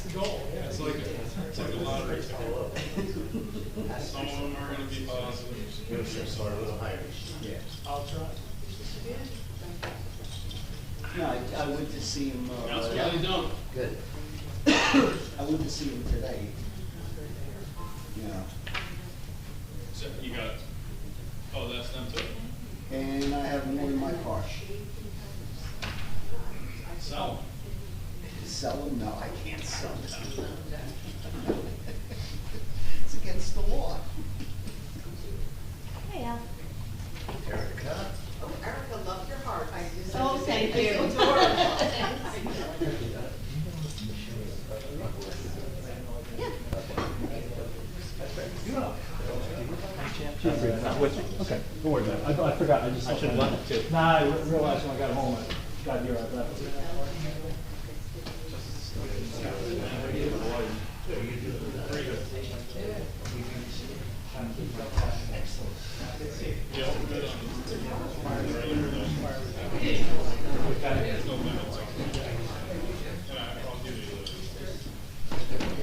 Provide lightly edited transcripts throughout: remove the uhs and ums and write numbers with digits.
That's the goal, yeah. It's like a lottery ticket. Some of them are gonna be positive. Start a little higher. Yeah. I'll try. No, I went to see him, That's really done. Good. I went to see him today. Yeah. So you got, oh, that's them too? And I have one in my car. Sell them. Sell them? No, I can't sell them. It's against the law. Hey, Al. Erica. Oh, Erica, love your heart. I just. Oh, thank you. It's adorable. Not with me. Okay, don't worry about it. I forgot, I just. I should've left it too. Nah, I realized when I got home, I got here, I left it. Yeah, we're good on there's no limits on it. And I'll give you the.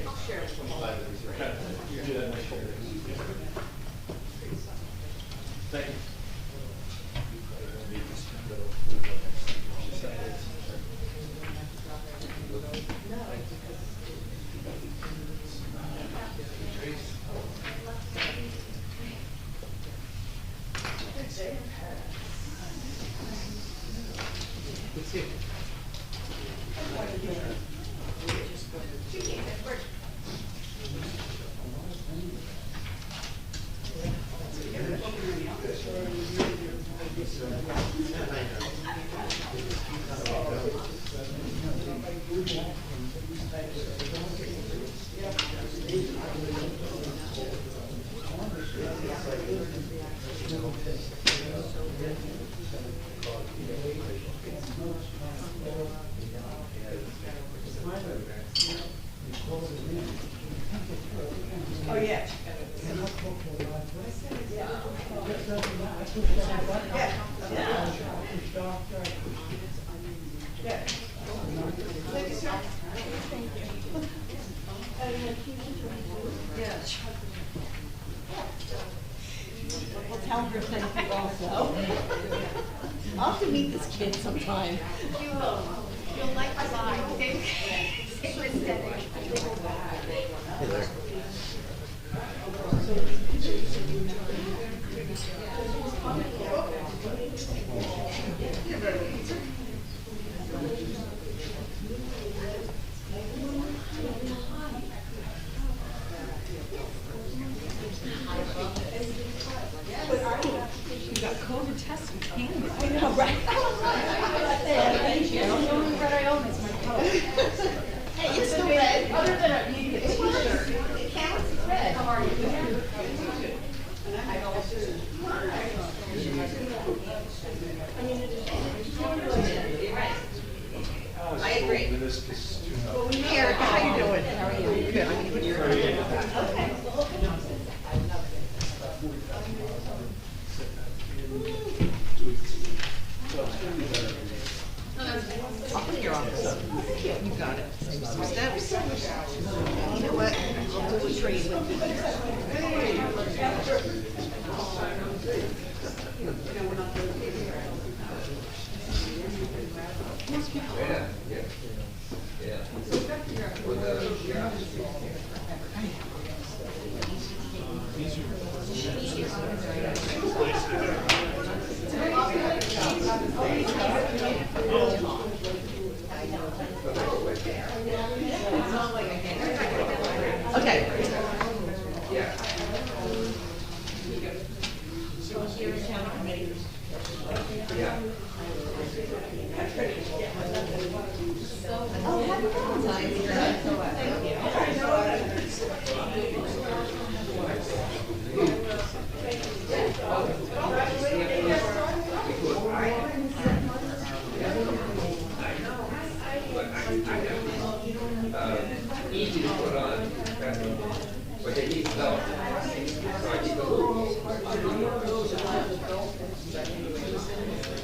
I'll share it. You do that next year. Thank you. Oh, yeah. Well, tell her thank you also. I'll have to meet this kid sometime. You will. You'll like the vibe. Same aesthetic. Hey there. You got COVID tests and candy. I know, right? Thank you. The only red I own is my coat. Hey, it's still red, other than a, you get a t-shirt. It counts as red. How are you? I agree. Hey, Erica, how you doing? How are you? Good. I'm gonna give you a okay. I'll put your office. You got it. Some steps. You know what? I'll do a trade with okay. Oh, happy Valentine's Day. Easy to put on, but they need to know. So I keep it loose.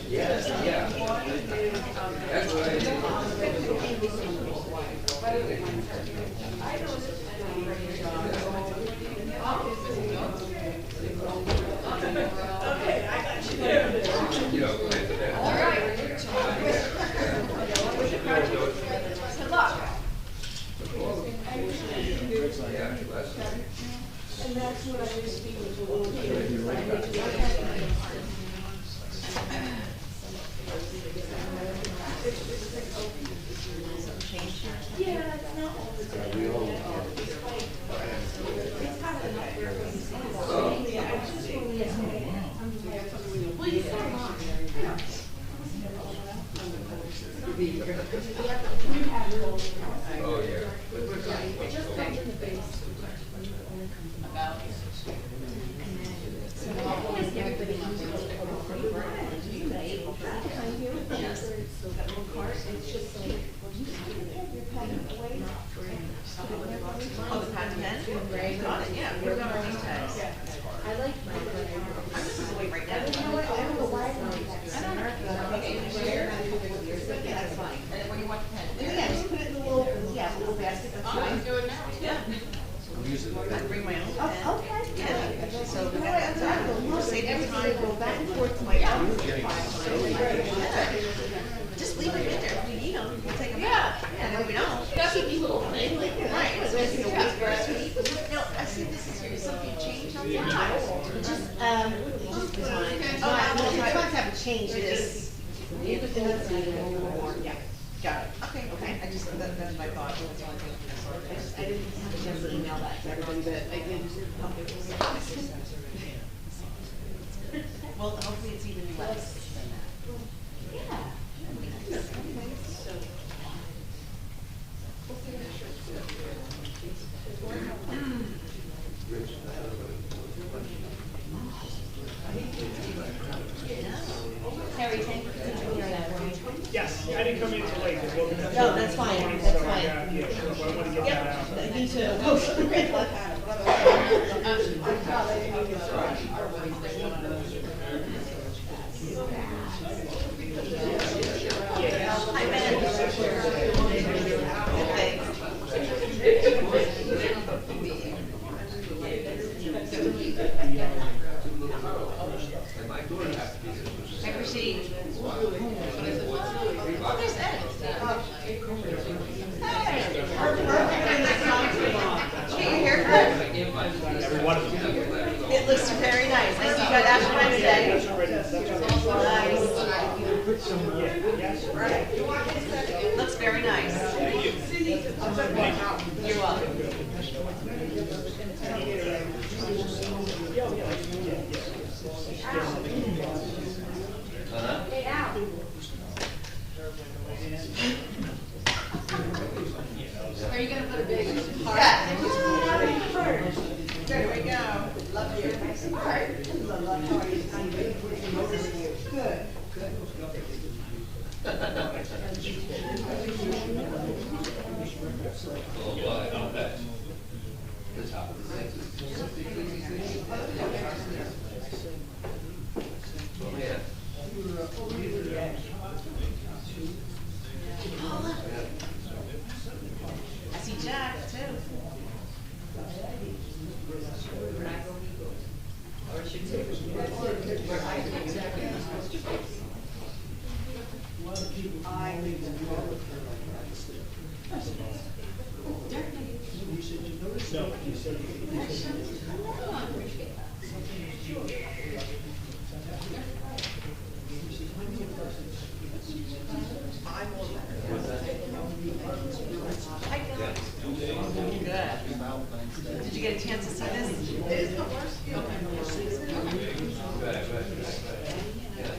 Yes, yeah. That's what I did. Oh, yeah. Oh, the patent pen? Got it, yeah, put it on our name tags. I like my. I'm just gonna wait right now. I don't know why I want that. Yeah, that's fine. And then when you want the pen? Yeah, just put it in the little, yeah, little basket, that's fine. Do it now. Yeah. Usually. I bring my own Oh, pen. okay. Yeah, so we You know got what, that I done. don't Save every the time I time. go back and forth to my office. Just leave it in there. If we need them, we'll take them out. And if we don't. That's what people think. Right, so it's a week or a week. No, I see this is here, something changed on the Just, just design. Oh, The okay. times haven't changed, it is. Yeah, got it. Okay, okay. I just, that's my thought. That's the only thing. I didn't have a chance to email that to everybody, but I did. Well, hopefully it's even less than that. Yeah. Terry, thank you for taking care of that for me. Yes, I didn't come in too late. 'cause we're gonna- No, that's fine, So, that's fine. yeah, sure, but I wanna get that out. Yep, me too. Hi, Ben. Thanks. And my daughter has to be there. I appreciate. Oh, there's Ed. Get your hair cut. Every one of them. It looks very nice. I see you got Ash Wednesday. That's already, that's already. Nice. Looks very nice. You're welcome. Hey, Al. Are you gonna put a big heart? Yeah. There we go. Love you. Oh, well, I bet. The top of the census. Oh, yeah. I see Jack too. No, you said. Good. Did you get a chance to see this? Right, right. Yeah.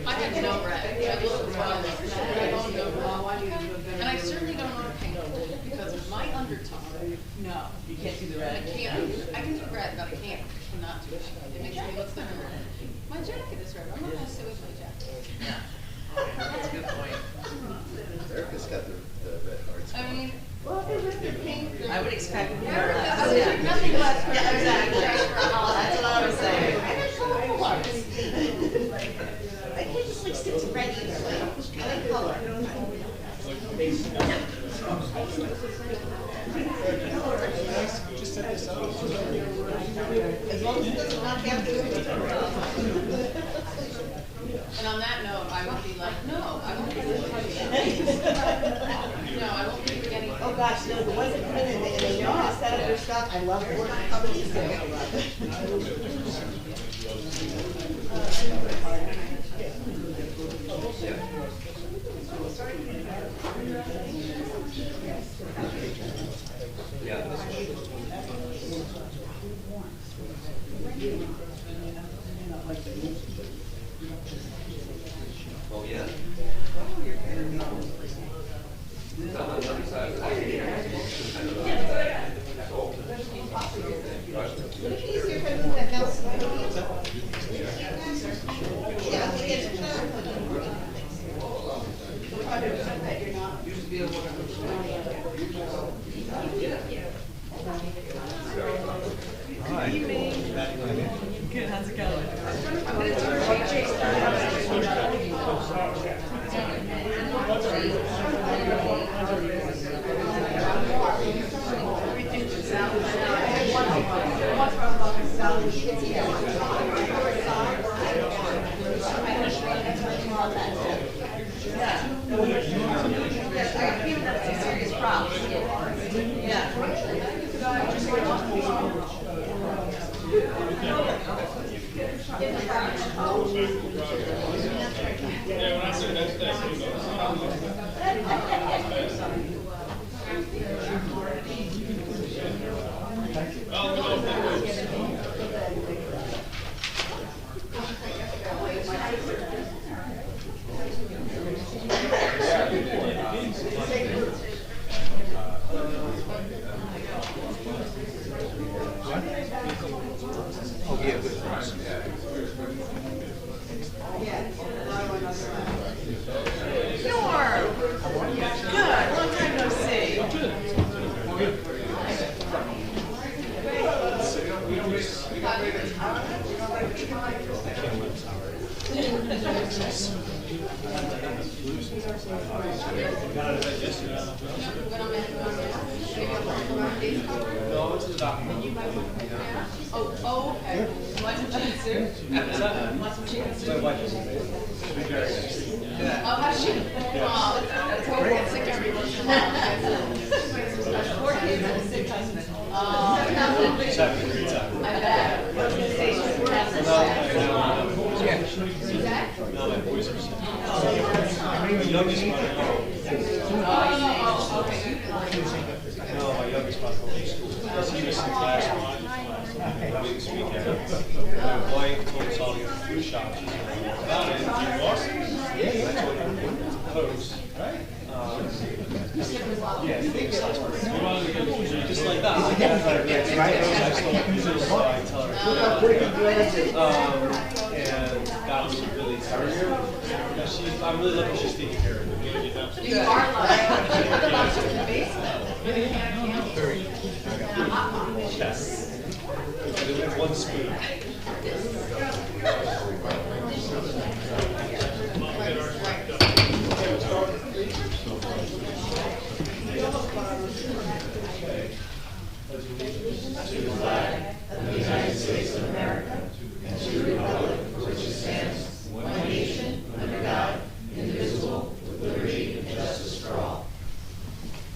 I have no red. I look well. I don't know. And I certainly don't want to paint because of my undertone. No. You can't do the I red. can't. I can do red, but I can't not do it. It makes me look thinner. My jacket is red. I'm not gonna sit with my jacket. That's a good point. Erica's got the red hearts. I mean, I would expect more. I would do nothing less for Yeah, exactly. just for a holiday. That's what I was saying. I can't just like stick to red either, like, I like color. As long as it doesn't knock out the. And on that note, I would be like, no, I won't be. No, I won't gosh, no, the ones that come in and they know how to set up their stuff, I love working with companies too. I love Oh, yeah? It's on the other side. Would it be easier if I moved that mouse? Yeah, I'll get it. Good, how's it going? That's a serious problem. Yeah, when I say that's, you Norm! Good, long time no see. Oh, okay. Want some chicken soup? Want some chicken soup? Oh, how's she? Oh, that's what we're getting sick every once in a while. Poor kids and a sick husband. Oh, I bet. I was gonna say, she's having No, my youngest brother goes to school. He was in class this weekend. My wife told us all to get food shops. She's about it. You lost it? Yeah, that's what post, right? Yeah, just like that. That's right. I tell her. And got some really I'm really lucky she's taking care of me. You are like, the box in the basement. Yes. One spoon.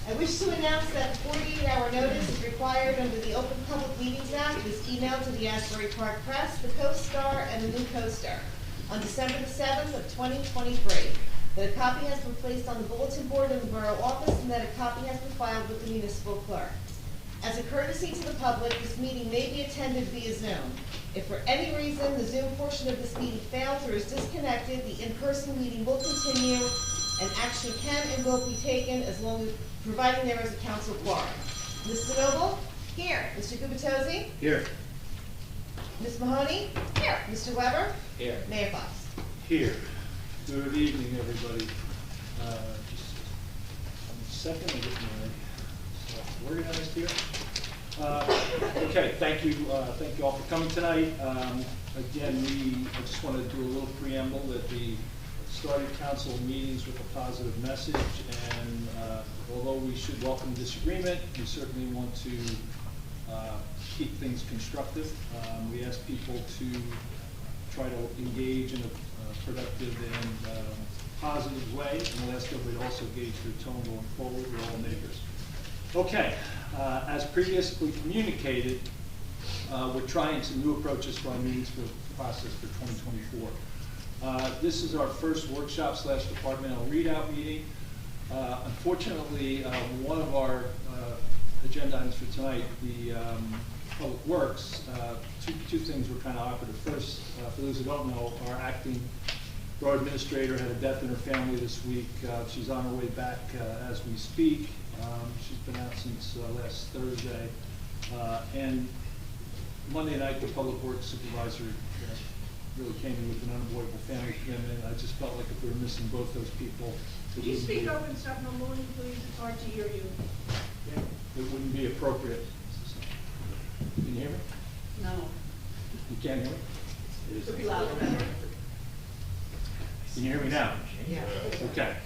I wish to announce that 48-hour notice is required under the Open Public Meetings Act. This emailed to the Asbury Park Press, the Co-Star, and the New Co-Star on December the 7th of 2023. That a copy has been placed on the bulletin board in the borough office and that a copy has been filed with the municipal clerk. As a courtesy to the public, this meeting may be attended via Zoom. If for any reason the Zoom portion of this meeting fails or is disconnected, the in-person meeting will continue and action can and will be taken as long as, providing there is a council quorum. Ms. Noble? Here. Mr. Gubatose? Here. Ms. Mahoney? Here. Mr. Weber? Here. Mayor Fox? Here. Good evening, everybody. Just a second, I get my stuff organized here. Okay, thank you all for coming tonight. Again, I just want to do a little preamble that we started council meetings with a positive message, and although we should welcome disagreement, we certainly want to keep things constructive. We ask people to try to engage in a productive and positive way, and we'll ask everybody to also gauge their tone going forward. We're all neighbors. Okay, as previously communicated, we're trying some new approaches for our meetings for process for 2024. This is our first workshop / departmental readout meeting. Unfortunately, one of our agenda items for tonight, the Public Works, two things were kind of operative. First, for those who don't know, our acting borough administrator had a death in her family this week. She's on her way back as we speak. She's been out since last Thursday. And Monday night, the Public Works supervisor really came in with an unavoidable family commitment. I just felt like if we were missing both those people, Could you speak up and stuff no morning, please? It's hard to hear you. it wouldn't be appropriate. Can you hear me? No. You can't hear me? Could be louder. Can you hear me now? Yeah. Okay.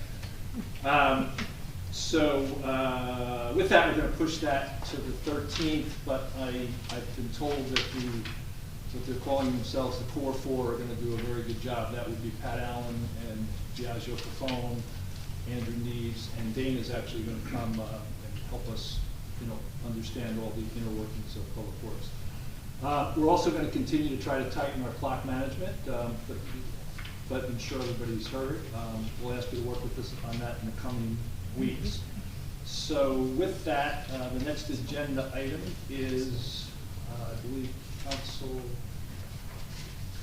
So with that, we're going to push that to the 13th, but I've been told that what they're calling themselves the Core Four are going to do a very good job. That would be Pat Allen and Biagio Fafone, Andrew Neves, and Dana's actually going to come and help us, understand all the inner workings of Public Works. We're also going to continue to try to tighten our clock management, but ensure everybody's heard. We'll ask you to work with us on that in the coming weeks. So with that, the next agenda item is, I believe, council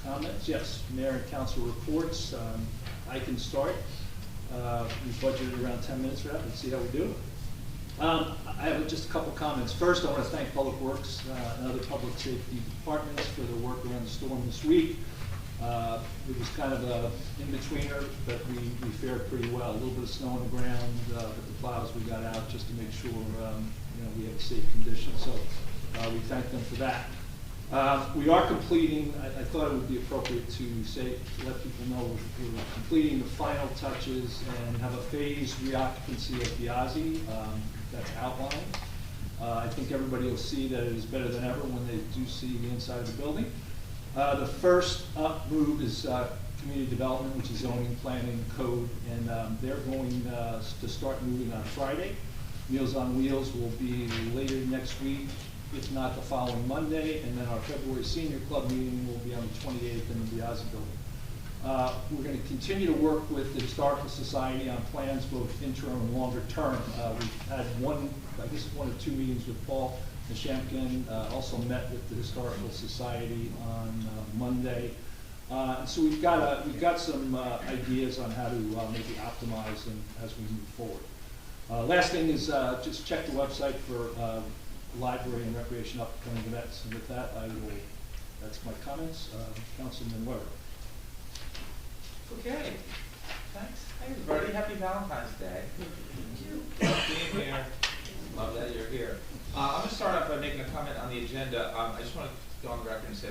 comments. Yes, mayor and council reports. I can start. We budgeted around 10 minutes for that. Let's see how we do. I have just a couple comments. First, I want to thank Public Works and other public safety departments for their work around the storm this week. It was kind of a in-betweener, but we fared pretty well. A little bit of snow on the ground, but the plows we got out just to make sure we have safe conditions. So we thank them for that. We are completing, I thought it would be appropriate to let people know we're completing the final touches and have a phased reoccupancy of Biaggi that's outlined. I think everybody will see that it is better than ever when they do see the inside of the building. The first move is community development, which is zoning, planning, code, and they're going to start moving on Friday. Meals on Wheels will be later next week, if not the following Monday, and then our February senior club meeting will be on the 28th in the Biaggi building. We're going to continue to work with the Historical Society on plans both interim and longer term. We've had one or two meetings with Paul Nishampkin, also met with the Historical Society on Monday. So we've got some ideas on how to maybe optimize them as we move forward. Last thing is just check the website for library and recreation upcoming events. And with that, that's my comments. Councilman Weber. Okay, thanks. Hey everybody, happy Valentine's Day. Love being here. Love that you're here. I'm going to start off by making a comment on the agenda. I just want to go on the record and say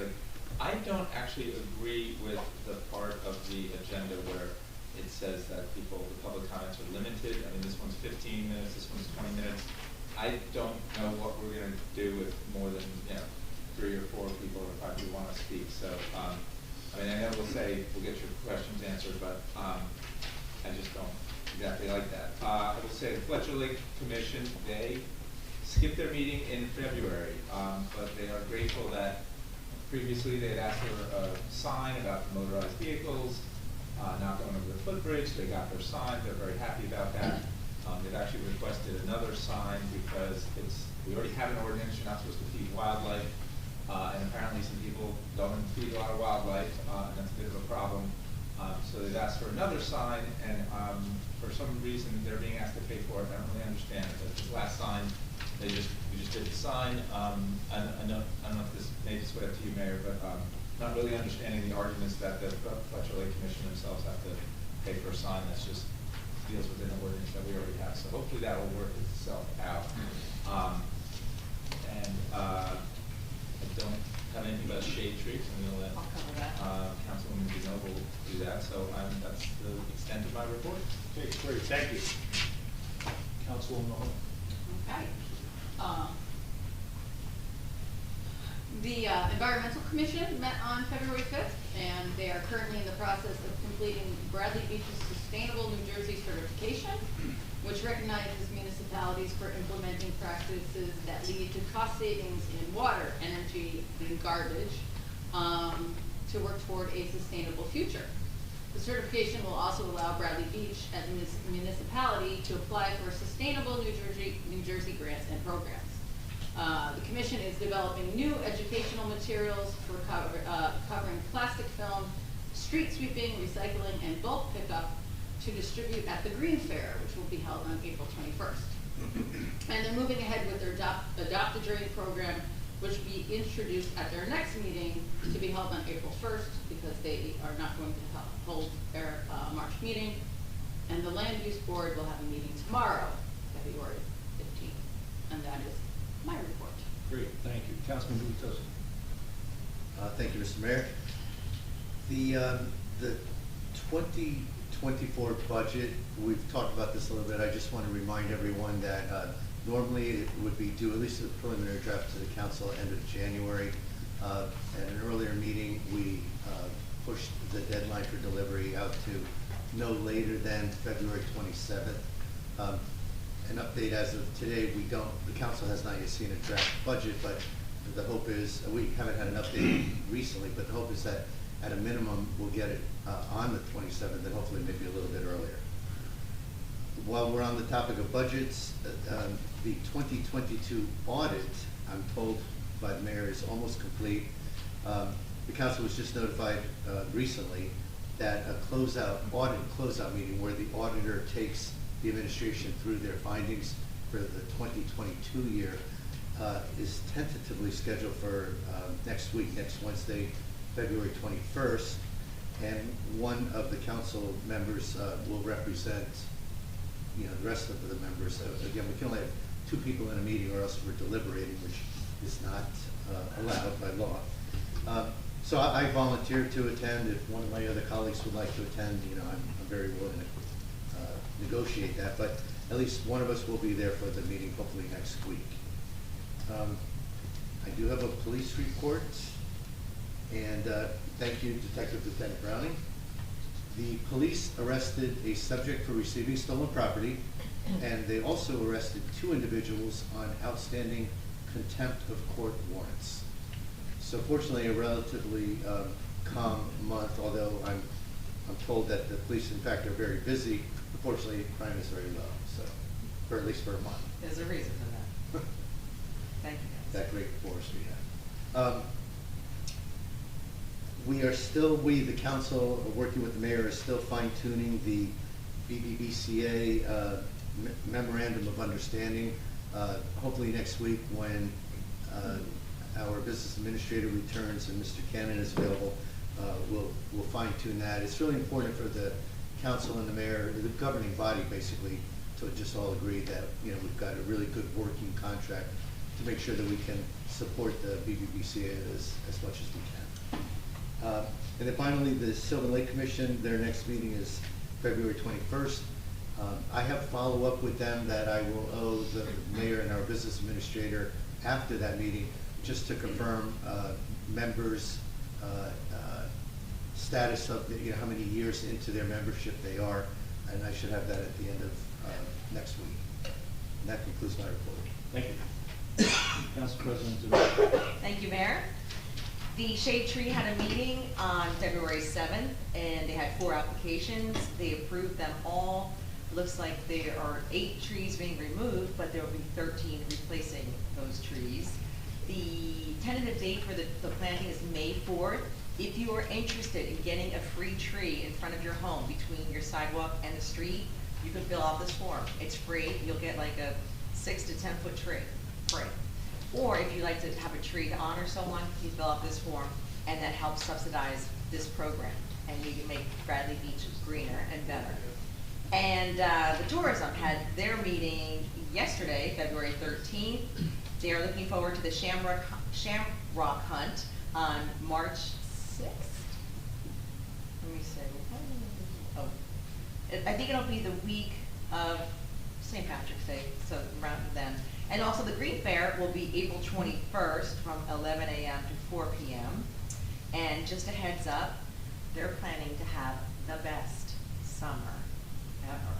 I don't actually agree with the part of the agenda where it says that the public comments are limited. I mean, this one's 15 minutes, this one's 20 minutes. I don't know what we're going to do with more than 3 or 4 people or 5 people want to speak. So, I mean, I know we'll say we'll get your questions answered, but I just don't exactly like that. I will say the Fletcher Lake Commission, they skipped their meeting in February, but they are grateful that previously they had asked for a sign about the motorized vehicles not going over the footbridge. They got their sign. They're very happy about that. They've actually requested another sign because we already have an ordinance. You're not supposed to feed wildlife, and apparently some people don't feed a lot of wildlife, and that's a bit of a problem. So they've asked for another sign, and for some reason they're being asked to pay for it. I don't really understand it. But this last sign, we just did the sign. I don't know if this made its way up to you, Mayor, but not really understanding the arguments that the Fletcher Lake Commission themselves have to pay for a sign that's just deals within the ordinance that we already have. So hopefully that will work itself out. I don't have anything about shade trees. I'm going to let Councilwoman DeNoble do that. So that's the extent of my report. Okay, great. Thank you. Councilwoman Mahoney. Okay. The Environmental Commission met on February 5th, and they are currently in the process of completing Bradley Beach's Sustainable New Jersey certification, which recognizes municipalities for implementing practices that lead to cost savings in water, energy, and garbage, to work toward a sustainable future. The certification will also allow Bradley Beach as a municipality to apply for sustainable New Jersey grants and programs. The commission is developing new educational materials for covering plastic film, street sweeping, recycling, and bulk pickup to distribute at the Green Fair, which will be held on April 21st. And they're moving ahead with their Adopt a Drain program, which will be introduced at their next meeting to be held on April 1st, because they are not going to hold their March meeting. And the Land Use Board will have a meeting tomorrow, February 15th. And that is my report. Great, thank you. Councilman Glutosi. Thank you, Mr. Mayor. The 2024 budget, we've talked about this a little bit. I just want to remind everyone that normally it would be due, at least the preliminary draft, to the council end of January. At an earlier meeting, we pushed the deadline for delivery out to no later than February 27th. An update as of today, the council has not yet seen a draft budget, but the hope is, we haven't had an update recently, but the hope is that at a minimum, we'll get it on the 27th and hopefully maybe a little bit earlier. While we're on the topic of budgets, the 2022 audit, I'm told by the mayor, is almost complete. The council was just notified recently that a audit closeout meeting where the auditor takes the administration through their findings for the 2022 year is tentatively scheduled for next week, next Wednesday, February 21st. And one of the council members will represent, the rest of the members. Again, we can only have 2 people in a meeting, or else we're deliberating, which is not allowed by law. So I volunteered to attend. If one of my other colleagues would like to attend, I'm very willing to negotiate that, but at least one of us will be there for the meeting, hopefully next week. I do have a police report, and thank you, Detective Lieutenant Browning. The police arrested a subject for receiving stolen property, and they also arrested 2 individuals on outstanding contempt of court warrants. So fortunately, a relatively calm month, although I'm told that the police, in fact, are very busy. Unfortunately, crime is very low, so, for at least for a month. There's a reason for that. Thank you. That great force we have. We, the council, working with the mayor, is still fine-tuning the BBBCA memorandum of understanding. Hopefully next week, when our business administrator returns and Mr. Cannon is available, we'll fine-tune that. It's really important for the council and the mayor, the governing body, basically, to just all agree that we've got a really good working contract to make sure that we can support the BBBCA as much as we can. And then finally, the Sylvan Lake Commission, their next meeting is February 21st. I have follow-up with them that I will owe the mayor and our business administrator after that meeting, just to confirm members' status of how many years into their membership they are, and I should have that at the end of next week. And that concludes my report. Thank you. Council President Zerbe. Thank you, Mayor. The Shade Tree had a meeting on February 7th, and they had 4 applications. They approved them all. Looks like there are 8 trees being removed, but there will be 13 replacing those trees. The tentative date for the planting is May 4th. If you are interested in getting a free tree in front of your home between your sidewalk and the street, you can fill out this form. It's free. You'll get like a 6 to 10 foot tree, free. Or if you like to have a tree to honor someone, you fill out this form, and that helps subsidize this program. And you can make Bradley Beach greener and better. And the tourism had their meeting yesterday, February 13th. They are looking forward to the Shamrock Hunt on March 6th. Let me see. Oh, I think it'll be the week of St. Patrick's Day, so around then. And also the Green Fair will be April 21st from 11 a.m. to 4 p.m. And just a heads up, they're planning to have the best summer ever.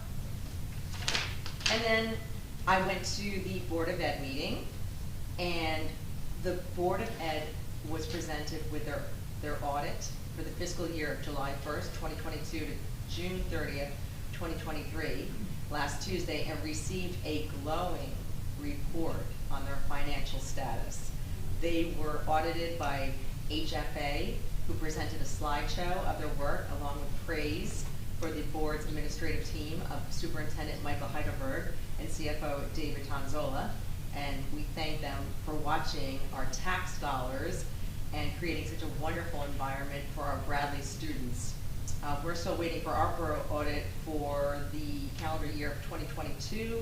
And then I went to the Board of Ed meeting, and the Board of Ed was presented with their audit for the fiscal year of July 1st, 2022 to June 30th, 2023, last Tuesday, and received a glowing report on their financial status. They were audited by HFA, who presented a slideshow of their work along with praise for the board's administrative team of Superintendent Michael Heidelberg and CFO David Tonzola. And we thank them for watching our tax dollars and creating such a wonderful environment for our Bradley students. We're still waiting for our borough audit for the calendar year of 2022.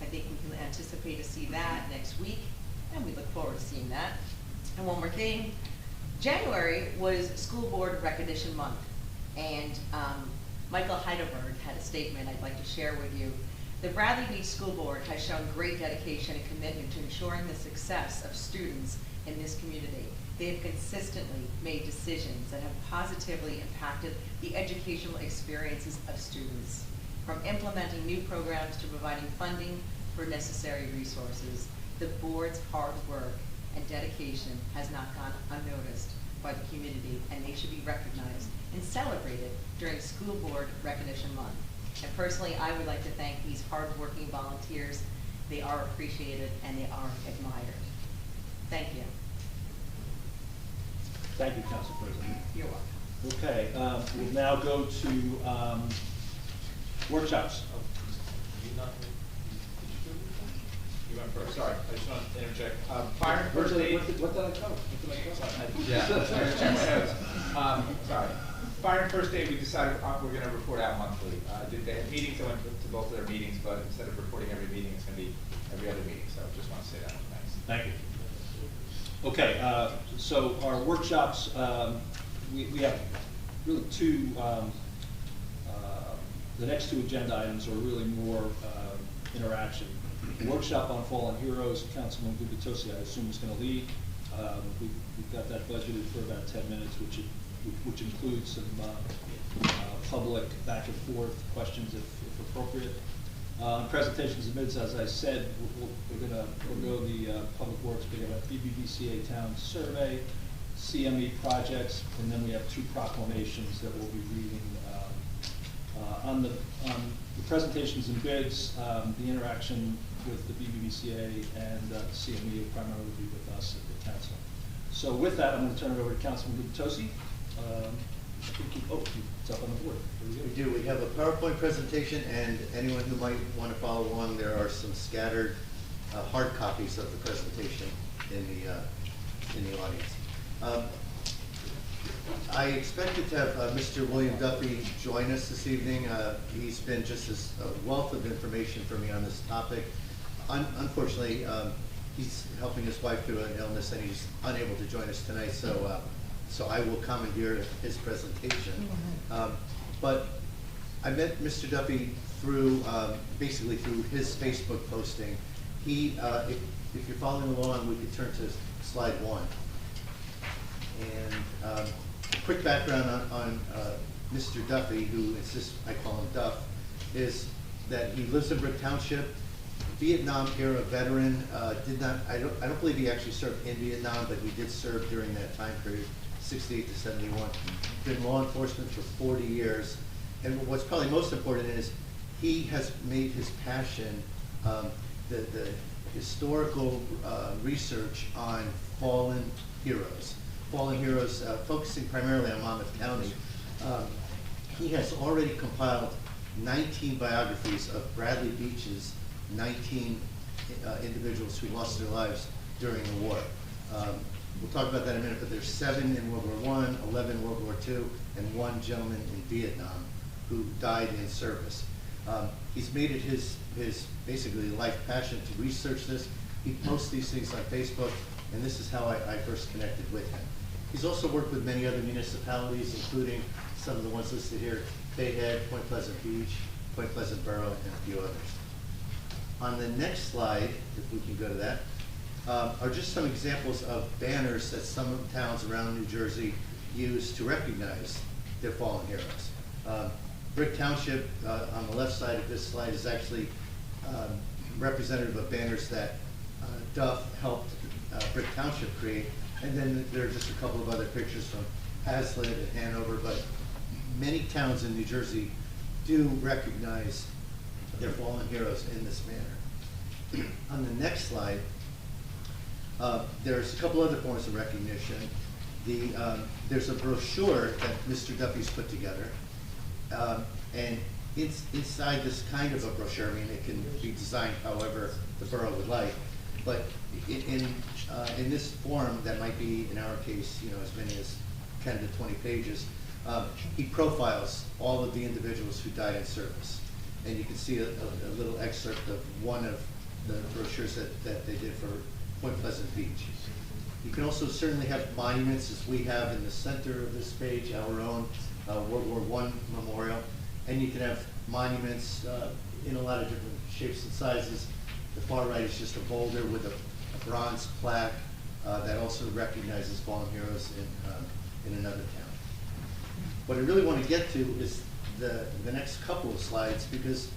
I think we can anticipate to see that next week, and we look forward to seeing that. And one more thing, January was School Board Recognition Month, and Michael Heidelberg had a statement I'd like to share with you. The Bradley Beach School Board has shown great dedication and commitment to ensuring the success of students in this community. They have consistently made decisions that have positively impacted the educational experiences of students, from implementing new programs to providing funding for necessary resources. The board's hard work and dedication has not gone unnoticed by the community, and they should be recognized and celebrated during School Board Recognition Month. And personally, I would like to thank these hard-working volunteers. They are appreciated and they are admired. Thank you. Thank you, Council President. You're welcome. Okay, we'll now go to workshops. You went first, sorry, I just want to interject. Fire and first aid. What did I cover? What did I cover? Yeah. Sorry. Fire and first aid, we decided we're going to report out monthly. They had meetings, I went to both of their meetings, but instead of reporting every meeting, it's going to be every other meeting. So just want to say that. Thanks. Thank you. Okay, so our workshops, we have really two, the next two agenda items are really more interaction. The workshop on fallen heroes, Councilman Gubitosi, I assume, is going to lead. We've got that budgeted for about 10 minutes, which includes some public back and forth questions if appropriate. Presentations and bids, as I said, we're going to forego the Public Works, we're going to have BBVCA Town Survey, CME projects, and then we have two proclamations that we'll be reading. On the presentations and bids, the interaction with the BBVCA and the CME will primarily be with us at the council. So with that, I'm going to turn it over to Councilman Gubitosi. I think it's up on the board. We do. We have a PowerPoint presentation, and anyone who might want to follow along, there are some scattered hard copies of the presentation in the audience. I expected to have Mr. William Duffy join us this evening. He's been just a wealth of information for me on this topic. Unfortunately, he's helping his wife through an illness, and he's unable to join us tonight. So I will commandeer his presentation. But I met Mr. Duffy through, basically through his Facebook posting. He, if you're following along, we could turn to slide 1. And quick background on Mr. Duffy, who insists I call him Duff, is that he lives in Brick Township, Vietnam era veteran. I don't believe he actually served in Vietnam, but he did serve during that time period. 68 to 71, been law enforcement for 40 years. And what's probably most important is he has made his passion the historical research on fallen heroes. Fallen heroes, focusing primarily on Monmouth County. He has already compiled 19 biographies of Bradley Beach's 19 individuals who lost their lives during the war. We'll talk about that in a minute, but there's 7 in World War I, 11 in World War II, and 1 gentleman in Vietnam who died in service. He's made it his basically life passion to research this. He posts these things on Facebook, and this is how I first connected with him. He's also worked with many other municipalities, including some of the ones listed here, Bayhead, Point Pleasant Beach, Point Pleasant Borough, and a few others. On the next slide, if we can go to that, are just some examples of banners that some towns around New Jersey use to recognize their fallen heroes. Brick Township, on the left side of this slide, is actually representative of banners that Duff helped Brick Township create. And then there are just a couple of other pictures from Hazlitt and Hanover, but many towns in New Jersey do recognize their fallen heroes in this manner. On the next slide, there's a couple other forms of recognition. There's a brochure that Mr. Duffy's put together, and inside this kind of a brochure, I mean, it can be designed however the borough would like, but in this form, that might be, in our case, you know, as many as 10 to 20 pages, he profiles all of the individuals who died in service. And you can see a little excerpt of one of the brochures that they did for Point Pleasant Beach. You can also certainly have monuments, as we have in the center of this page, our own World War I memorial. And you can have monuments in a lot of different shapes and sizes. The far right is just a boulder with a bronze plaque that also recognizes fallen heroes in another town. What I really want to get to is the next couple of slides, because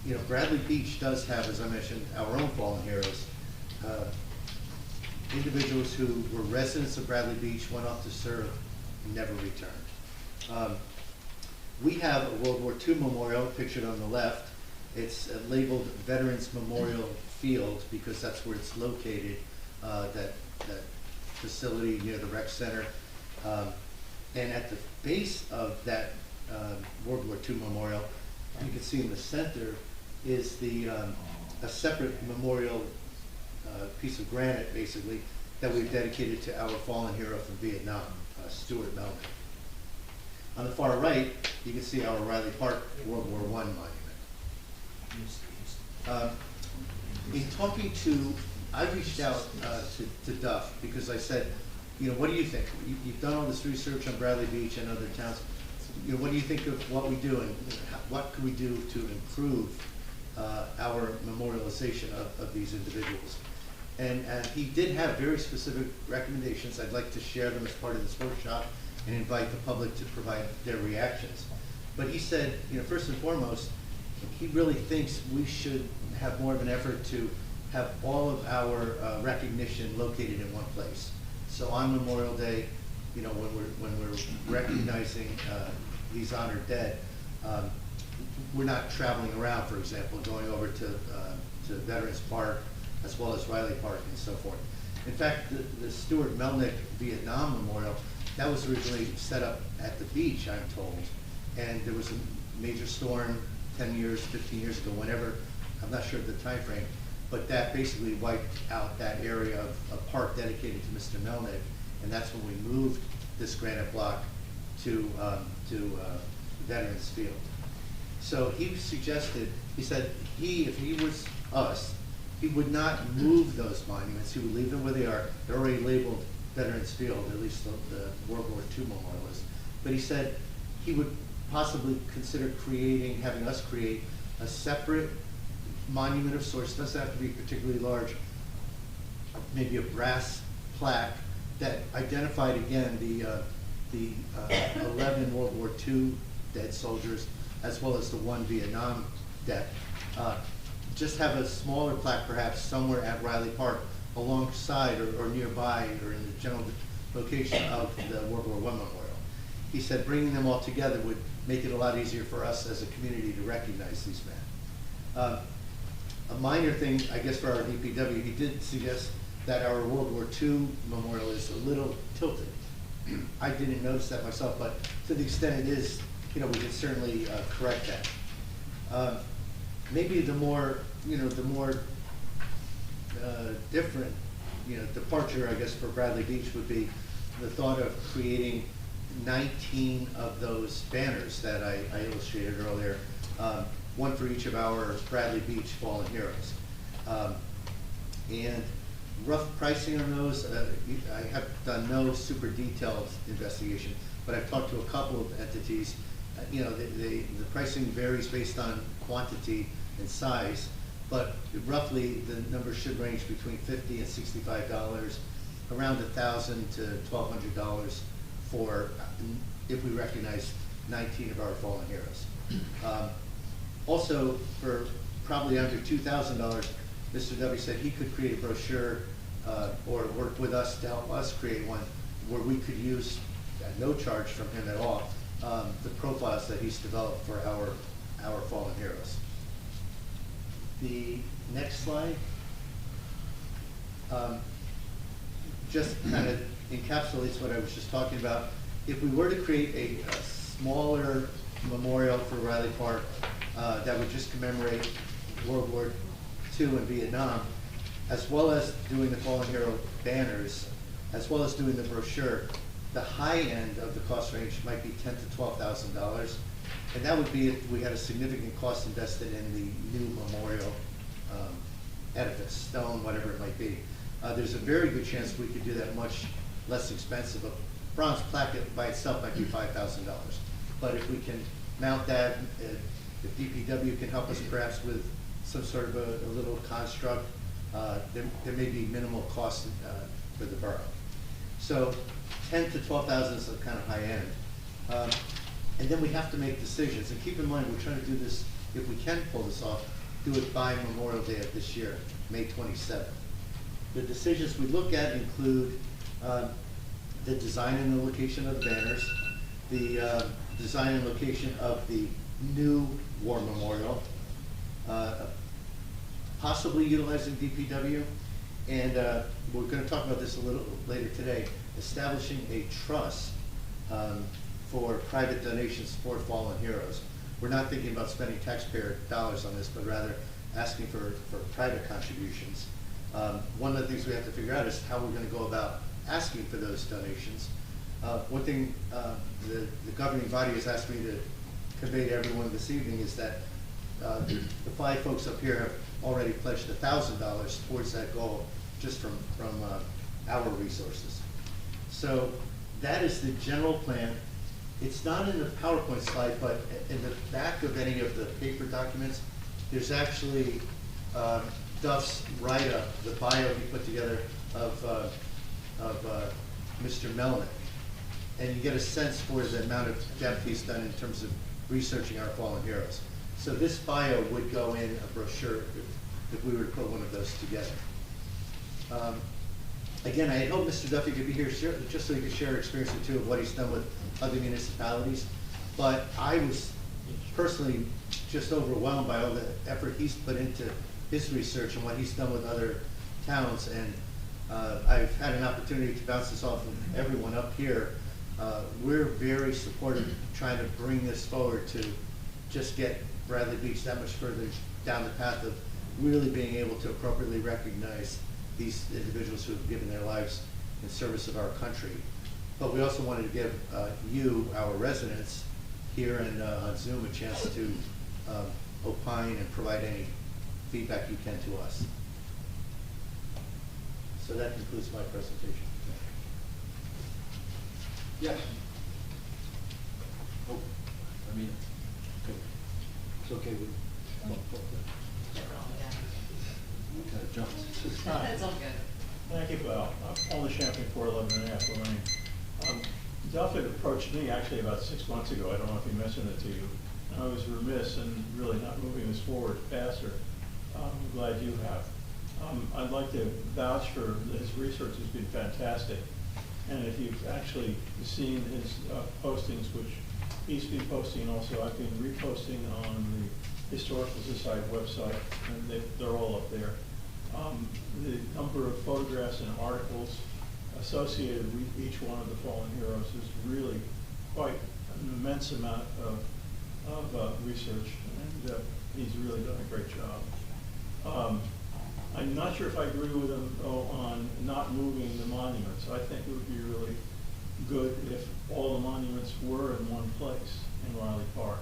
you know, Bradley Beach does have, as I mentioned, our own fallen heroes. Individuals who were residents of Bradley Beach, went off to serve, and never returned. We have a World War II memorial pictured on the left. It's labeled Veterans Memorial Field because that's where it's located, that facility near the rec center. And at the base of that World War II memorial, you can see in the center is a separate memorial piece of granite, basically, that we've dedicated to our fallen hero from Vietnam, Stuart Melnick. On the far right, you can see our Riley Park World War I monument. In talking to, I reached out to Duff because I said, you know, what do you think? You've done all this research on Bradley Beach and other towns. You know, what do you think of what we do, and what can we do to improve our memorialization of these individuals? And he did have very specific recommendations. I'd like to share them as part of this workshop and invite the public to provide their reactions. But he said, you know, first and foremost, he really thinks we should have more of an effort to have all of our recognition located in one place. So on Memorial Day, you know, when we're recognizing these honored dead, we're not traveling around, for example, going over to Veterans Park as well as Riley Park and so forth. In fact, the Stuart Melnick Vietnam Memorial, that was originally set up at the beach, I'm told, and there was a major storm 10 years, 15 years ago, whenever, I'm not sure of the time frame, but that basically wiped out that area of a park dedicated to Mr. Melnick, and that's when we moved this granite block to Veterans Field. So he suggested, he said if he was us, he would not move those monuments, he would leave them where they are. They're already labeled Veterans Field, at least the World War II memorial is. But he said he would possibly consider having us create a separate monument of sorts. It doesn't have to be particularly large, maybe a brass plaque that identified again the 11 World War II dead soldiers as well as the one Vietnam death. Just have a smaller plaque perhaps somewhere at Riley Park alongside or nearby or in the general location of the World War I memorial. He said bringing them all together would make it a lot easier for us as a community to recognize these men. A minor thing, I guess, for our DPW, he did suggest that our World War II memorial is a little tilted. I didn't notice that myself, but to the extent it is, you know, we can certainly correct that. Maybe the more different, you know, departure, I guess, for Bradley Beach would be the thought of creating 19 of those banners that I illustrated earlier, one for each of our Bradley Beach fallen heroes. And rough pricing on those, I have done no super detailed investigation, but I've talked to a couple of entities. You know, the pricing varies based on quantity and size, but roughly the number should range between $50 and $65, around $1,000 to $1,200 for, if we recognize 19 of our fallen heroes. Also, for probably under $2,000, Mr. W said he could create a brochure or work with us to help us create one where we could use, at no charge from him at all, the profiles that he's developed for our fallen heroes. The next slide just kind of encapsulates what I was just talking about. If we were to create a smaller memorial for Riley Park that would just commemorate World War II and Vietnam, as well as doing the fallen hero banners, as well as doing the brochure, the high end of the cost range might be $10,000 to $12,000. And that would be if we had a significant cost invested in the new memorial edifice, stone, whatever it might be. There's a very good chance we could do that much less expensive. A bronze plaque by itself might be $5,000. But if we can mount that, if DPW can help us perhaps with some sort of a little construct, there may be minimal cost for the borough. So 10 to 12,000 is the kind of high end. And then we have to make decisions. And keep in mind, we're trying to do this, if we can pull this off, do it by Memorial Day of this year, May 27th. The decisions we look at include the design and the location of the banners, the design and location of the new war memorial, possibly utilizing DPW, and we're going to talk about this a little later today, establishing a trust for private donations for fallen heroes. We're not thinking about spending taxpayer dollars on this, but rather asking for private contributions. One of the things we have to figure out is how we're going to go about asking for those donations. One thing the governing body has asked me to convey to everyone this evening is that the 5 folks up here have already pledged $1,000 towards that goal just from our resources. So that is the general plan. It's not in the PowerPoint slide, but in the back of any of the paper documents, there's actually Duff's write-up, the bio he put together of Mr. Melnick. And you get a sense for the amount of depth he's done in terms of researching our fallen heroes. So this bio would go in a brochure if we were to put one of those together. Again, I had hoped Mr. Duffy could be here just so he could share experience or two of what he's done with other municipalities. But I was personally just overwhelmed by all the effort he's put into his research and what he's done with other towns. And I've had an opportunity to bounce this off of everyone up here. We're very supportive trying to bring this forward to just get Bradley Beach that much further down the path of really being able to appropriately recognize these individuals who have given their lives in service of our country. But we also wanted to give you, our residents here and on Zoom, a chance to opine and provide any feedback you can to us. So that concludes my presentation. Yeah. Oh, I mean, it's okay with. Kind of jumps. That's all good. Thank you, Paul the Champion, 411 and a half Lorraine. Duff had approached me actually about 6 months ago. I don't know if he mentioned it to you. And I was remiss in really not moving this forward faster. I'm glad you have. I'd like to vouch for his research has been fantastic. And if you've actually seen his postings, which he's been posting also, I've been reposting on the Historical Society website, and they're all up there. The number of photographs and articles associated with each one of the fallen heroes is really quite an immense amount of research, and he's really done a great job. I'm not sure if I agree with him on not moving the monuments. I think it would be really good if all the monuments were in one place in Riley Park.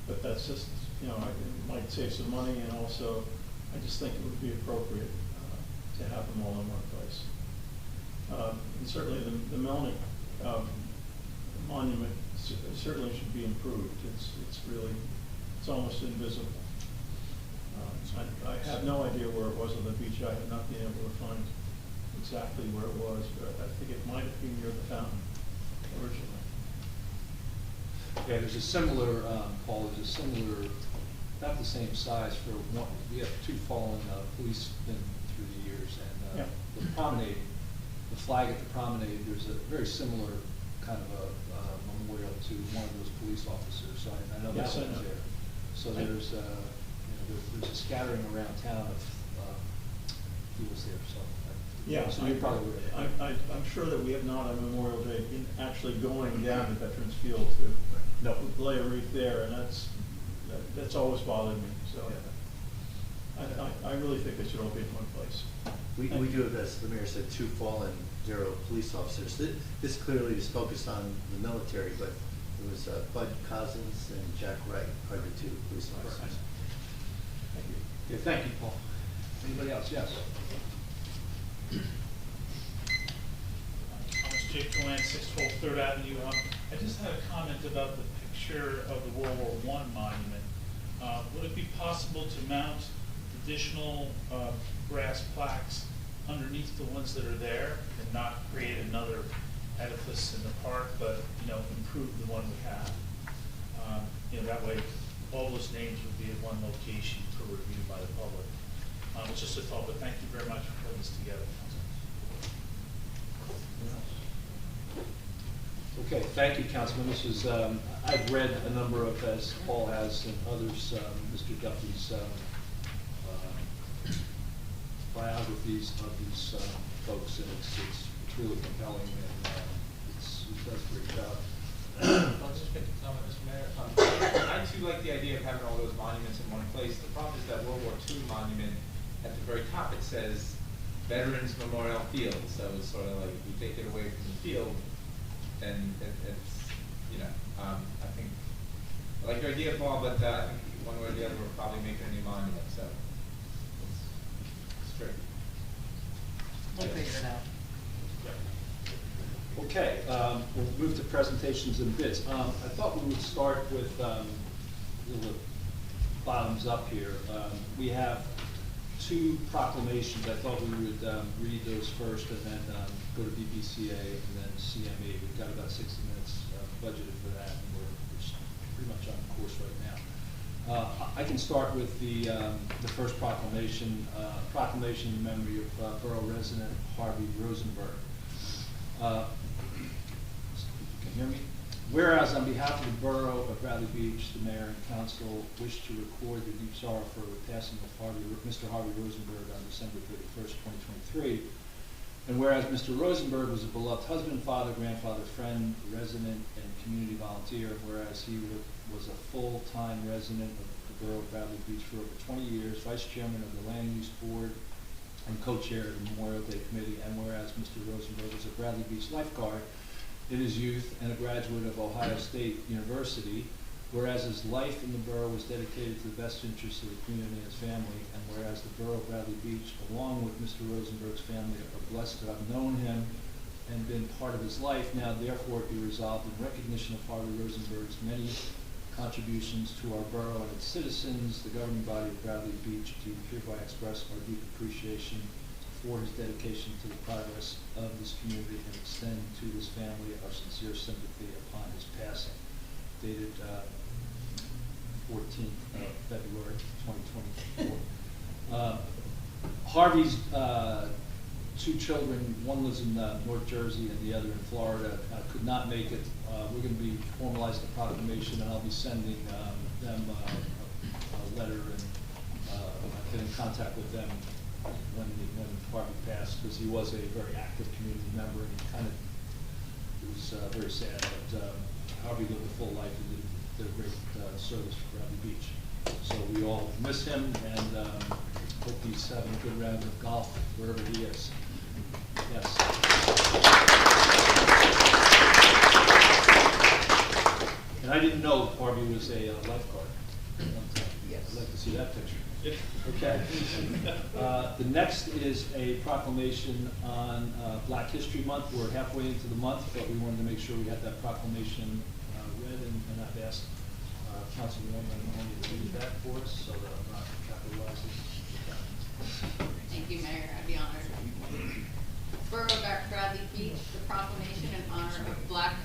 But that's just, you know, it might save some money, and also I just think it would be appropriate to have them all in one place. And certainly the Melnick monument certainly should be improved. It's almost invisible. So I have no idea where it was on the beach. I have not been able to find exactly where it was, but I think it might have been near the fountain originally. Yeah, there's a similar, Paul, there's a similar, about the same size for one, we have two fallen policemen through the years, and Yeah. the promenade, the flag at the promenade, there's a very similar kind of a memorial to one of those police officers, so I know that Yes, I one's know. there. So there's, there's a scattering around town of people's there, so. Yeah, So you're probably aware of that. I'm sure that we have not on Memorial Day been actually going down to Veterans Field to No. lay a wreath there, and that's always bothered me, so. I really think it should all be in one place. We do have, as the mayor said, 2 fallen, 0 police officers. This clearly is focused on the military, but it was Bud Cousins and Jack Wright are the 2 police officers. Thank you. Okay, thank you, Paul. Anybody else? Yes. Thomas J. Cohen, 612 Third Avenue. I just had a comment about the picture of the World War I monument. Would it be possible to mount additional brass plaques underneath the ones that are there and not create another edifice in the park, but, improve the one we have? That way all those names would be at one location for review by the public. It's just a thought, but thank you very much for putting this together, Councilman. Okay, thank you, Councilman. This is, I've read a number of, as Paul has and others, Mr. Duffy's biographies of these folks, and it's really compelling, and it does a great job. I'll just make a comment, Mr. Mayor. I too like the idea of having all those monuments in one place. The problem is that World War II monument, at the very top, it says Veterans Memorial Field. So it's sort of like, if you take it away from the field, then it's, I think, I like your idea, Paul, but I think one way or the other, we're probably making a new monument, so it's tricky. We'll figure it out. Okay, we'll move to presentations and bids. I thought we would start with the bottoms up here. We have 2 proclamations. I thought we would read those first and then go to BBCA and then CME. We've got about 60 minutes budgeted for that, and we're pretty much on course right now. I can start with the first proclamation, proclamation in memory of borough resident Harvey Rosenberg. Can you hear me? Whereas on behalf of the Borough of Bradley Beach, the Mayor and Council wish to record the deep sorrow for the passing of Mr. Harvey Rosenberg on December 31st, 2023. And whereas Mr. Rosenberg was a beloved husband, father, grandfather, friend, resident, and community volunteer, whereas he was a full-time resident of the Borough of Bradley Beach for over 20 years, vice chairman of the Land Use Board, and co-chair of the Memorial Day Committee, and whereas Mr. Rosenberg was a Bradley Beach lifeguard in his youth and a graduate of Ohio State University, whereas his life in the borough was dedicated to the best interests of the community and his family, and whereas the Borough of Bradley Beach, along with Mr. Rosenberg's family, are blessed to have known him and been part of his life, now therefore be resolved in recognition of Harvey Rosenberg's many contributions to our borough and its citizens, the governing body of Bradley Beach do hereby express our deep appreciation for his dedication to the progress of this community and extend to his family our sincere sympathy upon his passing. Dated 14th of February 2024. Harvey's 2 children, one lives in North Jersey and the other in Florida, could not make it. We're going to be formalizing the proclamation, and I'll be sending them a letter, and I've been in contact with them when Harvey passed, because he was a very active community member, and it was very sad, but Harvey lived a full life and did a great service for Bradley Beach. So we all miss him, and hope he's having a good round of golf wherever he is. Yes. And I didn't know Harvey was a lifeguard. Yes. I'd like to see that picture. Okay. The next is a proclamation on Black History Month. We're halfway into the month, but we wanted to make sure we had that proclamation read, and I've asked Councilwoman Mahoney to read that for us, so that I'm not otherwise, Thank you, Mayor, I'd be honored. Borough of Bradley Beach, the proclamation in honor of Black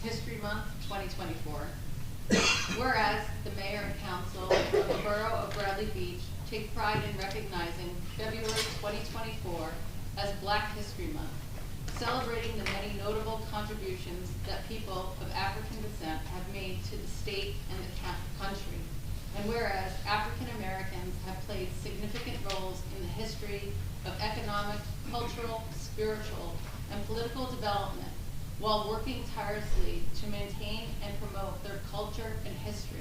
History Month 2024. Whereas the mayor and council of the Borough of Bradley Beach take pride in recognizing February 2024 as Black History Month, celebrating the many notable contributions that people of African descent have made to the state and the country. And whereas African Americans have played significant roles in the history of economic, cultural, spiritual, and political development while working tirelessly to maintain and promote their culture and history.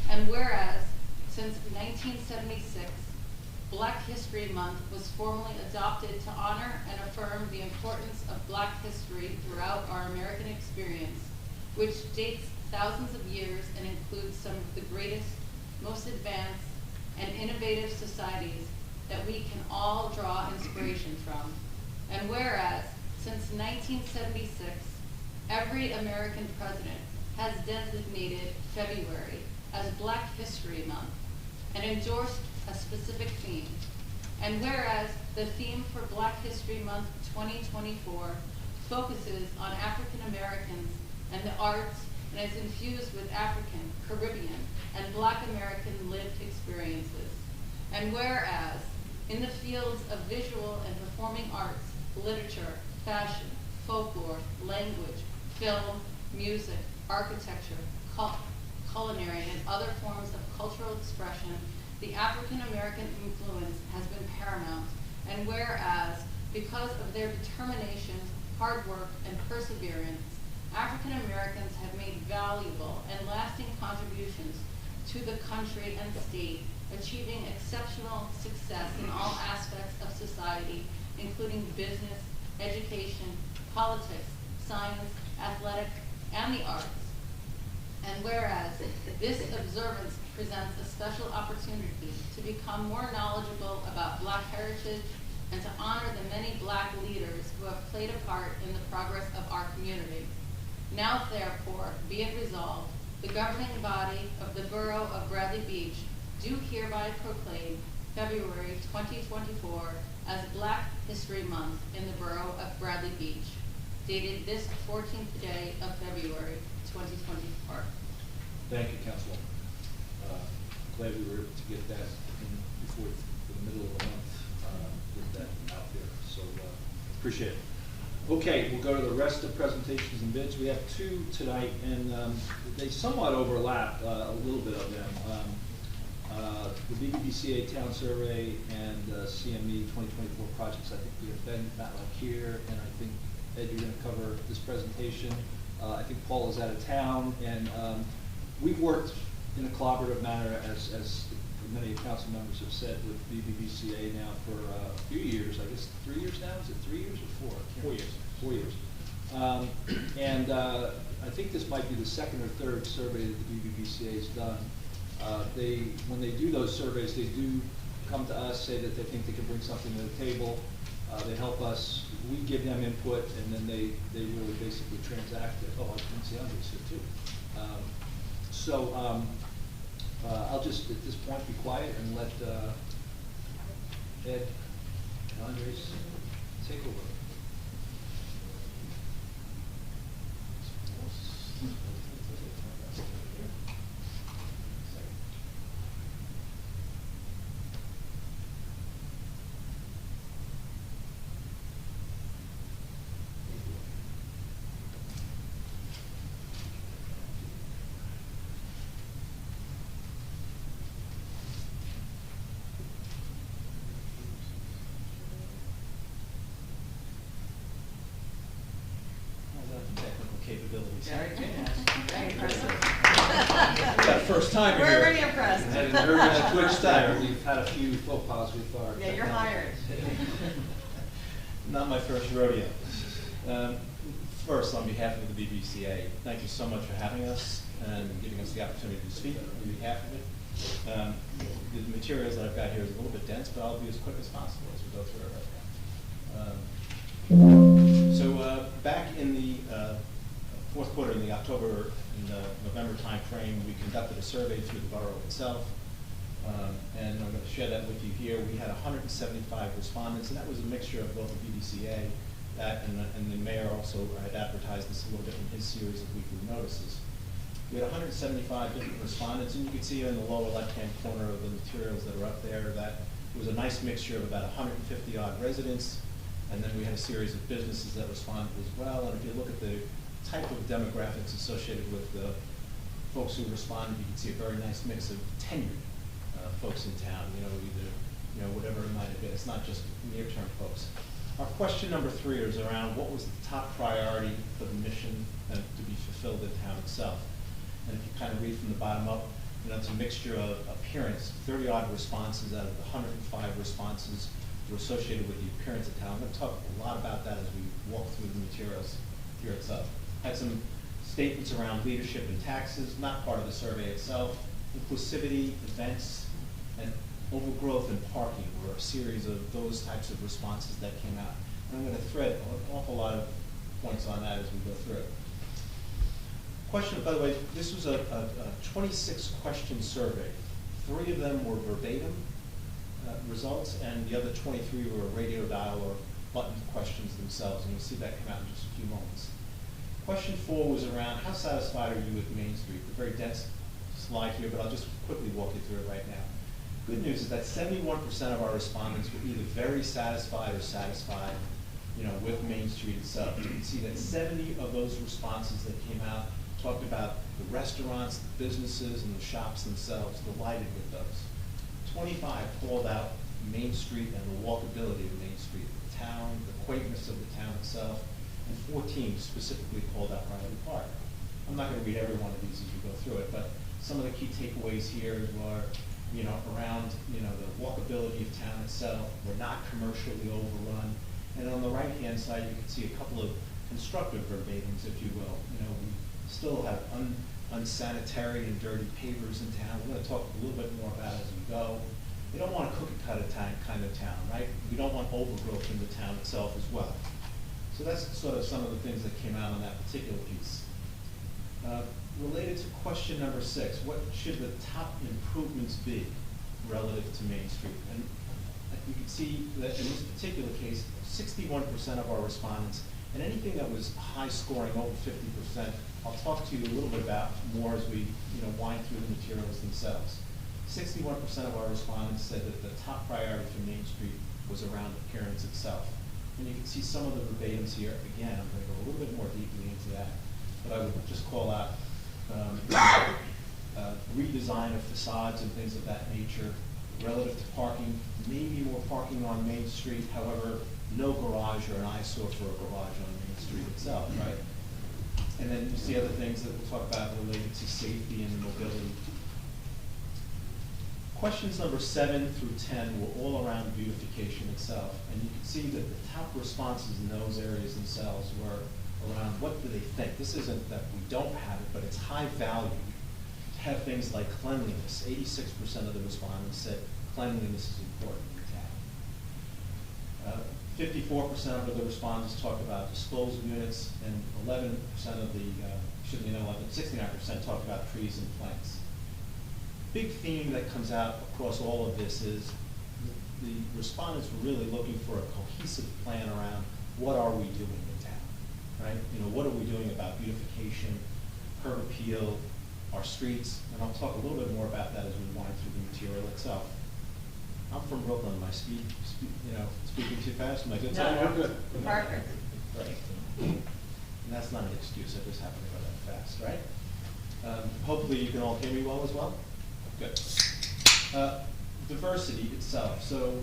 And whereas since 1976, Black History Month was formally adopted to honor and affirm the importance of Black history throughout our American experience, which dates thousands of years and includes some of the greatest, most advanced, and innovative societies that we can all draw inspiration from. And whereas since 1976, every American president has designated February as Black History Month and endorsed a specific theme. And whereas the theme for Black History Month 2024 focuses on African Americans and the arts and is infused with African, Caribbean, and Black American lived experiences. And whereas in the fields of visual and performing arts, literature, fashion, folklore, language, film, music, architecture, culinary, and other forms of cultural expression, the African American influence has been paramount. And whereas, because of their determination, hard work, and perseverance, African Americans have made valuable and lasting contributions to the country and state, achieving exceptional success in all aspects of society, including business, education, politics, science, athletics, and the arts. And whereas this observance presents a special opportunity to become more knowledgeable about Black heritage and to honor the many Black leaders who have played a part in the progress of our community. Now therefore, be it resolved, the governing body of the Borough of Bradley Beach do hereby proclaim February 2024 as Black History Month in the Borough of Bradley Beach, dated this 14th day of February 2024. Thank you, Councilwoman. Glad we were able to get that in before the middle of the month, get that out there. So appreciate it. Okay, we'll go to the rest of presentations and bids. We have two tonight, and they somewhat overlap, a little bit of them. The BBBCA Town Survey and CME 2024 projects. I think we have Ben Matlock here, and I think, Ed, you're going to cover this presentation. I think Paul is out of town, and we've worked in a collaborative manner, as many council members have said, with BBBCA now for a few years. I guess 3 years now. Is it 3 years or 4? 4 years. 4 years. And I think this might be the second or third survey that the BBBCA has done. When they do those surveys, they do come to us, say that they think they can bring something to the table. They help us. We give them input, and then they really basically transact it. Oh, I can see Andres here too. I'll just at this point be quiet and let Ed and Andres take over. Capabilities. Very good. Very impressive. That first time We're here. very impressed. And during that Twitch time, we've had a few faux pas we thought. Yeah, you're hired. Not my first rodeo. First, on behalf of the BBCA, thank you so much for having us and giving us the opportunity to speak on behalf of it. The materials that I've got here is a little bit dense, but I'll be as quick as possible as we go through it. So back in the fourth quarter, in the October and November time frame, we conducted a survey through the borough itself. And I'm going to share that with you here. We had 175 respondents, and that was a mixture of both the BDCA, that, and the mayor also had advertised this a little bit in his series of weekly notices. We had 175 different respondents, and you can see in the lower left-hand corner of the materials that are up there that it was a nice mixture of about 150 odd residents, and then we had a series of businesses that responded as well. And if you look at the type of demographics associated with the folks who responded, you can see a very nice mix of tenured folks in town, either, whatever it might have been. It's not just near-term folks. Our question number 3 is around what was the top priority for the mission to be fulfilled in town itself. And if you kind of read from the bottom up, it's a mixture of appearance. 30-odd responses out of the 105 responses were associated with the appearance of town. I'm going to talk a lot about that as we walk through the materials here itself. Had some statements around leadership and taxes, not part of the survey itself. Inclusivity, events, and overgrowth and parking were a series of those types of responses that came out. And I'm going to thread an awful lot of points on that as we go through it. Question, by the way, this was a 26-question survey. 3 of them were verbatim results, and the other 23 were radio dial or button questions themselves, and you'll see that come out in just a few moments. Question 4 was around how satisfied are you with Main Street? A very dense slide here, but I'll just quickly walk you through it right now. Good news is that 71% of our respondents were either very satisfied or satisfied, with Main Street itself. You can see that 70 of those responses that came out talked about the restaurants, the businesses, and the shops themselves, delighted with those. 25 called out Main Street and the walkability of Main Street, the town, the quaintness of the town itself, and 14 specifically called out Riley Park. I'm not going to read every one of these as we go through it, but some of the key takeaways here were, around, the walkability of town itself. We're not commercially overrun. And on the right-hand side, you can see a couple of constructive verbatims, if you will. We still have unsanitary and dirty pavers in town. We're going to talk a little bit more about it as we go. We don't want a cookie-cutter kind of town, right? We don't want overgrowth in the town itself as well. So that's sort of some of the things that came out on that particular piece. Related to question number 6, what should the top improvements be relative to Main Street? And you can see that in this particular case, 61% of our respondents, and anything that was high scoring, over 50%, I'll talk to you a little bit about more as we wind through the materials themselves. 61% of our respondents said that the top priority for Main Street was around appearance itself. And you can see some of the verbatims here. Again, I'm going to go a little bit more deeply into that, but I would just call out redesign of facades and things of that nature. Relative to parking, maybe more parking on Main Street, however, no garage or an eyesore for a garage on Main Street itself, right? And then you see other things that we'll talk about related to safety and mobility. Questions number 7 through 10 were all around beautification itself, and you can see that the top responses in those areas themselves were around what do they think. This isn't that we don't have it, but it's high value to have things like cleanliness. 86% of the respondents said cleanliness is important in town. 54% of the respondents talked about disposal units, and 11% of the, 69% talked about trees and plants. Big theme that comes out across all of this is the respondents were really looking for a cohesive plan around what are we doing in town, right? What are we doing about beautification, curb appeal, our streets, and I'll talk a little bit more about that as we wind through the material itself. I'm from Brooklyn. Am I speaking too fast? Am I good? No, you're good. Perfect. Right. And that's not an excuse. I just happen to go that fast, right? Hopefully you can all hear me well as well. Good. Diversity itself. So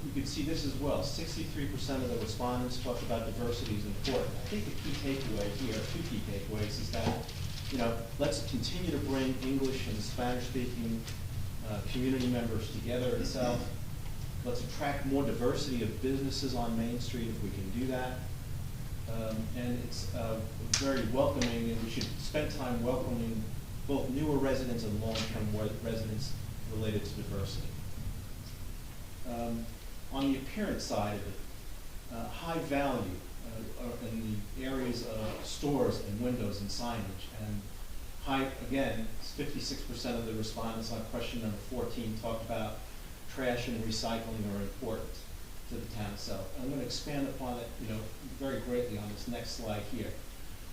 you can see this as well. 63% of the respondents talked about diversity is important. I think the key takeaway here, 2 key takeaways, is that let's continue to bring English and Spanish-speaking community members together itself. Let's attract more diversity of businesses on Main Street if we can do that. And it's very welcoming, and we should spend time welcoming both newer residents and long-term residents related to diversity. On the appearance side of it, high value in the areas of stores and windows and signage. And again, 56% of the respondents on question number 14 talked about trash and recycling are important to the town itself. I'm going to expand upon it, very greatly on this next slide here.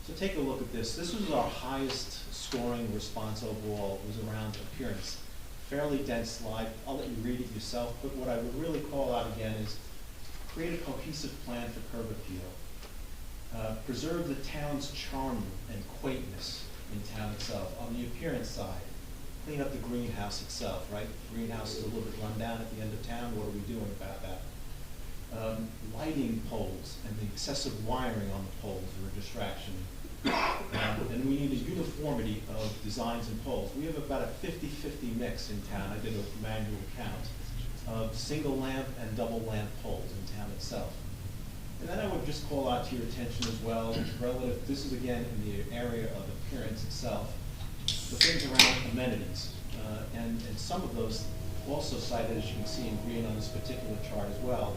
So take a look at this. This was our highest scoring response overall. It was around appearance. Fairly dense slide. I'll let you read it yourself, but what I would really call out again is create a cohesive plan for curb appeal. Preserve the town's charm and quaintness in town itself. On the appearance side, clean up the greenhouse itself, right? The greenhouse is a little bit run down at the end of town. What are we doing about that? Lighting poles and the excessive wiring on the poles are a distraction. And we need a uniformity of designs and poles. We have about a 50-50 mix in town. I did a manual count of single lamp and double lamp poles in town itself. And then I would just call out to your attention as well, relative, this is again in the area of appearance itself, the things around amenities. And some of those also cited, as you can see in green on this particular chart as well,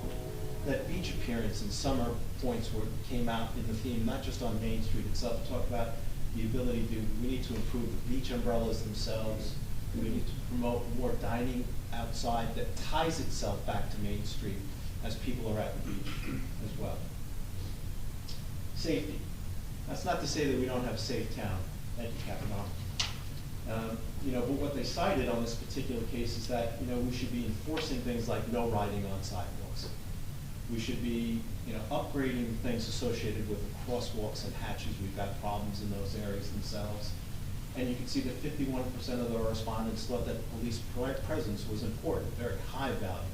that beach appearance in summer points came out in the theme, not just on Main Street itself, to talk about the ability we need to improve the beach umbrellas themselves. We need to promote more dining outside that ties itself back to Main Street as people are at the beach as well. Safety. That's not to say that we don't have a safe town. Thank you, Captain Arnold. But what they cited on this particular case is that, we should be enforcing things like no riding on sidewalks. We should be, upgrading things associated with the crosswalks and hatches. We've got problems in those areas themselves. And you can see that 51% of the respondents thought that police presence was important, very high value.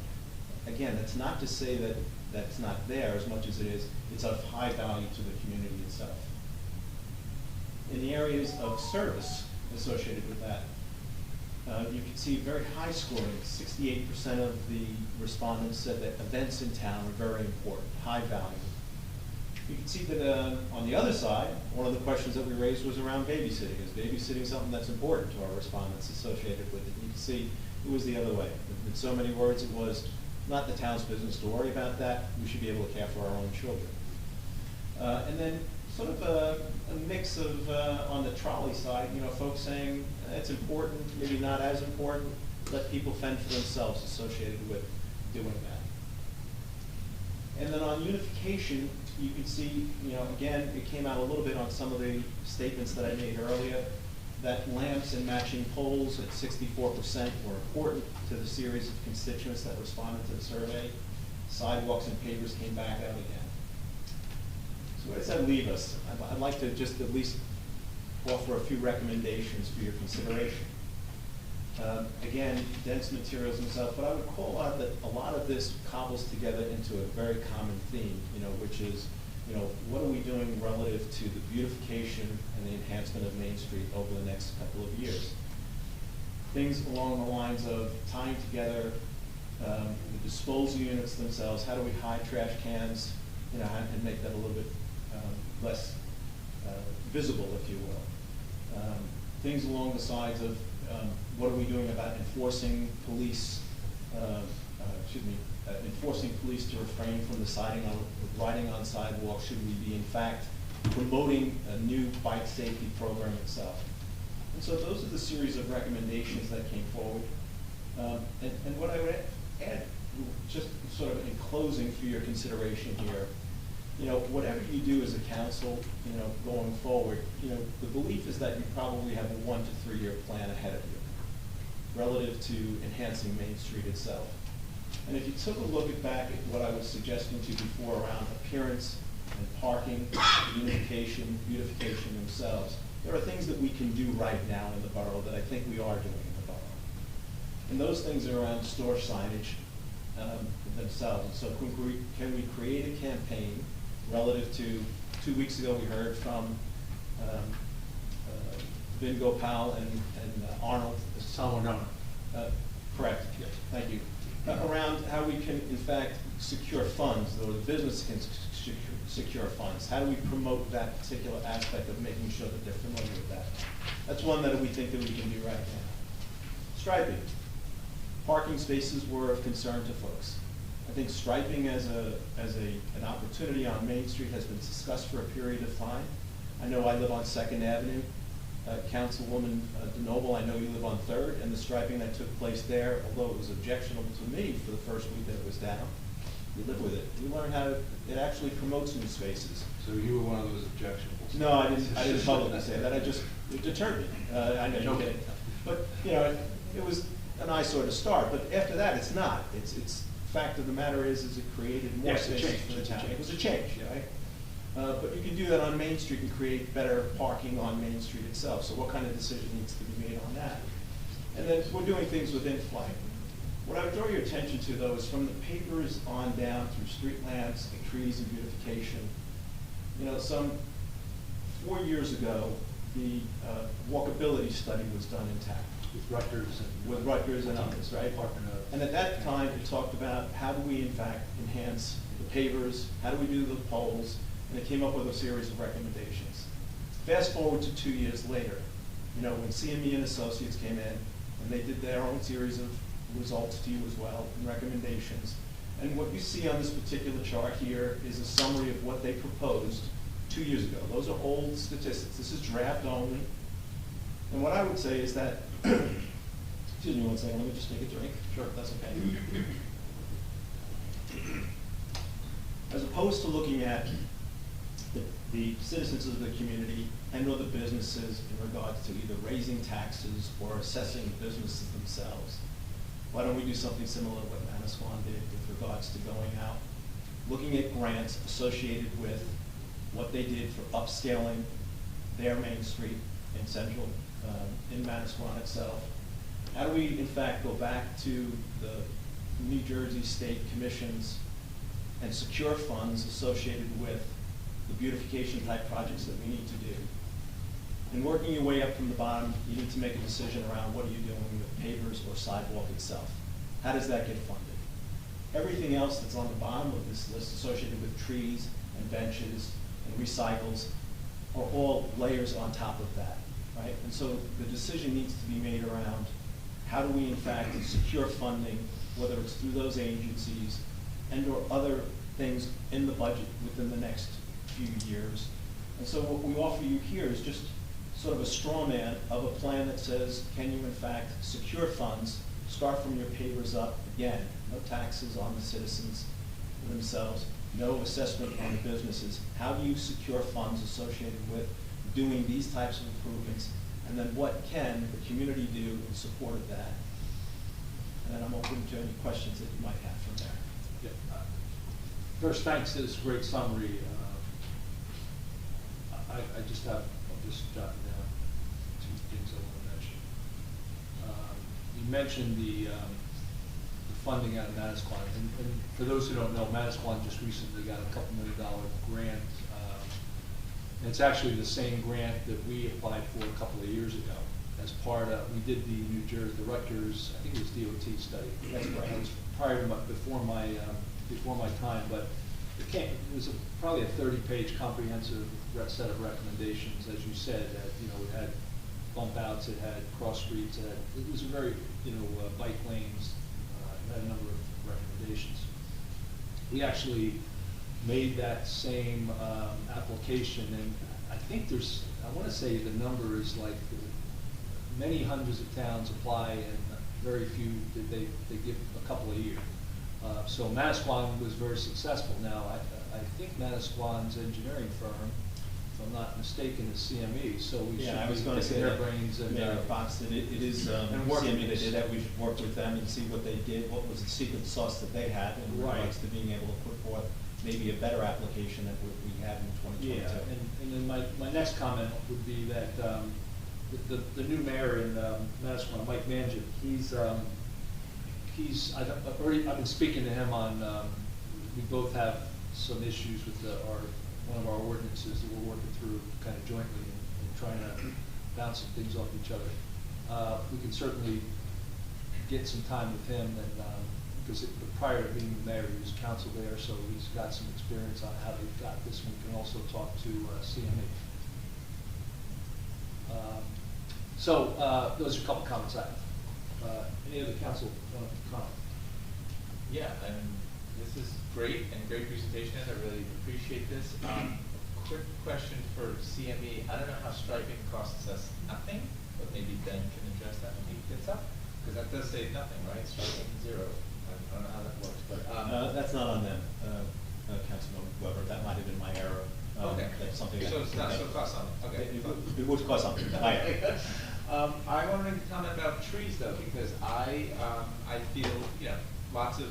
Again, that's not to say that that's not there as much as it is, it's of high value to the community itself. In the areas of service associated with that, you can see very high scoring. 68% of the respondents said that events in town are very important, high value. You can see that on the other side, one of the questions that we raised was around babysitting. Is babysitting something that's important to our respondents associated with it? You can see it was the other way. In so many words, it was not the town's business to worry about that. We should be able to care for our own children. And then sort of a mix of, on the trolley side, folks saying it's important, maybe not as important, let people fend for themselves associated with doing that. And then on unification, you can see, again, it came out a little bit on some of the statements that I made earlier, that lamps and matching poles at 64% were important to the series of constituents that responded to the survey. Sidewalks and pavers came back out again. So where does that leave us? I'd like to just at least offer a few recommendations for your consideration. Again, dense materials themselves, but I would call out that a lot of this cobbles together into a very common theme, which is, what are we doing relative to the beautification and the enhancement of Main Street over the next couple of years? Things along the lines of tying together the disposal units themselves. How do we hide trash cans, and make that a little bit less visible, if you will. Things along the sides of what are we doing about enforcing police, enforcing police to refrain from riding on sidewalks? Should we be, in fact, promoting a new bike safety program itself? And so those are the series of recommendations that came forward. And what I would add, just sort of in closing for your consideration here, whatever you do as a council, going forward, the belief is that you probably have a 1 to 3 year plan ahead of you relative to enhancing Main Street itself. And if you took a look back at what I was suggesting to you before around appearance and parking, unification, beautification themselves, there are things that we can do right now in the borough that I think we are doing in the borough. And those things are around store signage themselves. And so can we create a campaign relative to, 2 weeks ago we heard from Vin Gopal and Arnold. Correct, yes, thank you. Around how we can, in fact, secure funds, or the business can secure funds. How do we promote that particular aspect of making sure that they're familiar with that? That's one that we think that we can do right now. Striping. Parking spaces were of concern to folks. I think striping as an opportunity on Main Street has been discussed for a period of time. I know I live on 2nd Avenue. Councilwoman DeNoble, I know you live on Third, and the striping that took place there, although it was objectionable to me for the first week that it was down, you live with it. You learn how it actually promotes new spaces. So you were one of those objectionables? No, I didn't publicly say that. It deterred me. I know you did. But, you know, it was an eyesore to start, but after that, it's not. It's fact of the matter is it created more Yes, a spaces change. for the It's a town. change. It was a change, right? But you can do that on Main Street and create better parking on Main Street itself. So what kind of decision needs to be made on that? And then we're doing things within flight. What I would draw your attention to, though, is from the papers on down through street lamps and trees and beautification. You know, some 4 years ago, the walkability study was done in town. With Rutgers and others, right? And at that time, it talked about how do we, in fact, enhance the pavers, how do we do the poles, and it came up with a series of recommendations. Fast forward to 2 years later, you know, when CME and Associates came in, and they did their own series of results to you as well, and recommendations. And what you see on this particular chart here is a summary of what they proposed 2 years ago. Those are old statistics. This is draft only. And what I would say is that, excuse me one second, let me just take a drink. Sure, that's okay. As opposed to looking at the citizens of the community and or the businesses in regards to either raising taxes or assessing businesses themselves, why don't we do something similar to what Manasquan did with regards to going out, looking at grants associated with what they did for upscaling their Main Street in Central, in Manasquan itself. How do we, in fact, go back to the New Jersey State Commissions and secure funds associated with the beautification type projects that we need to do? And working your way up from the bottom, you need to make a decision around what are you doing with pavers or sidewalk itself. How does that get funded? Everything else that's on the bottom of this list associated with trees and benches and recycles are all layers on top of that, right? And so the decision needs to be made around how do we in fact secure funding, whether it's through those agencies and or other things in the budget within the next few years. And so what we offer you here is just sort of a straw man of a plan that says, can you in fact secure funds, start from your pavers up, again, no taxes on the citizens themselves, no assessment on the businesses. How do you secure funds associated with doing these types of improvements? And then what can the community do in support of that? And then I'm open to any questions that you might have from there. Yeah. First, thanks for this great summary. I'll just jot down two things I want to mention. You mentioned the funding out of Manasquan, and for those who don't know, Manasquan just recently got a $2 million grant. And it's actually the same grant that we applied for a couple of years ago. As part of, we did the New Jersey, the Rutgers, I think it was DOT study. That's right. It was prior to before my time, but it was probably a 30-page comprehensive set of recommendations, as you said. That it had bump outs, it had cross streets, it was a very bike lanes. It had a number of recommendations. We actually made that same application, and I think I want to say the number is like many hundreds of towns apply, and very few did they give a couple a year. So Manasquan was very successful. Now, I think Manasquan's engineering firm, if I'm not mistaken, is CME. So we should I was be going to picking say their that, brains and Mayor Fox, that it is and working CME that with- did that. We should work with them and see what they did, what was the secret sauce that they had in Right. regards to being able to put forth maybe a better application than what we have in 2022. Yeah, and then my next comment would be that the new mayor in Manasquan, Mike Mangitt, I've been speaking to him on, we both have some issues with one of our ordinances that we're working through kind of jointly and trying to bounce some things off each other. We can certainly get some time with him, and because prior to being the mayor, he was council there, so he's got some experience on how they've got this, and we can also talk to CME. Those are a couple comments I have. Any other council want to comment? Yeah, and this is great and great presentation. I really appreciate this. quick question for CME. I don't know how striping costs us nothing, but maybe Ben can address that when he gets up, because that does say nothing, right? Striping zero. I don't know how that works, but, That's not on them, Councilman Weber, that might have been my error. Okay. That's something that. So it's not, so it costs something, okay. It would cost something, my error. I wanted to comment about trees though, because I feel, you know, lots of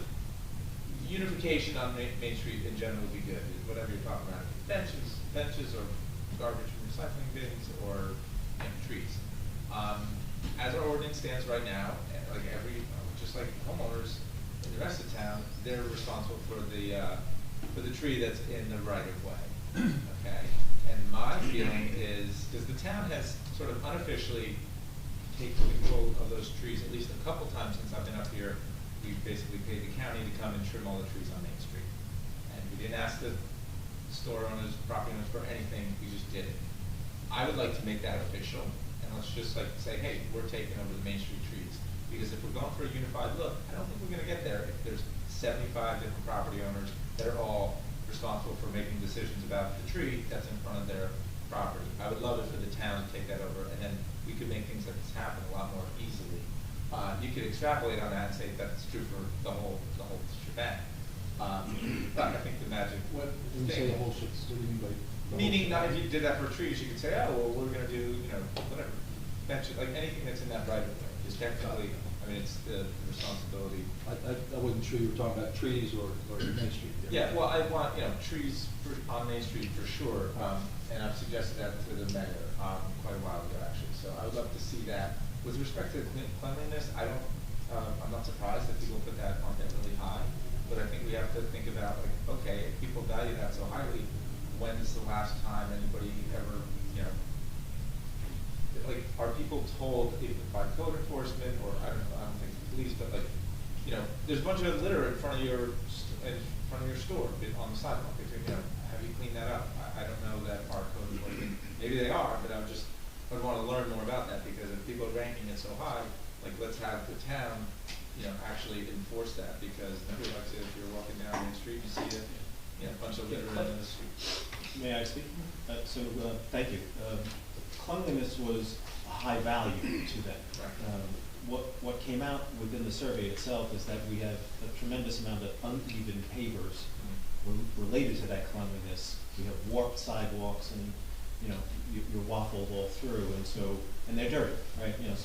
unification on Main Street in general would be good, whatever you're talking about. Benches or garbage and recycling bins or, you know, trees. As our ordinance stands right now, like just like homeowners in the rest of town, they're responsible for the tree that's in the right of way, okay? And my feeling is, because the town has sort of unofficially taken control of those trees, at least a couple times since I've been up here, we basically paid the county to come and trim all the trees on Main Street. And we didn't ask the store owners, property owners for anything, we just did it. I would like to make that official, and let's just like say, hey, we're taking over the Main Street trees. Because if we're going for a unified look, I don't think we're gonna get there if there's 75 different property owners that are all responsible for making decisions about the tree that's in front of their property. I would love it for the town to take that over, and then we could make things like this happen a lot more easily. You could extrapolate on that and say that's true for the whole shebang. But I think the magic When you say the whole shit, what do you mean by? the whole meaning, not shebang? if you did that for trees, you could say, oh, well, we're gonna do, you know, whatever. Benches, like anything that's in that right of way is technically, I mean, it's the responsibility. I wasn't sure you were talking about trees or Main Street. Yeah, well, I want, you know, trees on Main Street for sure, and I've suggested that to the mayor, quite a while ago, actually, so I would love to see that. With respect to cleanliness, I'm not surprised that people put that on there really high, but I think we have to think about, like, okay, if people value that so highly, when's the last time anybody ever, you know, like, are people told either by code enforcement, or I don't think police, but like, you know, there's a bunch of litter in front of your store, on the sidewalk, you know, have you cleaned that up? I don't know that our code enforcement, maybe they are, but I'd want to learn more about that, because if people are ranking it so high, like, let's have the town, you know, actually enforce that, because nobody likes it if you're walking down Main Street, you see a bunch of litter in the street. May I speak? Thank you. Cleanliness was a high value to them. Right. What came out within the survey itself is that we have a tremendous amount of uneven pavers related to that cleanliness. We have warped sidewalks, and you know, you're waffled all through, and they're dirty, right? You know,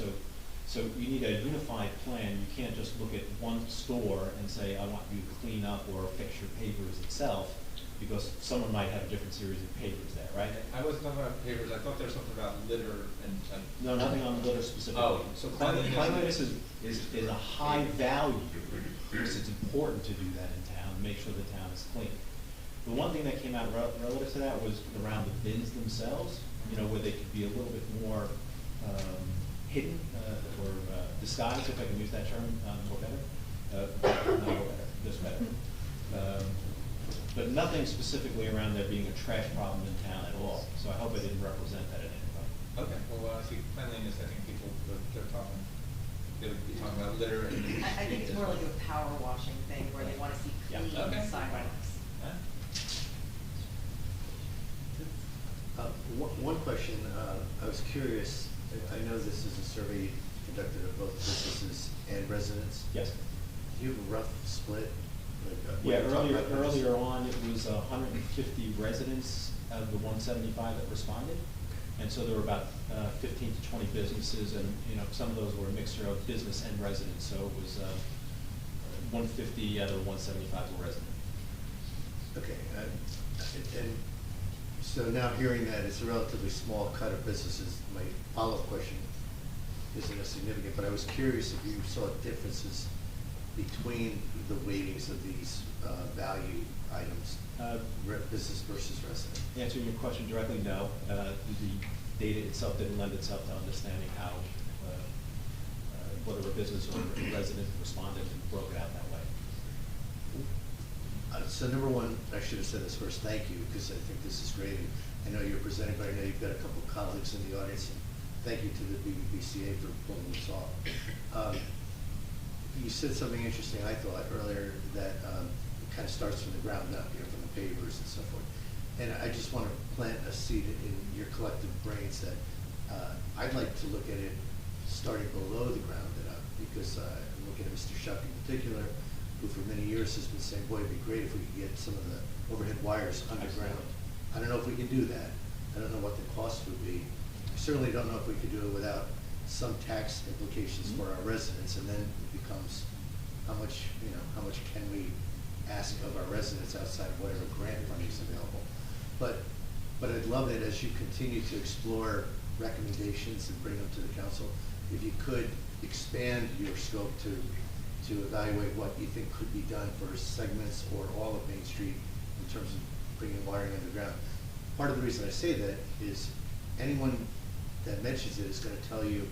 so you need a unified plan. You can't just look at one store and say, I want you to clean up or fix your pavers itself, because someone might have a different series of pavers there, right? I wasn't talking about pavers, I thought there was something about litter and. No, nothing on litter specifically. Oh, so Cleanliness is a high value, because it's important to do that in town, make sure the town is clean. The one thing that came out relative to that was around the bins themselves, you know, where they could be a little bit more hidden or disguised, if I can use that term more better. Not more better, just better. But nothing specifically around there being a trash problem in town at all. So I hope I didn't represent that in any way. Okay, well, when I see cleanliness, I think people, they would be talking about litter and. I think it's more like a power washing thing where they want to see Yeah. clean Okay. sidewalks. Huh? One question, I was curious, I know this is a survey conducted of both businesses and residents. Yes. Do you have a rough split? Like, what Yeah, you're talking about versus- earlier on, it was 150 residents out of the 175 that responded. And so there were about 15 to 20 businesses, and, you know, some of those were a mixture of business and residents. So it was 150 out of the 175 were residents. Okay, and so now hearing that it's a relatively small cut of businesses, my follow-up question isn't as significant, but I was curious if you saw differences between the weightings of these value items, business versus resident. Answering your question directly, no. The data itself didn't lend itself to understanding how, whether a business or a resident responded and broke it out that way. So number one, I should have said this first, thank you, because I think this is great. And I know you're presenting, but I know you've got a couple of colleagues in the audience, and thank you to the BBCA for pulling this off. You said something interesting, I thought, earlier, that it kind of starts from the ground up, you know, from the pavers and so forth. And I just want to plant a seed in your collective brains that I'd like to look at it starting below the ground and up, because I'm looking at Mr. Shuck in particular, who for many years has been saying, boy, it'd be great if we could get some of the overhead wires underground. I don't know if we can do that. I don't know what the cost would be. I certainly don't know if we could do it without some tax implications for our residents, and then it becomes how much can we ask of our residents outside of whatever grant money is available. But I'd love it as you continue to explore recommendations and bring them to the council, if you could expand your scope to evaluate what you think could be done for segments or all of Main Street in terms of bringing wiring underground. Part of the reason I say that is anyone that mentions it is going to tell you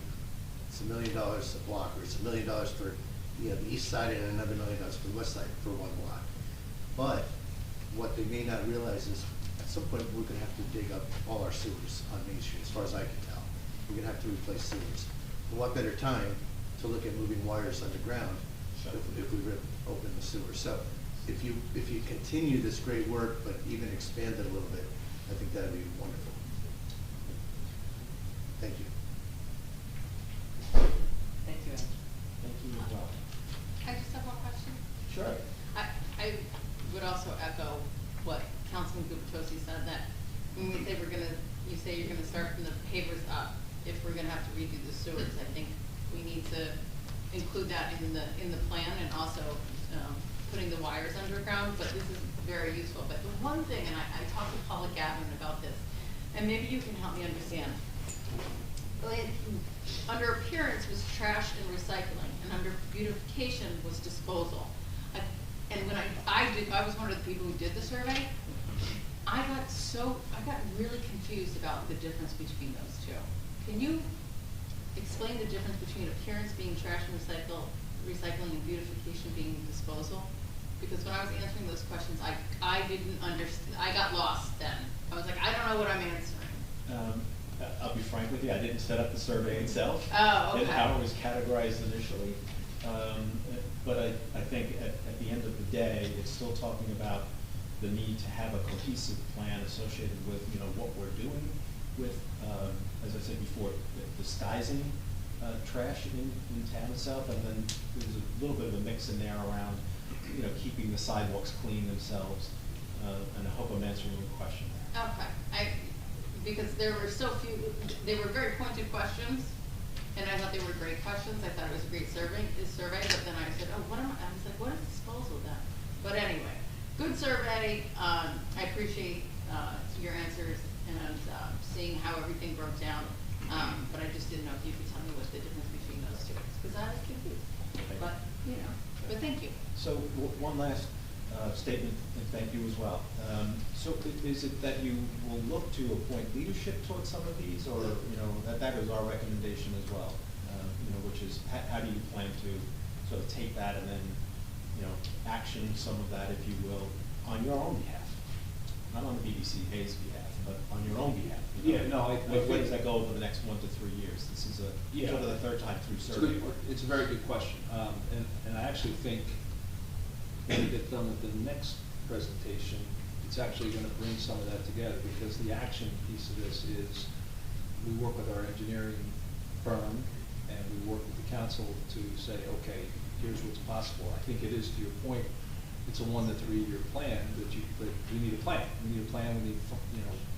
it's $1 million a block, or it's $1 million for the east side and another $1 million for the west side for one block. But what they may not realize is at some point we're going to have to dig up all our sewers on Main Street, as far as I can tell. We're going to have to replace sewers. And what better time to look at moving wires underground if we rip open the sewer. So if you continue this great work, but even expand it a little bit, I think that would be wonderful. Thank you. Thank you, Ed. Thank you as well. I just have one question. Sure. I would also echo what Councilman Gubertosi said, that when we say you say you're gonna start from the pavers up, if we're gonna have to redo the sewers, I think we need to include that in the plan, and also putting the wires underground, but this is very useful. But the one thing, and I talked to Paula Gavin about this, and maybe you can help me understand. Under appearance was trash and recycling, and under beautification was disposal. And when I was one of the people who did the survey, I got really confused about the difference between those two. Can you explain the difference between appearance being trash and recycling and beautification being disposal? Because when I was answering those questions, I didn't understand. I got lost then. I was like, I don't know what I'm answering. I'll be frank with you, I didn't set up the survey itself. Oh, okay. And how it was categorized initially. But I think at the end of the day, it's still talking about the need to have a cohesive plan associated with, what we're doing with, as I said before, disguising trash in town itself, and then there's a little bit of a mix in there around, keeping the sidewalks clean themselves. And I hope I'm answering your question. Okay. Because there were so few, they were very pointed questions, and I thought they were great questions. I thought it was a great survey, but then I said, oh, I was like, what is disposal then? But anyway, good survey. I appreciate your answers and seeing how everything broke down. But I just didn't know if you could tell me what the difference between those two is, because I was confused. But, but thank you. So one last statement, and thank you as well. So is it that you will look to appoint leadership towards some of these, or that is our recommendation as well? Which is how do you plan to sort of take that and then action some of that, if you will, on your own behalf, not on the BBC Hayes behalf, but on your own behalf. Where does that go over the next 1 to 3 years? This is sort of the third time through survey work. It's a very good question, and I actually think when we get done with the next presentation, it's actually going to bring some of that together, because the action piece of this is we work with our engineering firm and we work with the council to say, okay, here's what's possible. I think it is, to your point, it's a 1 to 3 year plan, but we need a plan. We need a plan. We need,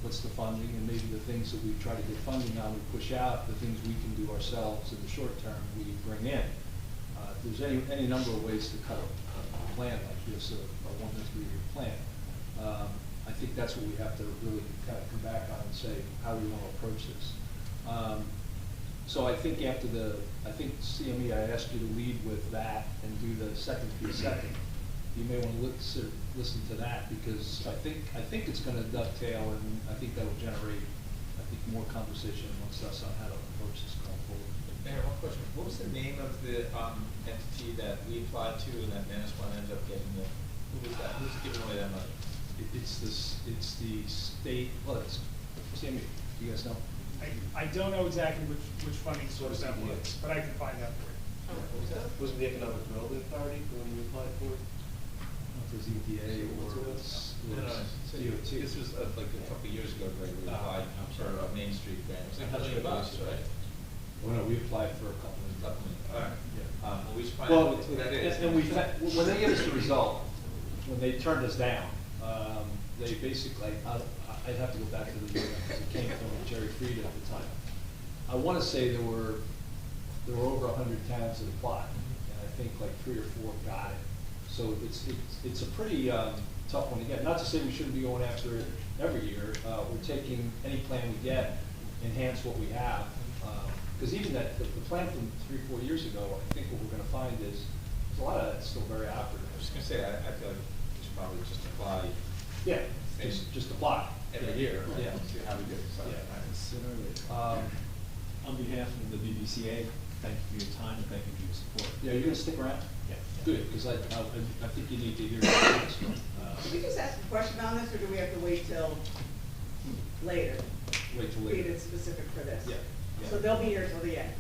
what's the funding, and maybe the things that we try to get funding on, we push out. The things we can do ourselves in the short term, we bring in. There's any number of ways to cut a plan like this, a 1 to 3 year plan. I think that's what we have to really kind of come back on and say, how do we want to approach this? So I think CME, I asked you to lead with that and do the second piece second. You may want to listen to that, because I think it's going to dovetail, and I think that'll generate, more conversation amongst us on how to approach this going forward. Mayor, one question. What was the name of the entity that we applied to and that Manasquan ended up getting the, who was that? Who's giving away that money? It's the state, it's CME. Do you guys know? I don't know exactly which funding source that was, but I can find out for you. What was that? Was it the Economic Development Authority when you applied for it? I don't know if there's even EDA or it's DOT. This was like a couple of years ago, Greg, we applied for a Main Street grant. It was like $1 million, right? Well, no, we applied for a couple of. All right. Yeah. Well, we should find Well, out what that is. and we, when they gave us the result, when they turned us down, they basically, I'd have to go back to the video because it came from Jerry Frieda at the time. I want to say there were over 100 towns that applied, and I think like 3 or 4 got it. So it's a pretty tough one to get. Not to say we shouldn't be going after it every year. We're taking any plan we get, enhance what we have. Because even the plan from 3-4 years ago, I think what we're going to find is there's a lot of that's still very operative. I was just gonna say, I feel like we should probably just apply. Yeah, just apply. Every year. Yeah. See how we do. So, Yeah. On behalf of the BBCA, thank you for your time and thank you for your support. Yeah, you're going to stick around? Yeah. Good, because I think you need to hear this. Did we just ask a question on this, or do we have to wait till later? Wait till Read later. it specific for this? Yeah. So they'll be here till the end?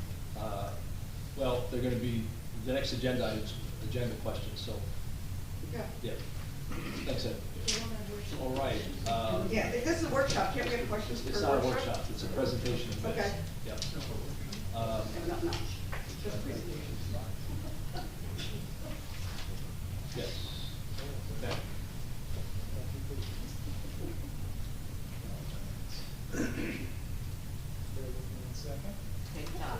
Well, they're going to be, the next agenda items, agenda questions, so, Yeah. yeah. Thanks, Ed. All right. Yeah, if this is a workshop, can't we have questions for It's a not a workshop? workshop, it's a presentation of minutes. Okay. Yeah. No, just a presentation. Yes. Okay. Good job.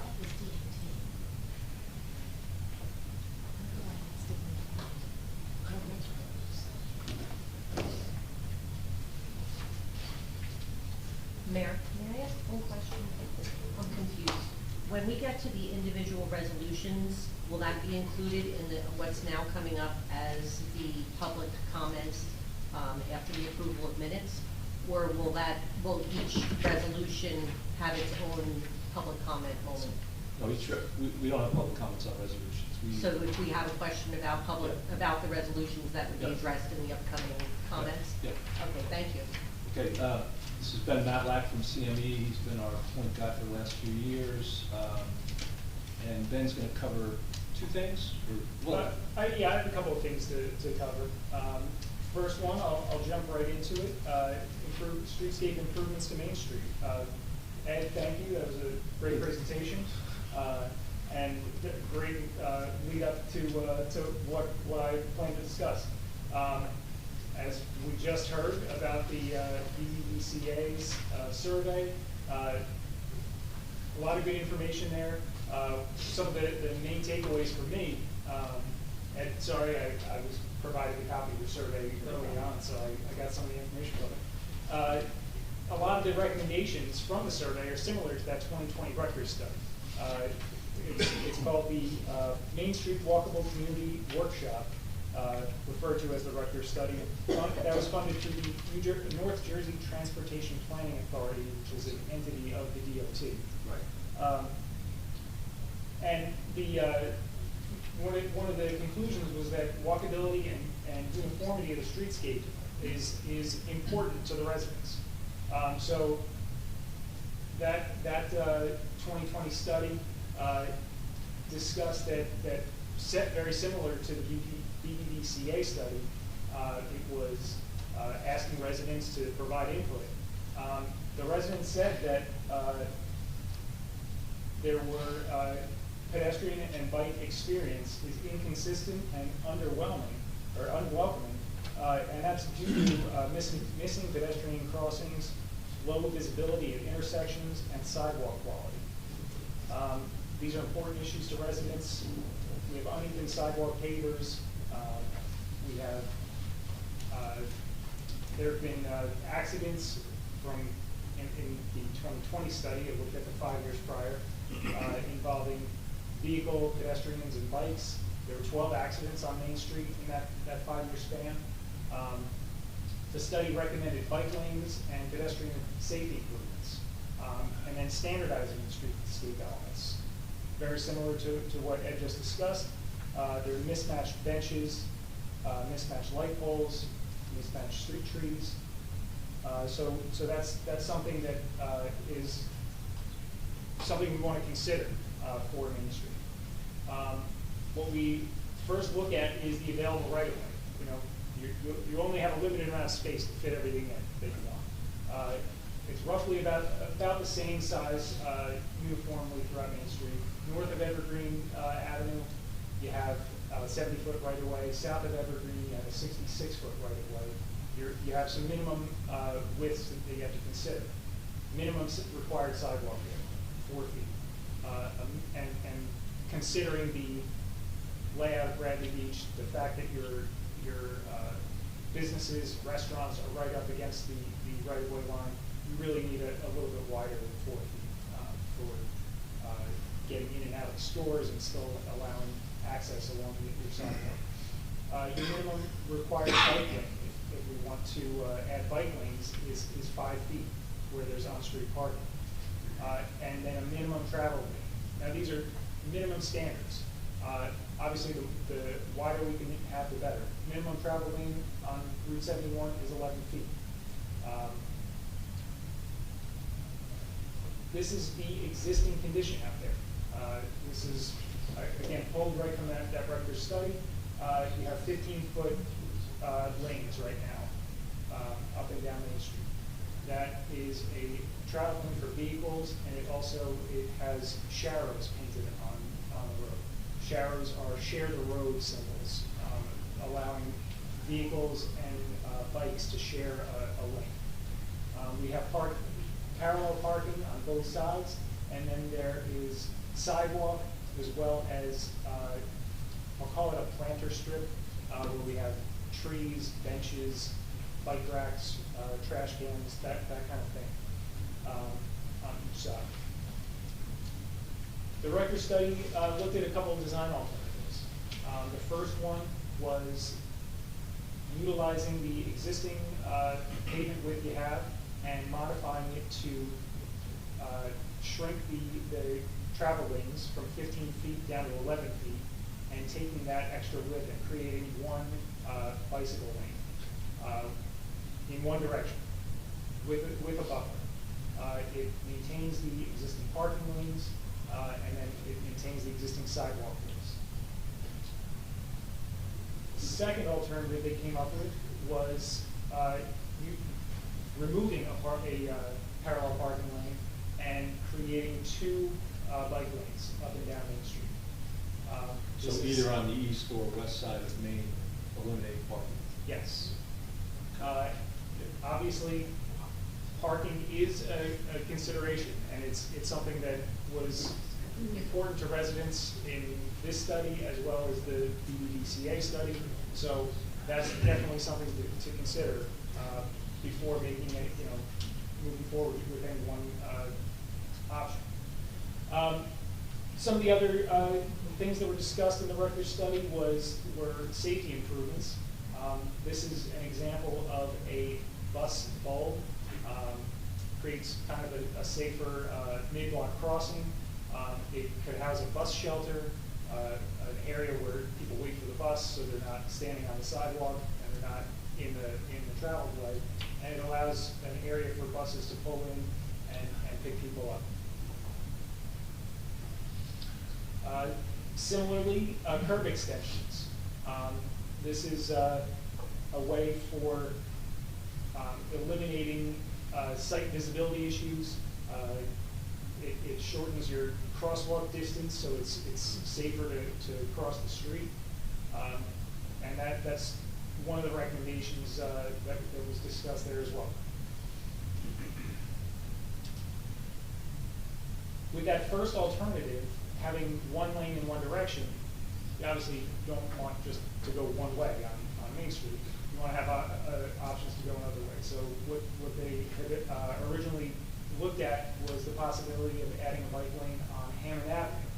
Mayor, may I ask one question? I'm confused. When we get to the individual resolutions, will that be included in what's now coming up as the public comments after the approval of minutes? Or will each resolution have its own public comment only? No, we don't have public comments on resolutions. So if we have a question about about the resolutions, that would be Yeah. addressed in the upcoming comments? Yeah. Okay, thank you. Okay, this has Ben Matlack from CME. He's been our point guy for the last few years. And Ben's going to cover 2 things? Yeah, I have a couple of things to cover. First one, I'll jump right into it. Streetscape improvements to Main Street. Ed, thank you. That was a great presentation. And great lead up to what I plan to discuss. As we just heard about the BBCA's survey, a lot of good information there. Some of the main takeaways for me, and sorry, I was provided a copy of the survey early on, so I got some of the information from it. A lot of the recommendations from the survey are similar to that 2020 Rutgers study. It's called the Main Street Walkable Community Workshop, referred to as the Rutgers study. That was funded through the North Jersey Transportation Planning Authority, which is an entity of the DOT. Right. And one of the conclusions was that walkability and uniformity of the streetscape is important to the residents. So that 2020 study discussed that very similar to the BBCA study. It was asking residents to provide input. The residents said that there were pedestrian and bike experience is inconsistent and underwhelming or unwelcoming, and that's due to missing pedestrian crossings, low visibility at intersections, and sidewalk quality. These are important issues to residents. We have uneven sidewalk pavers. We have there have been accidents in the 2020 study. It looked at the 5 years prior involving vehicle, pedestrians, and bikes. There were 12 accidents on Main Street in that 5-year span. The study recommended bike lanes and pedestrian safety improvements, and then standardizing the streetscape elements. Very similar to what Ed just discussed. There are mismatched benches, mismatched light poles, mismatched street trees. So that's something that is something we want to consider for Main Street. What we first look at is the available right of way. You know, you only have a limited amount of space to fit everything in that you want. It's roughly about the same size uniformly throughout Main Street. North of Evergreen Avenue, you have 70-foot right-of-way. South of Evergreen, you have a 66-foot right-of-way. You have some minimum widths that you have to consider. Minimum required sidewalk there, 4 feet. And considering the layout of Bradley Beach, the fact that your businesses, restaurants are right up against the right-of-way line, you really need a little bit wider than 4 feet for getting in and out of stores and still allowing access along your sidewalk. Your minimum required bike lane, if we want to add bike lanes, is 5 feet where there's on-street parking. And then a minimum travel lane. Now these are minimum standards. Obviously the wider we can have, the better. Minimum travel lane on Route 71 is 11 feet. This is the existing condition out there. This is, again, pulled right from that Rutgers study. You have 15-foot lanes right now up and down Main Street. That is a travel lane for vehicles, and it has sharrows painted on the road. Sharrows are share the road symbols, allowing vehicles and bikes to share a lane. We have parallel parking on both sides, and then there is sidewalk as well as, I'll call it a planter strip, where we have trees, benches, bike racks, trash cans, that kind of thing on each side. The Rutgers study looked at a couple of design alternatives. The first one was utilizing the existing pavement width you have and modifying it to shrink the travel lanes from 15 feet down to 11 feet and taking that extra width and creating one bicycle lane in one direction with a buffer. It maintains the existing parking lanes and then it maintains the existing sidewalk lanes. The second alternative they came up with was removing a parallel parking lane and creating two bike lanes up and down Main Street. So either on the east or west side of Main, eliminate parking? Yes. Obviously, parking is a consideration, and it's something that was important to residents in this study as well as the BDCA study. So that's definitely something to consider before making it, moving forward with any one option. Some of the other things that were discussed in the Rutgers study were safety improvements. This is an example of a bus bulb. Creates kind of a safer mid-block crossing. It could house a bus shelter, an area where people wait for the bus so they're not standing on the sidewalk and they're not in the travel way. And it allows an area for buses to pull in and pick people up. Similarly, curb extensions. This is a way for eliminating site visibility issues. It shortens your crosswalk distance, so it's safer to cross the street. And that's one of the recommendations that was discussed there as well. With that first alternative, having one lane in one direction, you obviously don't want just to go one way on Main Street. You want to have options to go another way. So what they had originally looked at was the possibility of adding a bike lane on Hammond Avenue.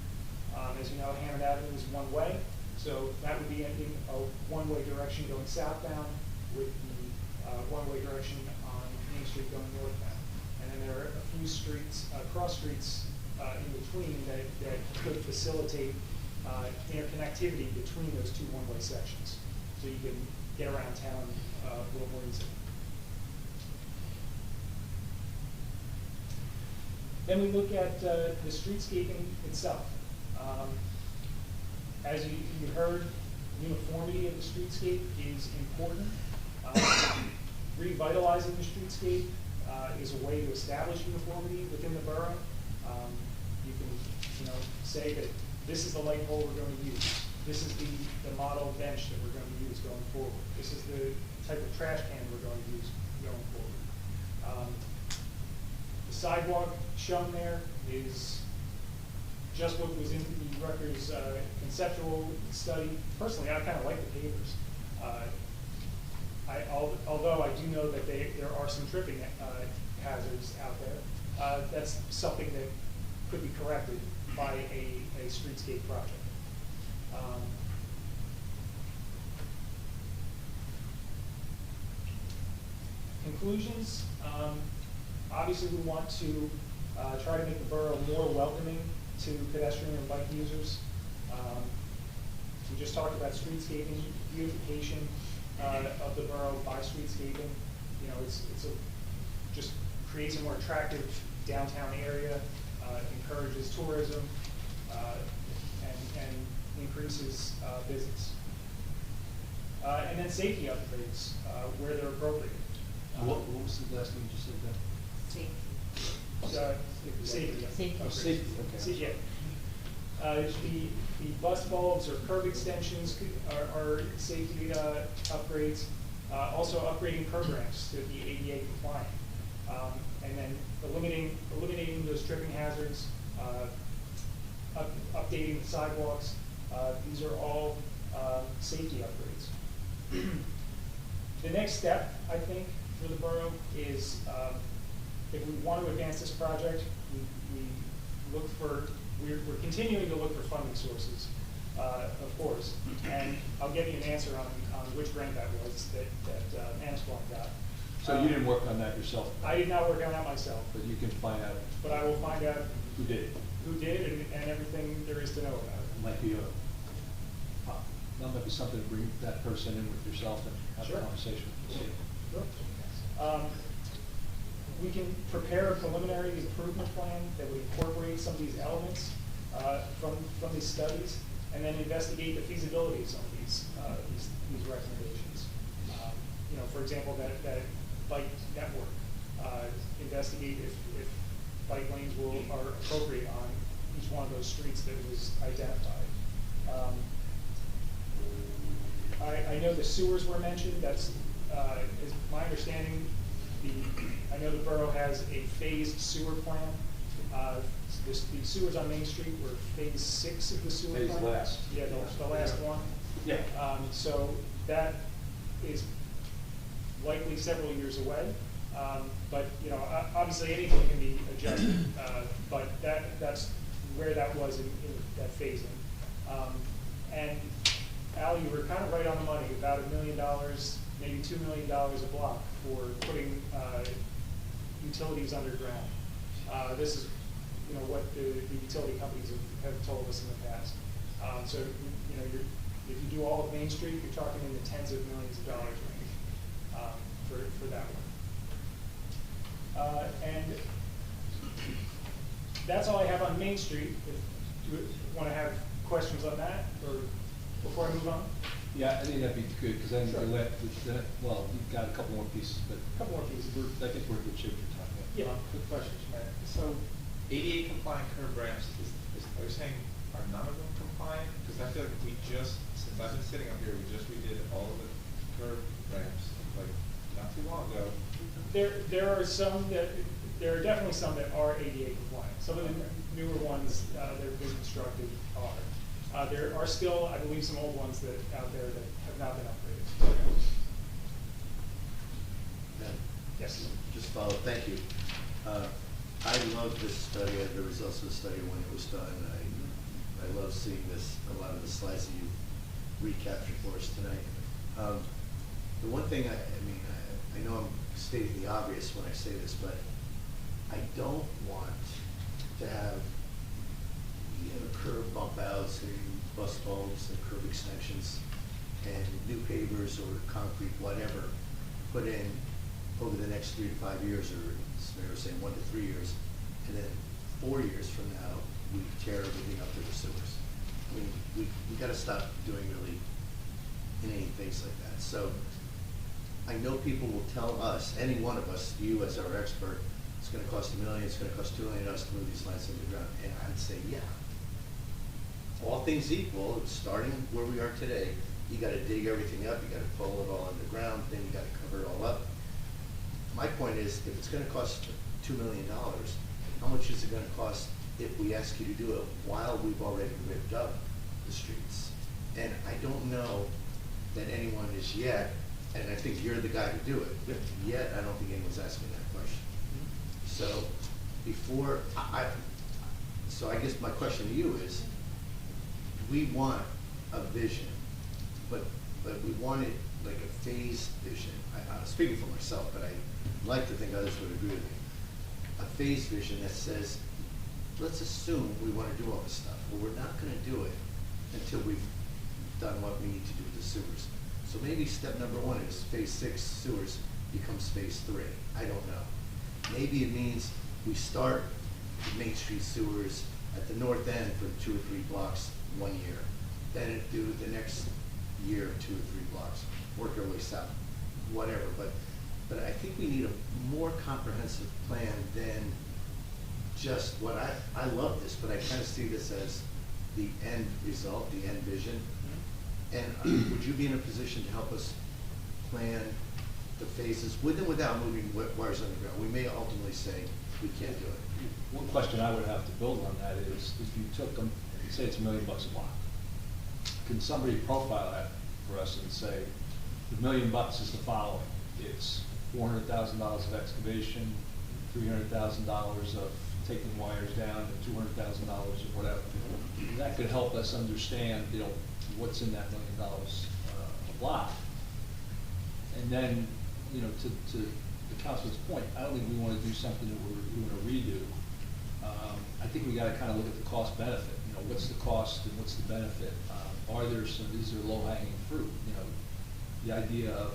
As you know, Hammond Avenue is one way, so that would be in a one-way direction going southbound with the one-way direction on Main Street going northbound. And then there are a few streets, cross streets in between that could facilitate interconnectivity between those two one-way sections. So you can get around town a little more easily. Then we look at the streetscaping itself. As you heard, uniformity of the streetscape is important. Revitalizing the streetscape is a way to establish uniformity within the borough. You can, say that this is the light pole we're going to use. This is the model bench that we're going to use going forward. This is the type of trash can we're going to use going forward. The sidewalk shown there is just what was in the Rutgers conceptual study. Personally, I kind of like the pavers. Although I do know that there are some tripping hazards out there, that's something that could be corrected by a streetscape project. Conclusions. Obviously, we want to try to make the borough more welcoming to pedestrian and bike users. We just talked about streetscaping, beautification of the borough by streetscaping. Just creates a more attractive downtown area, encourages tourism, and increases business. And then safety upgrades where they're appropriate. What was the last thing you just said there? Safety. Safety. Oh, safety, okay. The bus bulbs or curb extensions are safety upgrades. Also upgrading programs to be ADA compliant. And then eliminating those tripping hazards, updating the sidewalks. These are all safety upgrades. The next step, I think, for the borough is if we want to advance this project, we're continuing to look for funding sources, of course. And I'll give you an answer on which grant that was that Antoine got. So you didn't work on that yourself? I did not work on that myself. But you can find out. But I will find out who did and everything there is to know about it. Might be that might be something to bring that person in with yourself and have Sure. a conversation with the city. Sure. We can prepare a preliminary improvement plan that would incorporate some of these elements from these studies, and then investigate the feasibility of some of these recommendations. For example, that bike network. Investigate if bike lanes are appropriate on each one of those streets that was identified. I know the sewers were mentioned. That's is my understanding. I know the borough has a phased sewer plan. The sewers on Main Street were phase 6 of the sewer plan. Phase last. Yeah, the last one. Yeah. So that is likely several years away. But obviously anything can be adjusted. But that's where that was in that phasing. And Al, you were kind of right on the money. About $1 million, maybe $2 million a block for putting utilities underground. This is what the utility companies have told us in the past. So if you do all of Main Street, you're talking in the tens of millions of dollars range for that one. And that's all I have on Main Street. Do you want to have questions on that, or before I move on? Yeah, I think that'd be good, because then Sure. we've got a couple more pieces, but A couple more pieces. I think we're in good shape for talking about. Yeah. Quick question, Mayor. So ADA compliant curb ramps, are you saying are none of them compliant? Because I feel like since I've been sitting up here, we just redid all of the curb ramps like not too long ago. There are definitely some that are ADA compliant. Some of the newer ones that have been constructed are. There are still, I believe, some old ones out there that have not been upgraded. Yes. Just follow. Thank you. I love this study. The results of the study when it was done. I love seeing a lot of the slides that you recaptured for us tonight. The one thing I know I'm stating the obvious when I say this, but I don't want to have curb bump outs and bus bulbs and curb extensions and new pavers or concrete, whatever, put in over the next 3 to 5 years, or as Mayor was saying, 1 to 3 years, and then 4 years from now, we tear everything up to the sewers. I mean, we got to stop doing really in any phase like that. So I know people will tell us, any one of us, you as our expert, it's gonna cost $1 million, it's gonna cost $2 million to move these lines underground, and I'd say, yeah. All things equal, starting where we are today, you gotta dig everything up, you gotta pull it all underground, then you gotta cover it all up. My point is, if it's gonna cost $2 million, how much is it gonna cost if we ask you to do it while we've already ripped up the streets? And I don't know that anyone is yet, and I think you're the guy to do it, yet I don't think anyone's asking that question. So before, so I guess my question to you is, we want a vision, but we want it like a phased vision. I'm speaking for myself, but I'd like to think others would agree with me. A phased vision that says, let's assume we want to do all this stuff, but we're not going to do it until we've done what we need to do with the sewers. So maybe step number 1 is phase 6 sewers becomes phase 3. I don't know. Maybe it means we start Main Street sewers at the north end for 2 or 3 blocks 1 year. Then do the next year 2 or 3 blocks, work our way south, whatever. But I think we need a more comprehensive plan than just what I love this, but I kind of see this as the end result, the end vision. And would you be in a position to help us plan the phases with and without moving wires underground? We may ultimately say we can't do it. One question I would have to build on that is, if you took them, say it's $1 million a block, can somebody profile that for us and say, the $1 million is the following? It's $400,000 of excavation, $300,000 of taking wires down, and $200,000 of whatever. That could help us understand, what's in that $1 million a block. And then, to the council's point, I don't think we want to do something that we're going to redo. I think we got to kind of look at the cost benefit. What's the cost and what's the benefit? Is there low-hanging fruit? The idea of,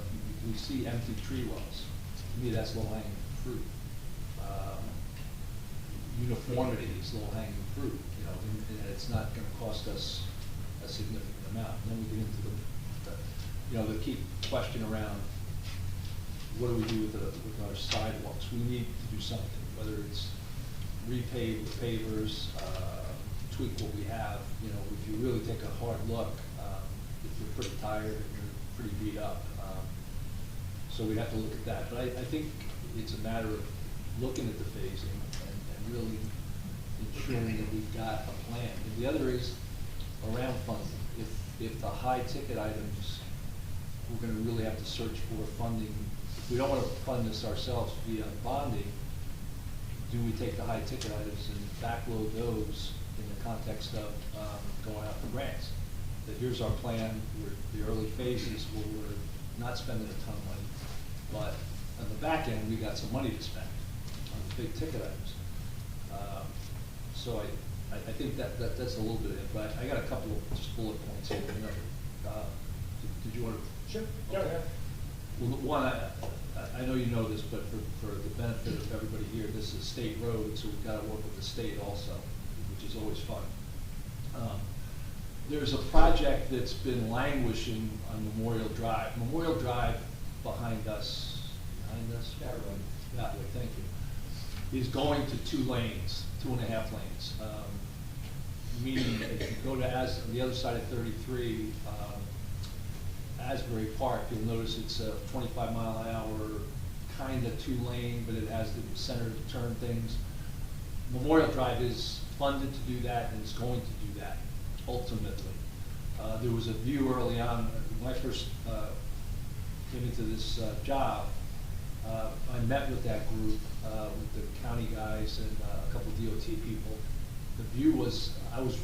we see empty tree wells. To me, that's low-hanging fruit. Uniformity is low-hanging fruit, and it's not going to cost us a significant amount. And then we get into the key question around, what do we do with our sidewalks? We need to do something, whether it's repave with pavers, tweak what we have. If you really take a hard look, if you're pretty tired and you're pretty beat up, so we have to look at that. But I think it's a matter of looking at the phasing and really ensuring that we've got a plan. And the other is around funding. If the high ticket items, we're going to really have to search for funding. If we don't want to fund this ourselves via bonding, do we take the high ticket items and backload those in the context of going out for grants? That here's our plan, the early phases where we're not spending a ton of money, but on the back end, we got some money to spend on the big ticket items. So I think that's a little bit of it, but I got a couple of just bullet points here. Did you want to? Sure. Okay. Yeah. Well, one, I know you know this, but for the benefit of everybody here, this is a state road, so we've got to work with the state also, which is always fun. There's a project that's been languishing on Memorial Drive. Memorial Drive behind us, that way, thank you, is going to 2 lanes, 2.5 lanes. Meaning if you go to the other side of 33, Asbury Park, you'll notice it's a 25-mile-an-hour kind of 2-lane, but it has the center to turn things. Memorial Drive is funded to do that, and it's going to do that ultimately. There was a view early on when I first came into this job. I met with that group, with the county guys and a couple of DOT people. The view was, I was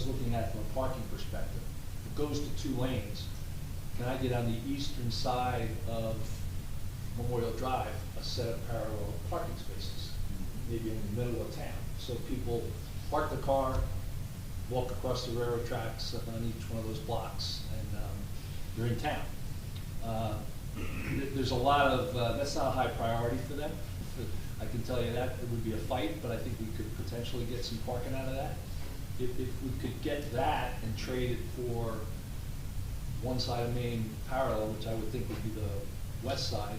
looking at it from a parking perspective. It goes to 2 lanes. Can I get on the eastern side of Memorial Drive a set of parallel parking spaces, maybe in the middle of town, so people park the car, walk across the railroad tracks on each one of those blocks, and you're in town. There's a lot of, that's not a high priority for them. I can tell you that. It would be a fight, but I think we could potentially get some parking out of that. If we could get that and trade it for one side of Main parallel, which I would think would be the west side,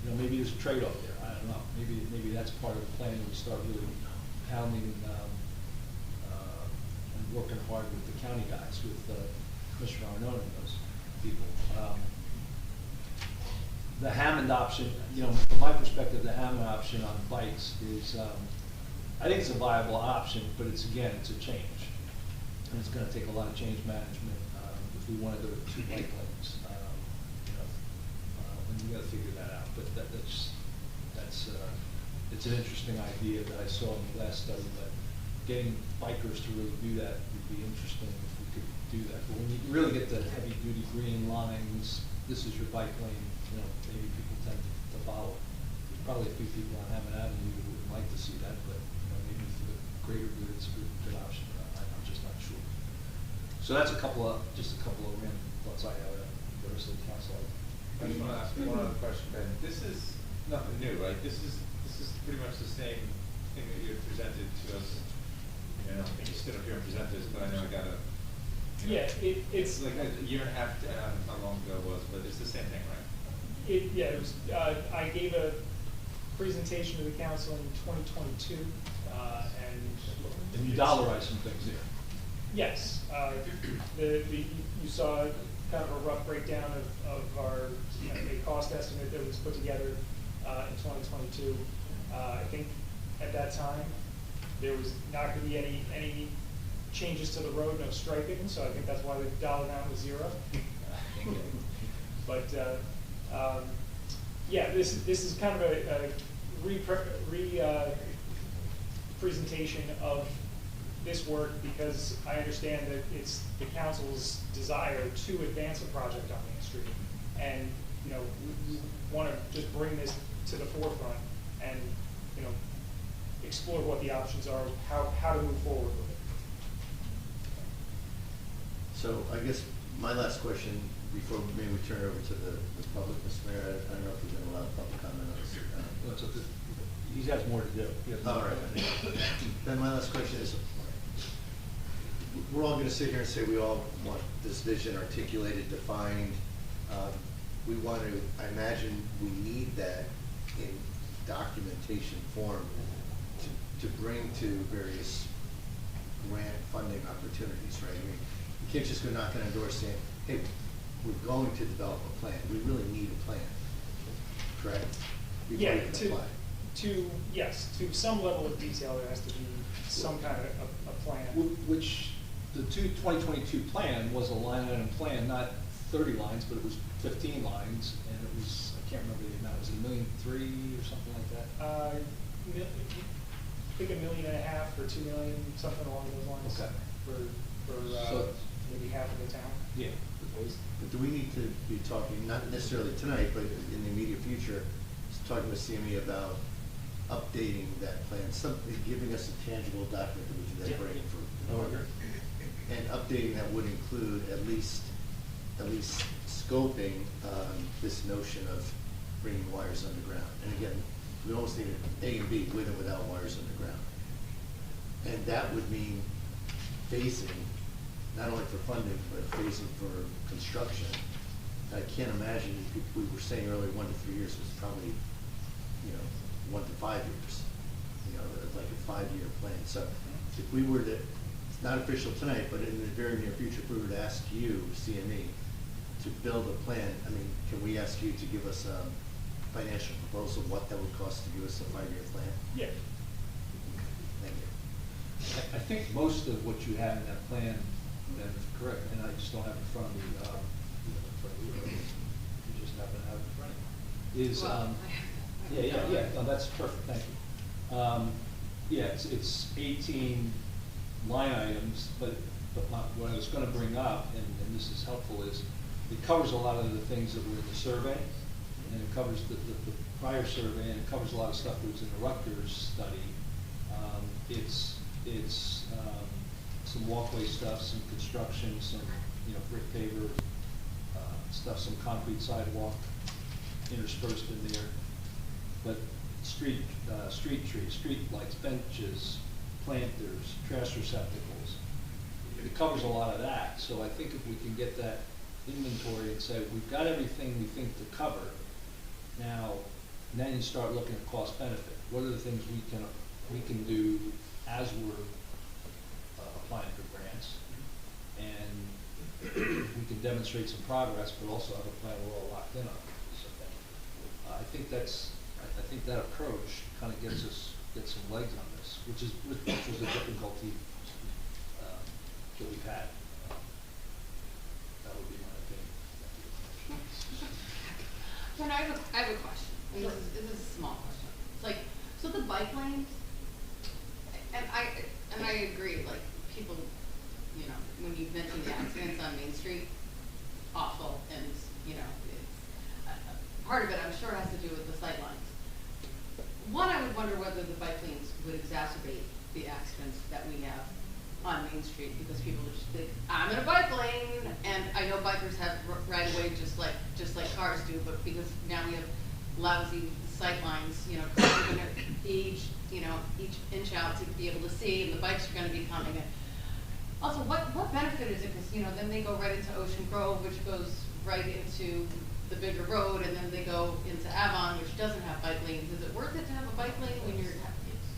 you know, maybe there's a trade-off there, I don't know. Maybe that's part of the plan, we start really pounding, and working hard with the county guys, with Commissioner Arnone and those people. The Hammond option, you know, from my perspective, the Hammond option on bikes is, I think it's a viable option, but it's, again, it's a change. And it's gonna take a lot of change management, if we wanna go to 2 bike lanes, you know, and we gotta figure that out. But that's, it's an interesting idea that I saw in the last study, but getting bikers to really do that would be interesting if we could do that. But when you really get the heavy-duty green lines, this is your bike lane, you know, maybe people tend to follow. There's probably a few people on Hammond Avenue who would like to see that, but, you know, maybe for the greater good, it's a good option. I'm just not sure. So that's just a couple of random thoughts I have. The rest of the council. I just want to ask one other question, Ben. This is nothing new, right? This is pretty much the same thing that you had presented to us. You know, I think you stood up here and presented this, but I know I got a. Yeah, it's like a year and a half, I don't know how long ago it was, but it's the same thing, right? It was, I gave a presentation to the council in 2022, And you dollarize some things here. Yes, you saw kind of a rough breakdown of our, you know, a cost estimate that was put together in 2022. I think at that time, there was not going to be any changes to the road, no striping, so I think that's why the dollar amount was 0. But yeah, this is kind of a presentation of this work, because I understand that it's the council's desire to advance a project on Main Street, and you know, we want to just bring this to the forefront and, you know, explore what the options are, how to move forward with it. So I guess my last question, before maybe we turn it over to the public, Mr. Mayor, I don't know if we're going to allow public comment on this. He has more to do. All right. Then my last question is, we're all going to sit here and say we all want this vision articulated, defined. We want to, I imagine we need that in documentation form to bring to various grant funding opportunities, right? I mean, you can't just go knocking on doors saying, hey, we're going to develop a plan. We really need a plan, correct? Before Yeah, you can apply. Yes, to some level of detail, there has to be some kind of a plan. Which the 2022 plan was a line item plan, not 30 lines, but it was 15 lines, and it was, I can't remember the amount, was it $1.3 million or something like that? I think $1.5 million or $2 million, something along those lines. Okay. For So- maybe half of the town. Yeah. But do we need to be talking, not necessarily tonight, but in the immediate future, talking with CME about updating that plan, something, giving us a tangible document that we can then bring for order? And updating that would include at least scoping this notion of bringing wires underground. And again, we almost need an A and B, with and without wires underground. And that would mean phasing, not only for funding, but phasing for construction. I can't imagine, we were saying earlier 1 to 3 years, was probably, you know, 1 to 5 years. You know, like a 5-year plan. So if we were to, it's not official tonight, but in the very near future, if we were to ask you, CME, to build a plan, I mean, can we ask you to give us a financial proposal of what that would cost to give us a 5-year plan? Yeah. Thank you. I think most of what you have in that plan, that is correct, and I just don't have it in front of me, you just happen to have it in front of you, is, yeah, no, that's perfect, thank you. Yeah, it's 18 line items, but what I was gonna bring up, and this is helpful, is it covers a lot of the things that were in the survey, and it covers the prior survey, and it covers a lot of stuff that was in the Rutgers study. It's some walkway stuff, some construction, some, you know, brick paver stuff, some concrete sidewalk interspersed in there. But street trees, street lights, benches, planters, trash receptacles. It covers a lot of that. So I think if we can get that inventory and say, we've got everything we think to cover. Now, and then you start looking at cost benefit. What are the things we can do as we're applying for grants? And we can demonstrate some progress, but also have a plan we're all locked in on. So I think that approach kind of gets some legs on this, which was a difficulty that we've had. That would be my opinion. Ken, I have a question. And this is a small question. It's like, so the bike lanes, and I agree, like, people, you know, when you mention the accidents on Main Street, awful, and, you know, it's, part of it, I'm sure, has to do with the sight lines. One, I would wonder whether the bike lanes would exacerbate the accidents that we have on Main Street, because people would just think, I'm in a bike lane, and I know bikers have right away just like cars do, but because now we have lousy sight lines, you know, cars are gonna age, you know, each inch out to be able to see, and the bikes are gonna be coming in. Also, what benefit is it, because, you know, then they go right into Ocean Grove, which goes right into the bigger road, and then they go into Avon, which doesn't have bike lanes. Is it worth it to have a bike lane when you're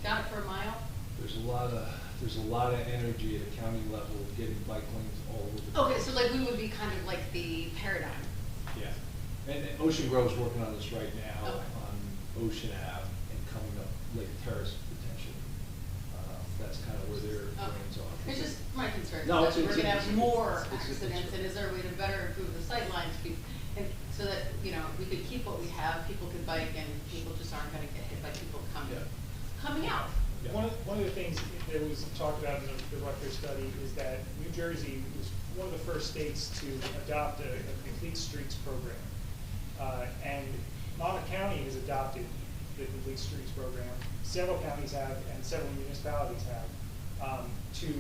got it for a mile? There's a lot of energy at a county level getting bike lanes all over the Okay, so like we would be kind of like the paradigm. Yeah, and Ocean Grove's working on this right now Okay. on Ocean Ave and coming up Lake Terrace potentially. That's kind of where their brains are. It's just my concern, No, that we're gonna have more it's a accidents, concern. and is there a way to better improve the sight lines? And so that, you know, we could keep what we have, people could bike, and people just aren't gonna get hit by people coming out. Yeah. One of the things that was talked about in the Rutgers study is that New Jersey was one of the first states to adopt a complete streets program. And Monmouth County has adopted the complete streets program. Several counties have, and several municipalities have, to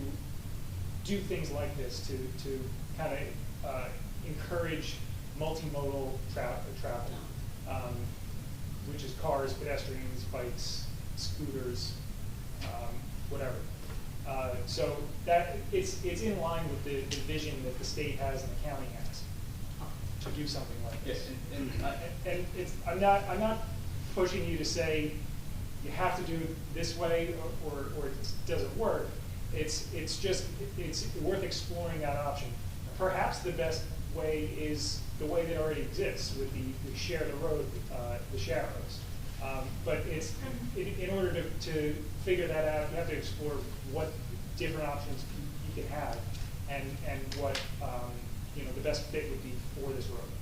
do things like this, to kind of encourage multimodal travel, which is cars, pedestrians, bikes, scooters, whatever. So that it's in line with the vision that the state has and the county has to do something like this. And it's I'm not pushing you to say you have to do it this way or it doesn't work. It's worth exploring that option. Perhaps the best way is the way that already exists with the share the road, the sharrows. But it's in order to figure that out, you have to explore what different options you can have and what you know the best fit would be for this road.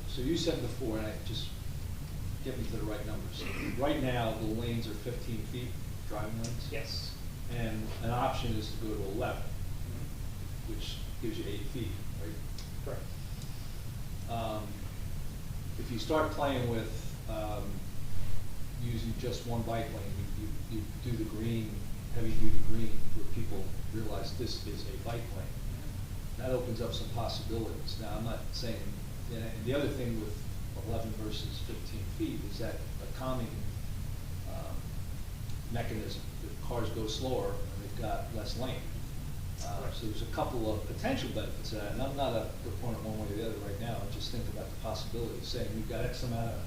So you said before, and I just get me to the right numbers. Right now, the lanes are 15 feet, driving lanes. Yes. And an option is to go to 11, which gives you 8 feet, right? Correct. If you start playing with using just one bike lane, you do the green, heavy-duty green, where people realize this is a bike lane. That opens up some possibilities. Now, I'm not saying, and the other thing with 11 versus 15 feet is that a calming mechanism. The cars go slower and they've got less lane. So there's a couple of potential benefits to that, and I'm not a proponent one way or the other right now. I just think about the possibility of saying we've got X amount of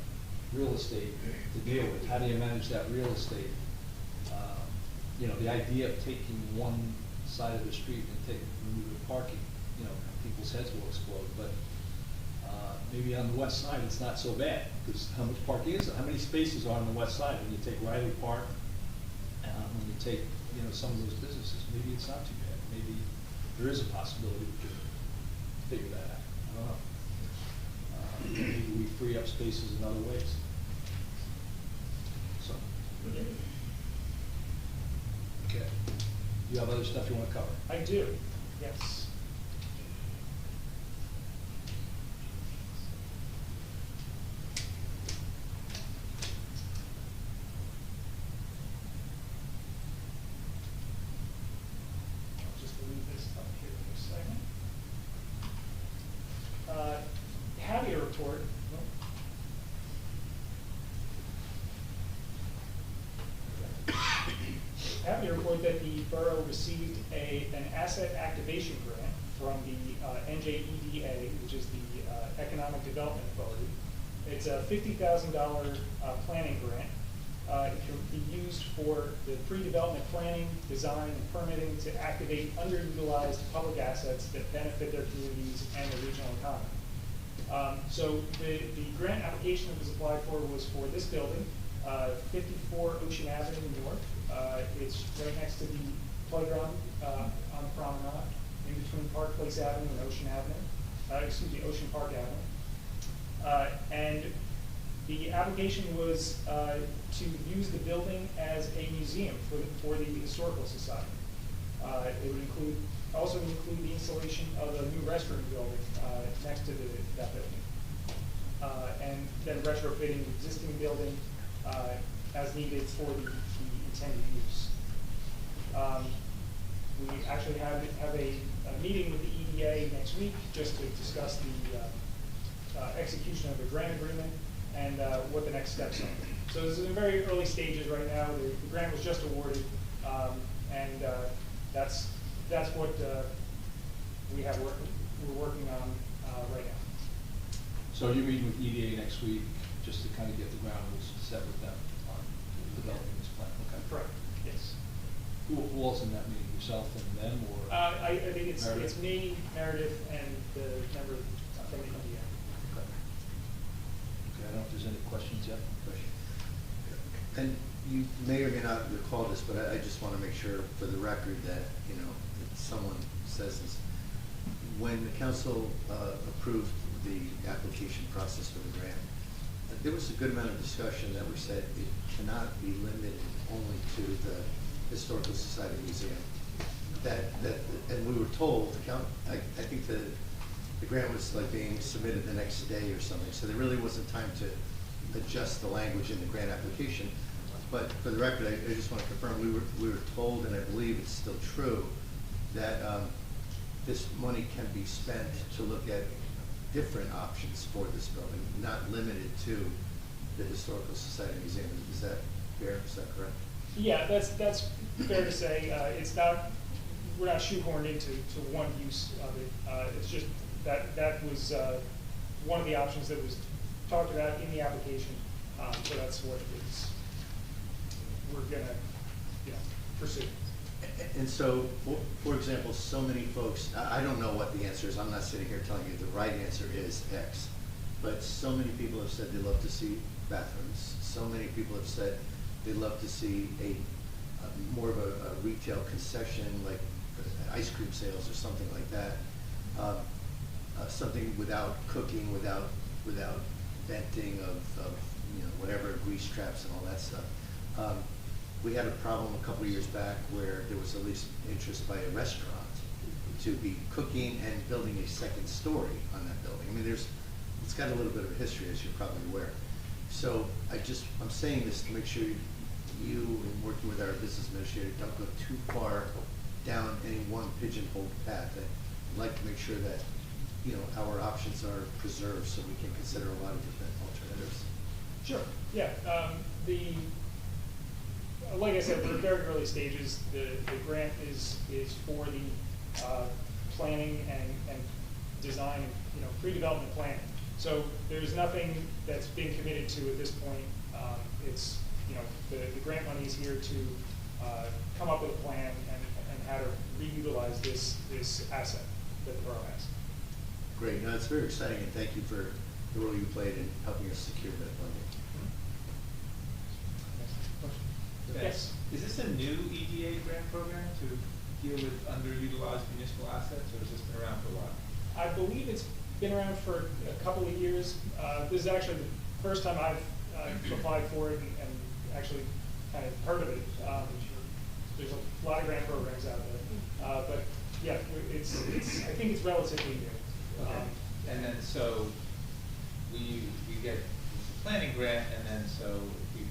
real estate to deal with. How do you manage that real estate? You know, the idea of taking one side of the street and remove the parking, you know, people's heads will explode. But maybe on the west side it's not so bad, because how much parking is there? How many spaces are on the west side? When you take Riley Park, when you take, you know, some of those businesses, maybe it's not too bad. Maybe there is a possibility we could figure that out. I don't know. Maybe we free up spaces in other ways. So. Okay. You have other stuff you want to cover? I do, yes. I'll just leave this up here for a second. Havia report. Happy to report that the borough received an asset activation grant from the NJEDA, which is the Economic Development Authority. It's a $50,000 planning grant. It can be used for the pre-development planning, design, and permitting to activate underutilized public assets that benefit their communities and the regional economy. So the grant application that was applied for was for this building, 54 Ocean Avenue North. It's right next to the playground on the promenade, in between Park Place Avenue and Ocean Avenue. Ocean Park Avenue. And the application was to use the building as a museum for the Historical Society. It would also include the installation of a new restroom building next to that building. And then retrofitting the existing building as needed for the intended use. We actually have a meeting with the EDA next week just to discuss the execution of the grant agreement and what the next steps are. So this is in very early stages right now. The grant was just awarded, and that's what we're working on right now. So you're meeting with EDA next week just to kind of get the ground rules set with them on developing this plan? Okay. Correct. Yes. Who else in that meeting? Yourself and them, or? I think it's Meredith? me, Meredith, and the member from the EDA. Okay. Okay, I don't know if there's any questions yet. And you may or may not recall this, but I just want to make sure for the record that, you know, if someone says this. When the council approved the application process for the grant, there was a good amount of discussion that we said it cannot be limited only to the Historical Society Museum. And we were told, I think the grant was like being submitted the next day or something, so there really wasn't time to adjust the language in the grant application. But for the record, I just want to confirm, we were told, and I believe it's still true, that this money can be spent to look at different options for this building, not limited to the Historical Society Museum. Is that fair? Is that correct? Yeah, that's fair to say. It's not, we're not shoehorned into one use of it. It's just that was one of the options that was talked about in the application. So that's what we're gonna, pursue. And so, for example, so many folks, I don't know what the answer is. I'm not sitting here telling you the right answer is X. But so many people have said they love to see bathrooms. So many people have said they'd love to see more of a retail concession, like ice cream sales or something like that. Something without cooking, without venting of whatever, grease traps and all that stuff. We had a problem a couple of years back where there was at least interest by a restaurant to be cooking and building a second story on that building. I mean, it's got a little bit of a history, as you're probably aware. So I'm saying this to make sure you, in working with our business administrator, don't go too far down any one pigeonholed path. I'd like to make sure that, our options are preserved so we can consider a lot of different alternatives. Sure. Yeah. Like I said, we're very early stages. The grant is for the planning and design, pre-development planning. So there's nothing that's been committed to at this point. It's, the grant money is here to come up with a plan and how to reutilize this asset that the borough has. Great. No, it's very exciting, and thank you for the role you played in helping us secure that funding. Yes. Is this a new EDA grant program to deal with underutilized municipal assets, or has this been around for a while? I believe it's been around for a couple of years. This is actually the first time I've applied for it and actually kind of heard of it. There's a lot of grant programs out there, but yeah, I think it's relatively new. Okay. And then so we get the planning grant, and then so if we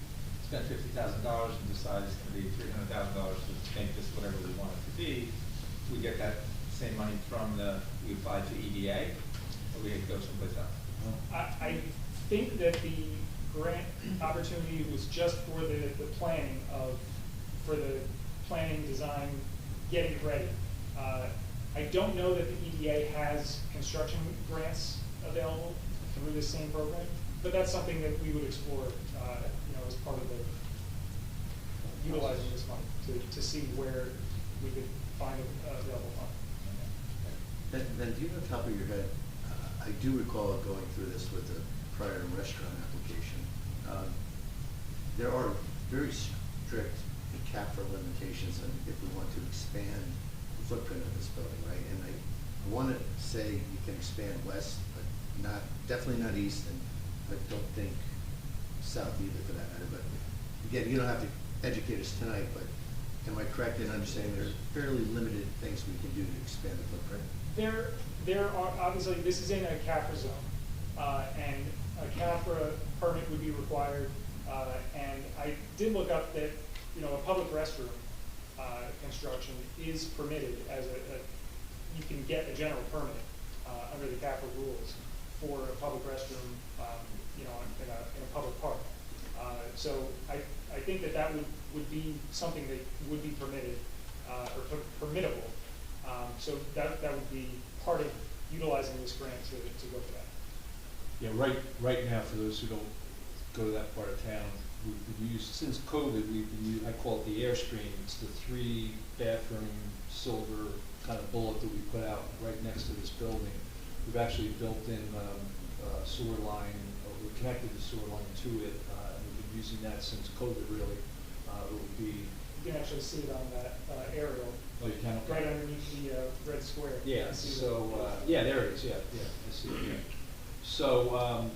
spend $50,000 and decide it's going to be $300,000 to make this whatever we want it to be, we get that same money from we apply to EDA, or we go someplace else? I think that the grant opportunity was just for the planning, design, getting it ready. I don't know that the EDA has construction grants available through this same program, but that's something that we would explore, as part of utilizing this fund to see where we could find available funds. Then do you know off the top of your head, I do recall going through this with the prior restaurant application. There are very strict CAFRA limitations on if we want to expand the footprint of this building, right? And I want to say you can expand west, but definitely not east, and I don't think south either for that matter. But again, you don't have to educate us tonight, but am I correct in understanding there's fairly limited things we can do to expand the footprint? There are, obviously, this is in a CAFRA zone, and a CAFRA permit would be required, and I did look up that, a public restroom construction is permitted as you can get a general permit under the CAFRA rules for a public restroom, in a public park. So I think that would be something that would be permitted, or permittable. So that would be part of utilizing this grant to go for that. Yeah, right now, for those who don't go to that part of town, we've used, since COVID, I call it the Airstream. It's the 3-bathroom silver kind of bullet that we put out right next to this building. We've actually built in sewer line, we connected the sewer line to it, and we've been using that since COVID really. It would be... You can actually see it on that aerial. Oh, you can? Okay. Right underneath the red square. Yeah, so, yeah, there it is, yeah, I see it, yeah. So,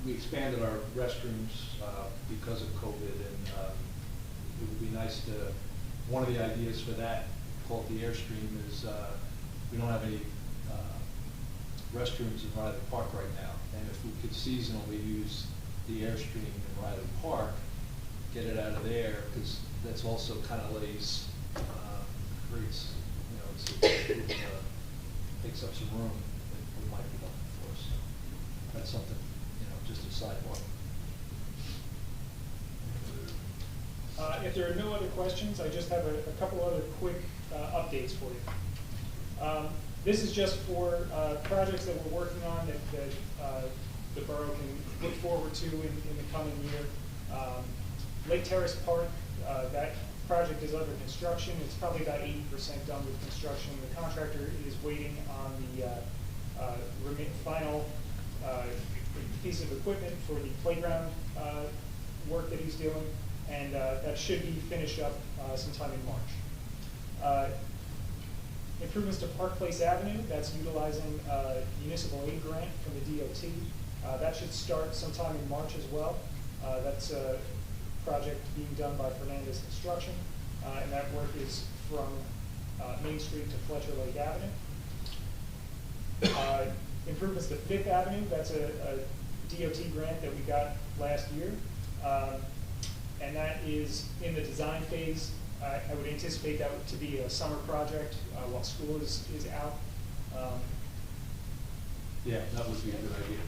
we expanded our restrooms because of COVID, and it would be nice to, one of the ideas for that, called the Airstream, is we don't have any restrooms in Riley Park right now, and if we could seasonally use the Airstream in Riley Park, get it out of there, because that's also kind of creates, takes up some room that we might be looking for. So that's something, just a sidewalk. If there are no other questions, I just have a couple other quick updates for you. This is just for projects that we're working on that the borough can look forward to in the coming year. Lake Terrace Park, that project is under construction. It's probably about 80% done with construction. The contractor is waiting on the final piece of equipment for the playground work that he's doing, and that should be finished up sometime in March. Improvements to Park Place Avenue, that's utilizing municipal aid grant from the DOT. That should start sometime in March as well. That's a project being done by Fernandez Construction, and that work is from Main Street to Fletcher Lake Avenue. Improvements to Fifth Avenue, that's a DOT grant that we got last year, and that is in the design phase. I would anticipate that to be a summer project while school is out. Yeah, that would be a good idea.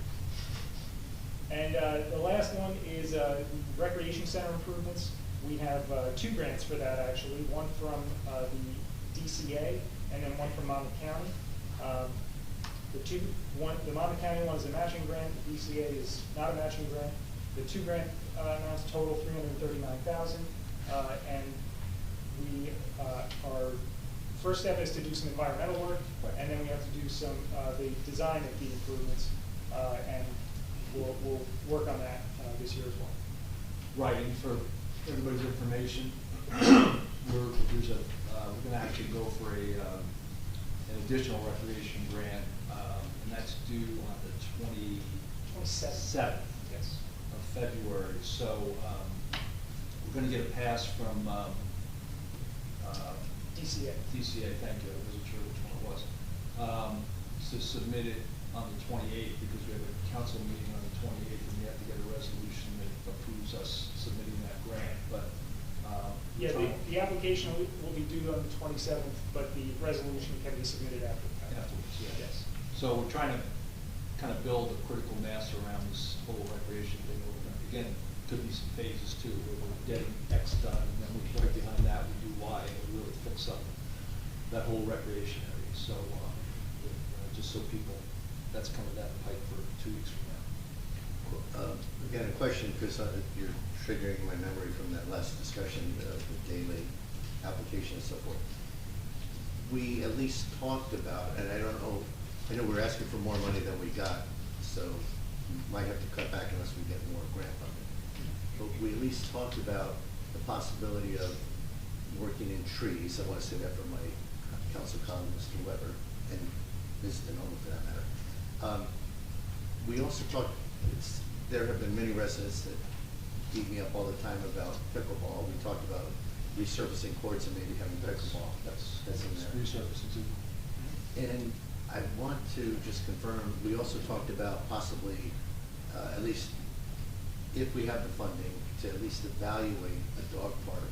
And the last one is the recreation center improvements. We have 2 grants for that actually, one from the DCA and then one from Monmouth County. The Monmouth County one is a matching grant, the DCA is not a matching grant. The 2 grant amounts total $339,000, and our first step is to do some environmental work, and then we have to do some the design of the improvements, and we'll work on that this year as well. Right, and for everybody's information, we're going to actually go for an additional recreation grant, and that's due on the 27th yes. of February. So we're going to get a pass from DCA. DCA, thank you. I wasn't sure which one it was. To submit it on the 28th, because we have a council meeting on the 28th, and we have to get a resolution that approves us submitting that grant. But yeah, the application will be due on the 27th, but the resolution can be submitted afterwards. Yeah. Yes. So we're trying to kind of build a critical mass around this whole recreation thing. Again, could be some phases too, where we're getting X done, and then right behind that, we do Y, and we really fix up that whole recreation area. So, just so people, that's coming down the pipe for 2 weeks from now. Again, a question, because you're triggering my memory from that last discussion of the daily application and so forth. We at least talked about, and I don't know, I know we're asking for more money than we got, so we might have to cut back unless we get more grant funding. But we at least talked about the possibility of working in trees. I want to say that for my council colleague, Mr. Weber, and Ms. Denoma for that matter. We also talked, there have been many residents that beat me up all the time about pickleball. We talked about resurfacing courts and maybe having pickleball. That's in there. Resurfacing too. And I want to just confirm, we also talked about possibly, at least if we have the funding, to at least evaluate a dog park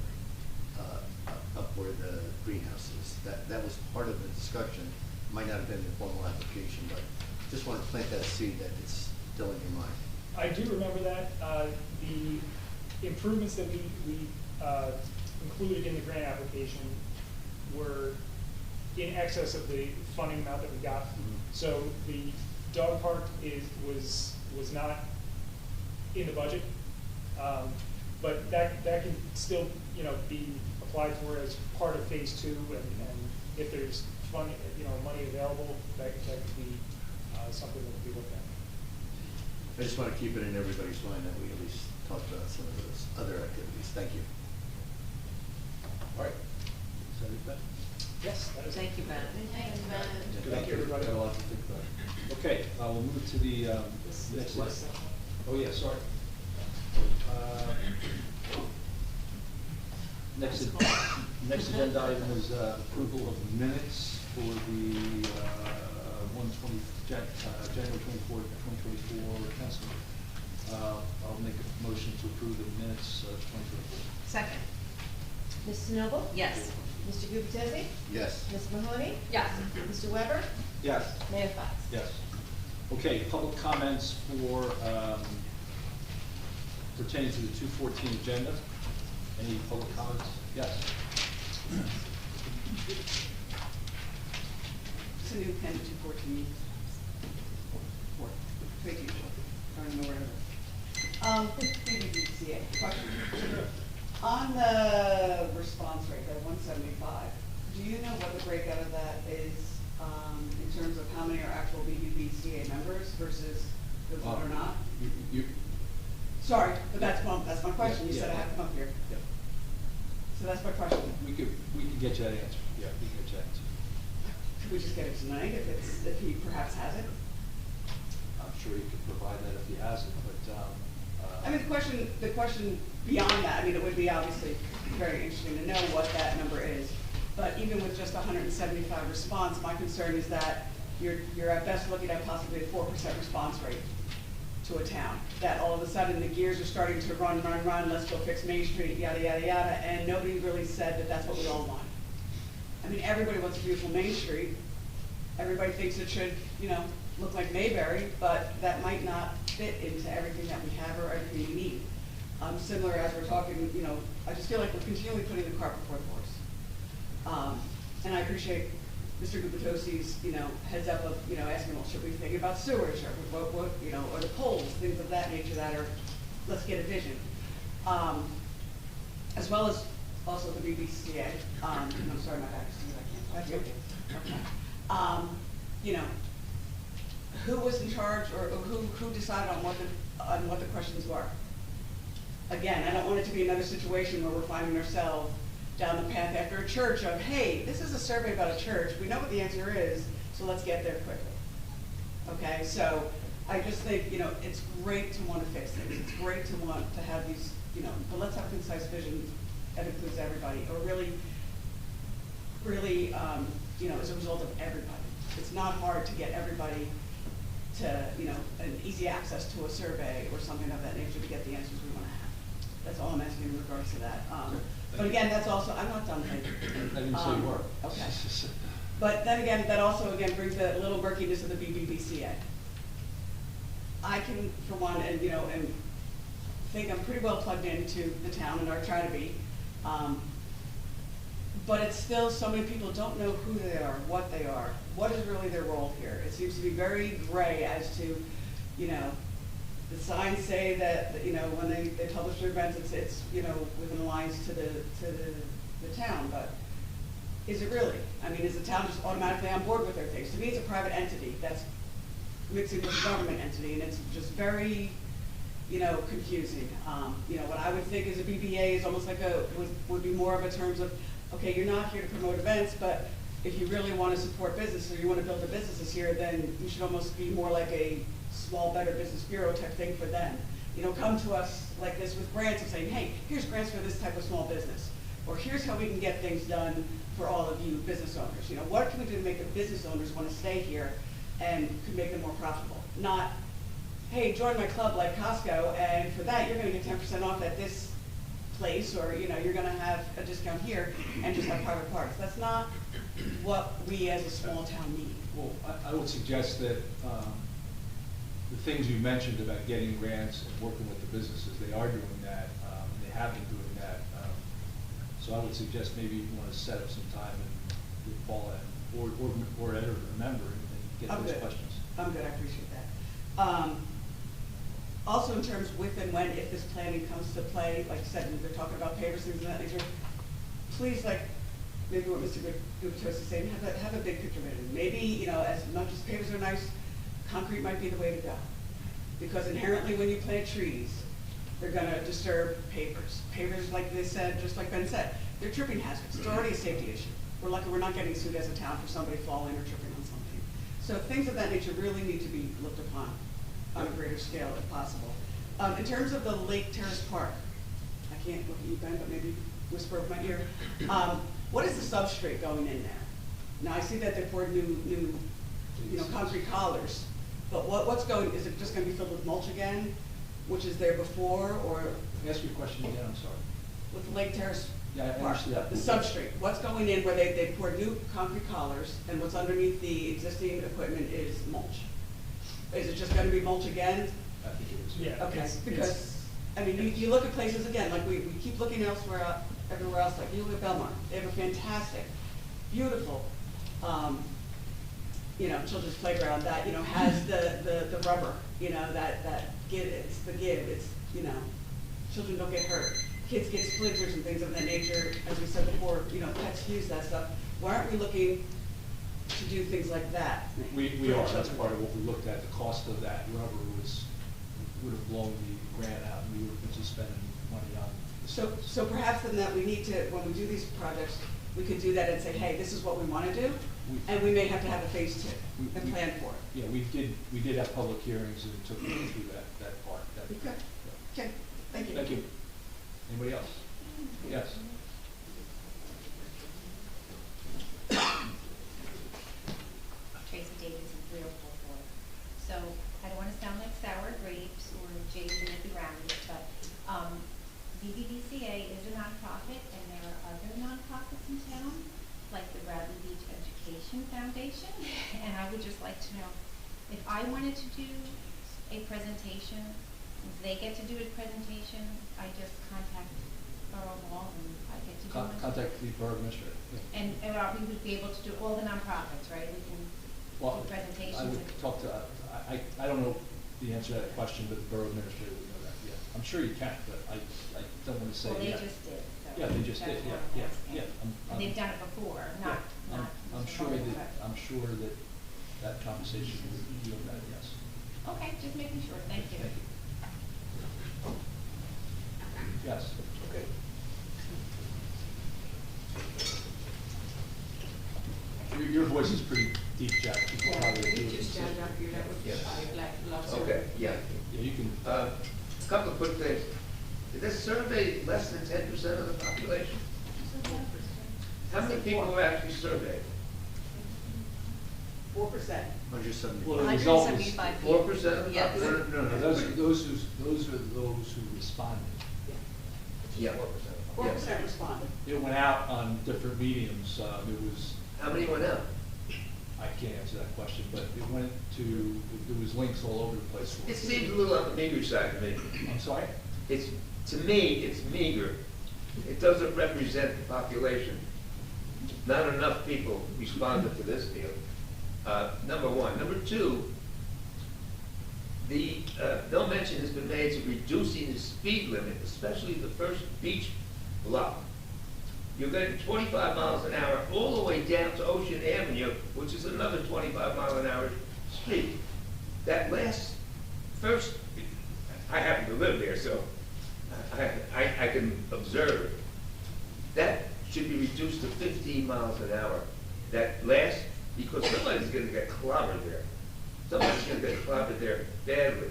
up where the greenhouse is. That was part of the discussion. Might not have been the formal application, but just want to plant that seed that it's still in your mind. I do remember that. The improvements that we included in the grant application were in excess of the funding amount that we got. So the dog park was not in the budget, but that can still be applied for as part of phase 2, and if there's money available, that could be something that we look at. I just want to keep it in everybody's mind that we at least talked about some of those other activities. Thank you. All right. Is that it, Ben? Yes, that is. Thank you, Ben. Thanks, Ben. Thank you, everybody. Got a lot to think about. Okay, we'll move to the next slide. Oh, yeah, sorry. Next agenda item is approval of minutes for the January 24th, 2024 council meeting. I'll make a motion to approve the minutes of 2024. Second. Mrs. Noble? Yes. Mr. Gubatese? Yes. Ms. Mahoney? Yes. Mr. Weber? Yes. Mayor Fox? Yes. Okay, public comments for pertaining to the 214 agenda. Any public comments? Yes. It's a new pen, 214. Thank you. I don't know where it is. BBCA, question. On the response rate, that 175, do you know what the breakout of that is in terms of how many are actual BBCA members versus those that are not? Sorry, but that's my question. You said I have to come up here. Yeah. So that's my question. We can get you that answer. Yeah, we can get you that answer. Could we just get it tonight if he perhaps has it? I'm sure he could provide that if he has it, but. I mean, the question beyond that, I mean, it would be obviously very interesting to know what that number is. But even with just 175 response, my concern is that you're at best looking at possibly a 4% response rate to a town. That all of a sudden the gears are starting to run, let's go fix Main Street, yada, yada, yada, and nobody really said that that's what we all want. I mean, everybody wants a beautiful Main Street. Everybody thinks it should, look like Mayberry, but that might not fit into everything that we have or everything we need. Similar as we're talking, I just feel like we're continually putting the cart before the horse. And I appreciate Mr. Gubatossi's, heads up of, asking, well, should we think about sewage or what, or the polls, things of that nature that are, let's get a vision. As well as also the BBCA. I'm sorry, my back is to you, I can't talk to you. Who was in charge or who decided on what the questions were? Again, I don't want it to be another situation where we're finding ourselves down the path after a church of, hey, this is a survey about a church. We know what the answer is, so let's get there quickly. Okay, so I just think, it's great to want to fix things. It's great to want to have these, but let's have a concise vision that includes everybody, or really, as a result of everybody. It's not hard to get everybody to, an easy access to a survey or something of that nature to get the answers we want to have. That's all I'm asking in regards to that. But again, that's also, I'm not done with it. I didn't say you were. Okay. But then again, that also brings the little murkiness of the BBCA. I can, for one, and think I'm pretty well plugged into the town and are trying to be. But it's still, so many people don't know who they are, what is really their role here. It seems to be very gray as to, you know, the signs say that, you know, when they publish their events, it's, you know, within the lines to the town, but is it really? I mean, is the town just automatically on board with their things? To me, it's a private entity that's mixing with a government entity, and it's just very, you know, confusing. You know, what I would think is a BBA is almost like would be more of a terms of, okay, you're not here to promote events, but if you really want to support business or you want to build the businesses here, then you should almost be more like a small Better Business Bureau type thing for them. You know, come to us like this with grants and saying, hey, here's grants for this type of small business, or here's how we can get things done for all of you business owners. You know, what can we do to make the business owners want to stay here and could make them more profitable? Not, hey, join my club like Costco, and for that you're going to get 10% off at this place, or you know, you're going to have a discount here and just have private parties. That's not what we as a small town need. Well, I would suggest that the things you mentioned about getting grants and working with the businesses, they are doing that. They have been doing that. So I would suggest maybe you want to set up some time and with Paula or Ed or a member and get those questions. I'm good, I appreciate that. Also in terms of if and when, if this planning comes to play, like you said, they're talking about pavers, things of that nature, please, like, maybe what Mr. Gutierrez is saying, have a big picture vision. Maybe, you know, as much as pavers are nice, concrete might be the way to go. Because inherently when you plant trees, they're gonna disturb pavers. Pavers, like they said, just like Ben said, they're tripping hazards. It's already a safety issue. We're lucky we're not getting sued as a town for somebody falling or tripping on something. So things of that nature really need to be looked upon on a greater scale if possible. In terms of the Lake Terrace Park, I can't look at you, Ben, but maybe whisper over my ear. What is the substrate going in there? Now I see that they poured new concrete collars, but what's going, is it just gonna be filled with mulch again, which is there before, or? Ask your question again, I'm sorry. With the Lake Terrace Yeah, I Park, understand that. the substrate, what's going in where they poured new concrete collars, and what's underneath the existing equipment is mulch? Is it just gonna be mulch again? I think it is. Yeah. Okay, it's- because, I mean, you look at places again, like we keep looking elsewhere, everywhere else, like you look at Belmar, they have a fantastic, beautiful, you know, children's playground that, you know, has the rubber, you know, that give, it's the give, it's, you know, children don't get hurt. Kids get splinters and things of that nature, as we said before, you know, pets use that stuff. Why aren't we looking to do things like that? We for are, children? that's part of what we looked at. The cost of that rubber would have blown the grant out, and we would have been just spending money on the So perhaps then that we need to, when we do these projects, we could do that and say, hey, this is what we want to do, and we may have to have a phase two and plan for it. Yeah, we did have public hearings and took them through that part. Okay. Okay, thank you. Thank you. Anybody else? Yes. Tracy Davidson, 3044. So I don't want to sound like sour grapes or jaded and Ramsey, but BBVCA is a nonprofit, and there are other nonprofits in town, like the Bradley Beach Education Foundation. And I would just like to know, if I wanted to do a presentation, they get to do a presentation, I just contact Borough Hall and I get to do it. Contact the borough administrator. Yeah. And we would be able to do all the nonprofits, right? We can do presentations. I would talk to, I don't know the answer to that question, but the borough administrator would know that, yeah. I'm sure you can, but I don't want to say. Well, they yeah. just did. So Yeah, they just did, that's yeah, what I'm yeah, asking. yeah. And they've done it before, not. I'm sure that that conversation would yield that, yes. Okay, just making sure. Thank you. Thank you. Yes. Okay. Your voice is pretty deep, Jack. You can probably do it. stand up here? That would be, Yes. I'd like lots of. Okay, yeah. Yeah, you can. A couple of quick things. Did this survey less than 10% of the population? How many people were actually surveyed? 4%. 170. Well, the result is 175 4% of the Yes. population? no. Those are those who responded. Yeah. 4% responded. It went out on different mediums. It was. How many went out? I can't answer that question, but it went to. There was links all over the place. It seems a little on the meager side to me. I'm sorry. it's, to me, it's meager. It doesn't represent the population. Not enough people responded to this deal, number one. Number two, no mention has been made to reducing the speed limit, especially the first beach block. You're getting 25 miles an hour all the way down to Ocean Avenue, which is another 25 mile an hour street. That last first, I happen to live there, so I can observe. That should be reduced to 15 miles an hour. That last, because somebody's gonna get clobbered there. Somebody's gonna get clobbered there badly.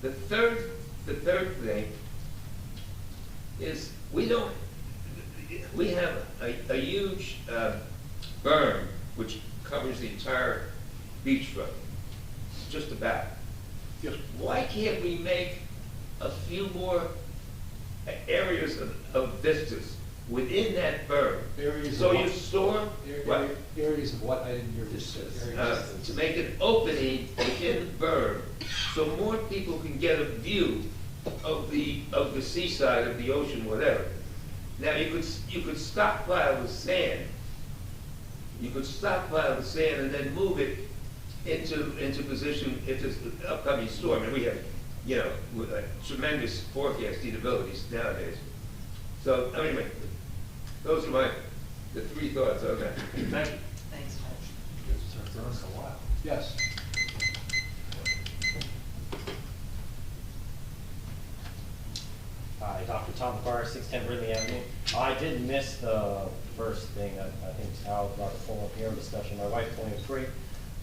The third thing is we have a huge berm which covers the entire beachfront, just about. Yes. Why can't we make a few more areas of vistas within that berm? Areas So of you what? store, what? Areas of what? I didn't hear this. To make an opening within the berm, so more people can get a view of the seaside, of the ocean, whatever. Now, you could stockpile the sand. You could stockpile the sand and then move it into position into the upcoming storm. And we have, tremendous forecasting abilities nowadays. So, anyway, those are the three thoughts on that. Thank you. Thanks, Yes. Hi, Dr. Tom Carr, 610 Brindley Avenue. I did miss the first thing that I think Al brought the full appeal discussion. My wife told me it was great,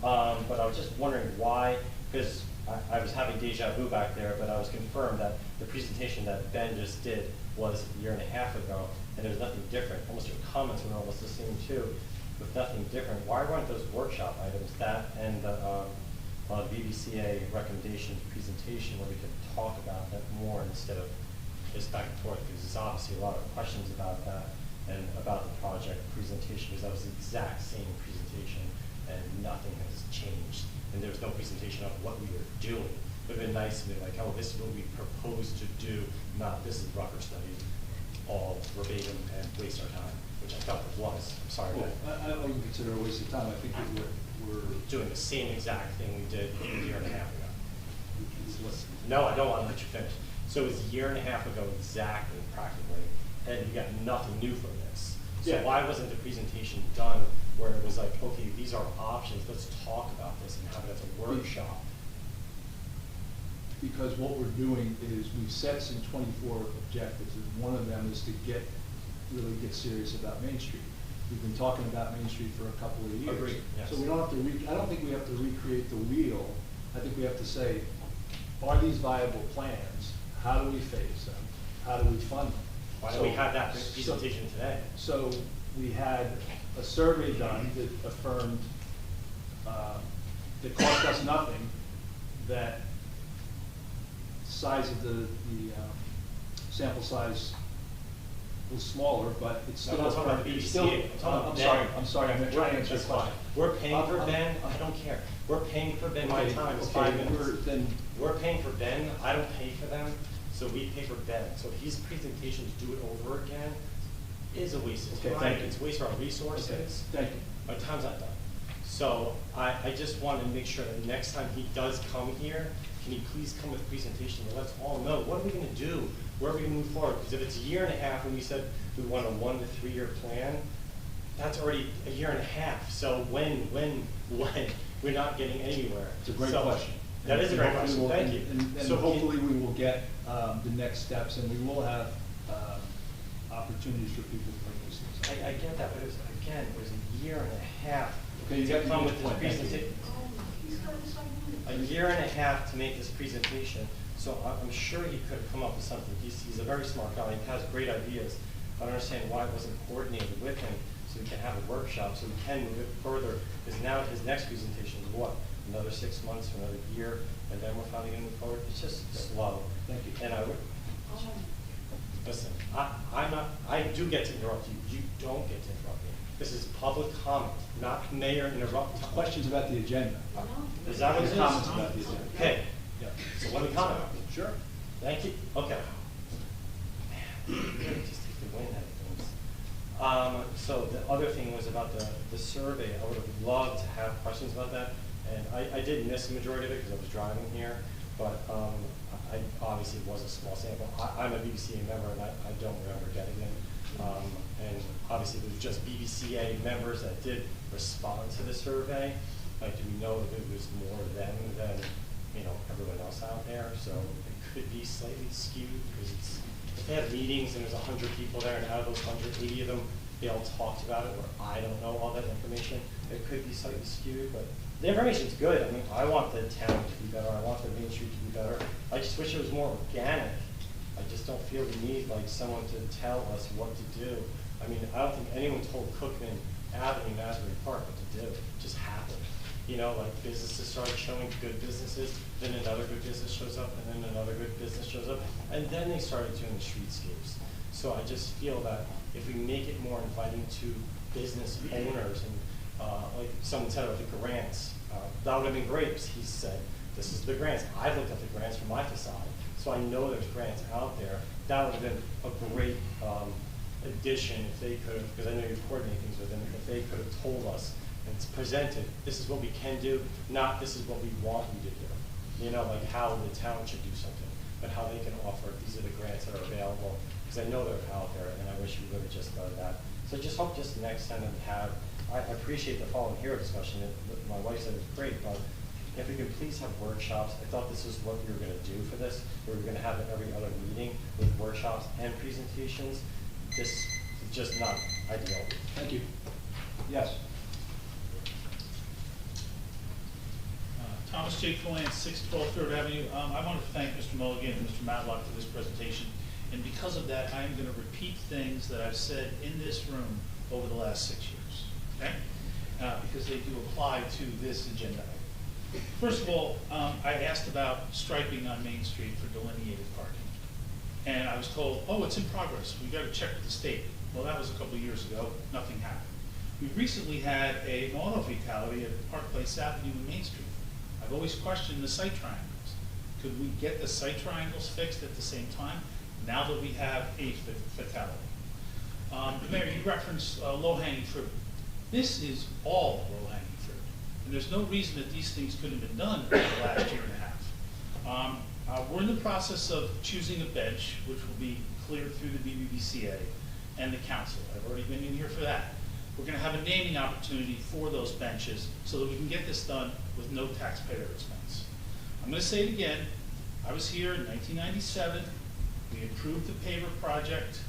but I was just wondering why, because I was having deja vu back there, but I was confirmed that the presentation that Ben just did was a year and a half ago, and there's nothing different. Almost your comments were almost the same too, with nothing different. Why weren't those workshop items, that and the BBCA recommendation presentation, where we could talk about that more instead of just back and forth, because there's obviously a lot of questions about that and about the project presentation, because that was the exact same presentation and nothing has changed. And there was no presentation of what we were doing. It would have been nice to be like, oh, this is what we propose to do, not this is Rucker study, all verbatim and waste our time, which I felt it was. I'm sorry. Well, I wouldn't consider it a waste of time. I think that we're doing the same exact thing we did a year and a half ago. No, I don't want to let you finish. So it was a year and a half ago exactly, practically, and you got nothing new from this. So Yeah. why wasn't the presentation done where it was like, okay, these are options, let's talk about this and have it as a workshop? because what we're doing is we've set some 24 objectives, and one of them is to really get serious about Main Street. We've been talking about Main Street for a couple of years. Agreed, yes. So we don't have to, I don't think we have to recreate the wheel. I think we have to say, are these viable plans? How do we phase them? How do we fund them? Why don't we have that presentation today? So we had a survey done that affirmed, that cost us nothing, that size of the sample size was smaller, but it's still. I'm talking about the it's BBCA. still- I'm talking about I'm sorry, I'm trying to answer your That's fine. question. We're paying for Ben, I don't care. We're paying for Ben, my time is 5 minutes. We're paying for Ben, I don't pay for them, so we pay for Ben. So his presentation to do it over again is a waste of Okay, time, thank you. it's a waste of our resources. Okay, thank you. My time's not done. So I just want to make sure that next time he does come here, can he please come with a presentation that lets all know, what are we gonna do? Where are we gonna move forward? Because if it's a year and a half and we said we want a 1 to 3 year plan, that's already a year and a half. So when, we're not getting anywhere. It's a great So, question. That is a great question, Hopefully thank you. And So hopefully we will get the next steps, and we will have opportunities for people to bring these things up. I get that, but it was, again, it was a year and a half Okay, you to got your come with this point. Thank you. presentation. A year and a half to make this presentation, so I'm sure he could have come up with something. He's a very smart guy, he has great ideas. I don't understand why it wasn't coordinated with him, so we can have a workshop, so we can move it further. Because now his next presentation is what? Another 6 months, or another year, and then we're finally gonna move forward. It's just slow. Thank you. And I would, listen, I do get to interrupt you. You don't get to interrupt me. This is public comment, not mayor interrupt. Questions about the agenda. Is that what it is? Comments about the agenda. Okay. Yeah. So let me comment. Sure. Thank you. Okay. other thing was about the survey. I would have loved to have questions about that. And I did miss the majority of it because I was driving here, but I obviously it was a small sample. I'm a BBCA member and I don't remember getting it. And obviously there was just BBCA members that did respond to the survey. Like, do we know if it was more them than, you know, everyone else out there? So it could be slightly skewed because it's, if they have meetings and there's 100 people there and out of those 100, 80 of them, they all talked about it, where I don't know all that information. It could be slightly skewed, but the information's good. I mean, I want the town to be better. I want the Main Street to be better. I just wish it was more organic. I just don't feel the need like someone to tell us what to do. I mean, I don't think anyone told Cookman Avenue and Asbury Park what to do. It just happened. You know, like businesses started showing good businesses, then another good business shows up, and then another good business shows up, and then they started doing the streetscapes. So I just feel that if we make it more inviting to business owners, and like someone said about the grants, that would have been great. He said, this is the grants. I've looked at the grants for my facade, so I know there's grants out there. That would have been a great addition if they could have, because I know you coordinate things with them, if they could have told us and it's presented, this is what we can do, not this is what we want you to do. You know, like how the town should do something, but how they can offer, these are the grants that are available, because I know they're out there, and I wish we would have just done that. So just hope just next time that we have, I appreciate the Fallen Hero discussion. My wife said it was great, but if we could please have workshops. I thought this is what we were going to do for this. We were going to have it every other meeting with workshops and presentations. This is just not ideal. Thank you. Yes. Thomas J. Calan, 612 3rd Avenue. I want to thank Mr. Mulligan and Mr. Matlock for this presentation. And because of that, I'm going to repeat things that I've said in this room over the last 6 years, okay? Because they do apply to this agenda. First of all, I asked about striping on Main Street for delineated parking. And I was told, oh, it's in progress. We got to check with the state. Well, that was a couple of years ago. Nothing happened. We recently had an auto fatality at Park Place Avenue and Main Street. I've always questioned the sight triangles. Could we get the sight triangles fixed at the same time now that we have a fatality? Mayor, you referenced low-hanging fruit. This is all low-hanging fruit. And there's no reason that these things couldn't have been done in the last year and a half. We're in the process of choosing a bench, which will be cleared through the BBCA and the council. I've already been in here for that. We're going to have a naming opportunity for those benches so that we can get this done with no taxpayer expense. I'm going to say it again. I was here in 1997. We approved the paver project.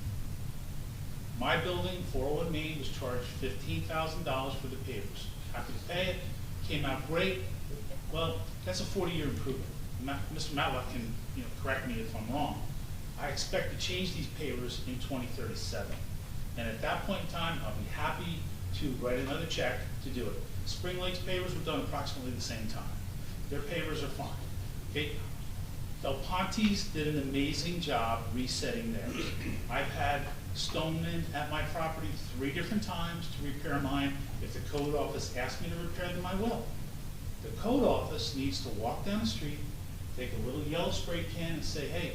My building, 401 Main, was charged $15,000 for the pavers. Happy to pay it. Came out great. Well, that's a 40-year improvement. Mr. Matlock can correct me if I'm wrong. I expect to change these pavers in 2037. And at that point in time, I'll be happy to write another check to do it. Spring Lakes pavers were done approximately the same time. Their pavers are fine. Okay? Del Ponte's did an amazing job resetting theirs. I've had stonemen at my property 3 different times to repair mine. If the code office asks me to repair them, I will. The code office needs to walk down the street, take a little yellow spray can and say, hey,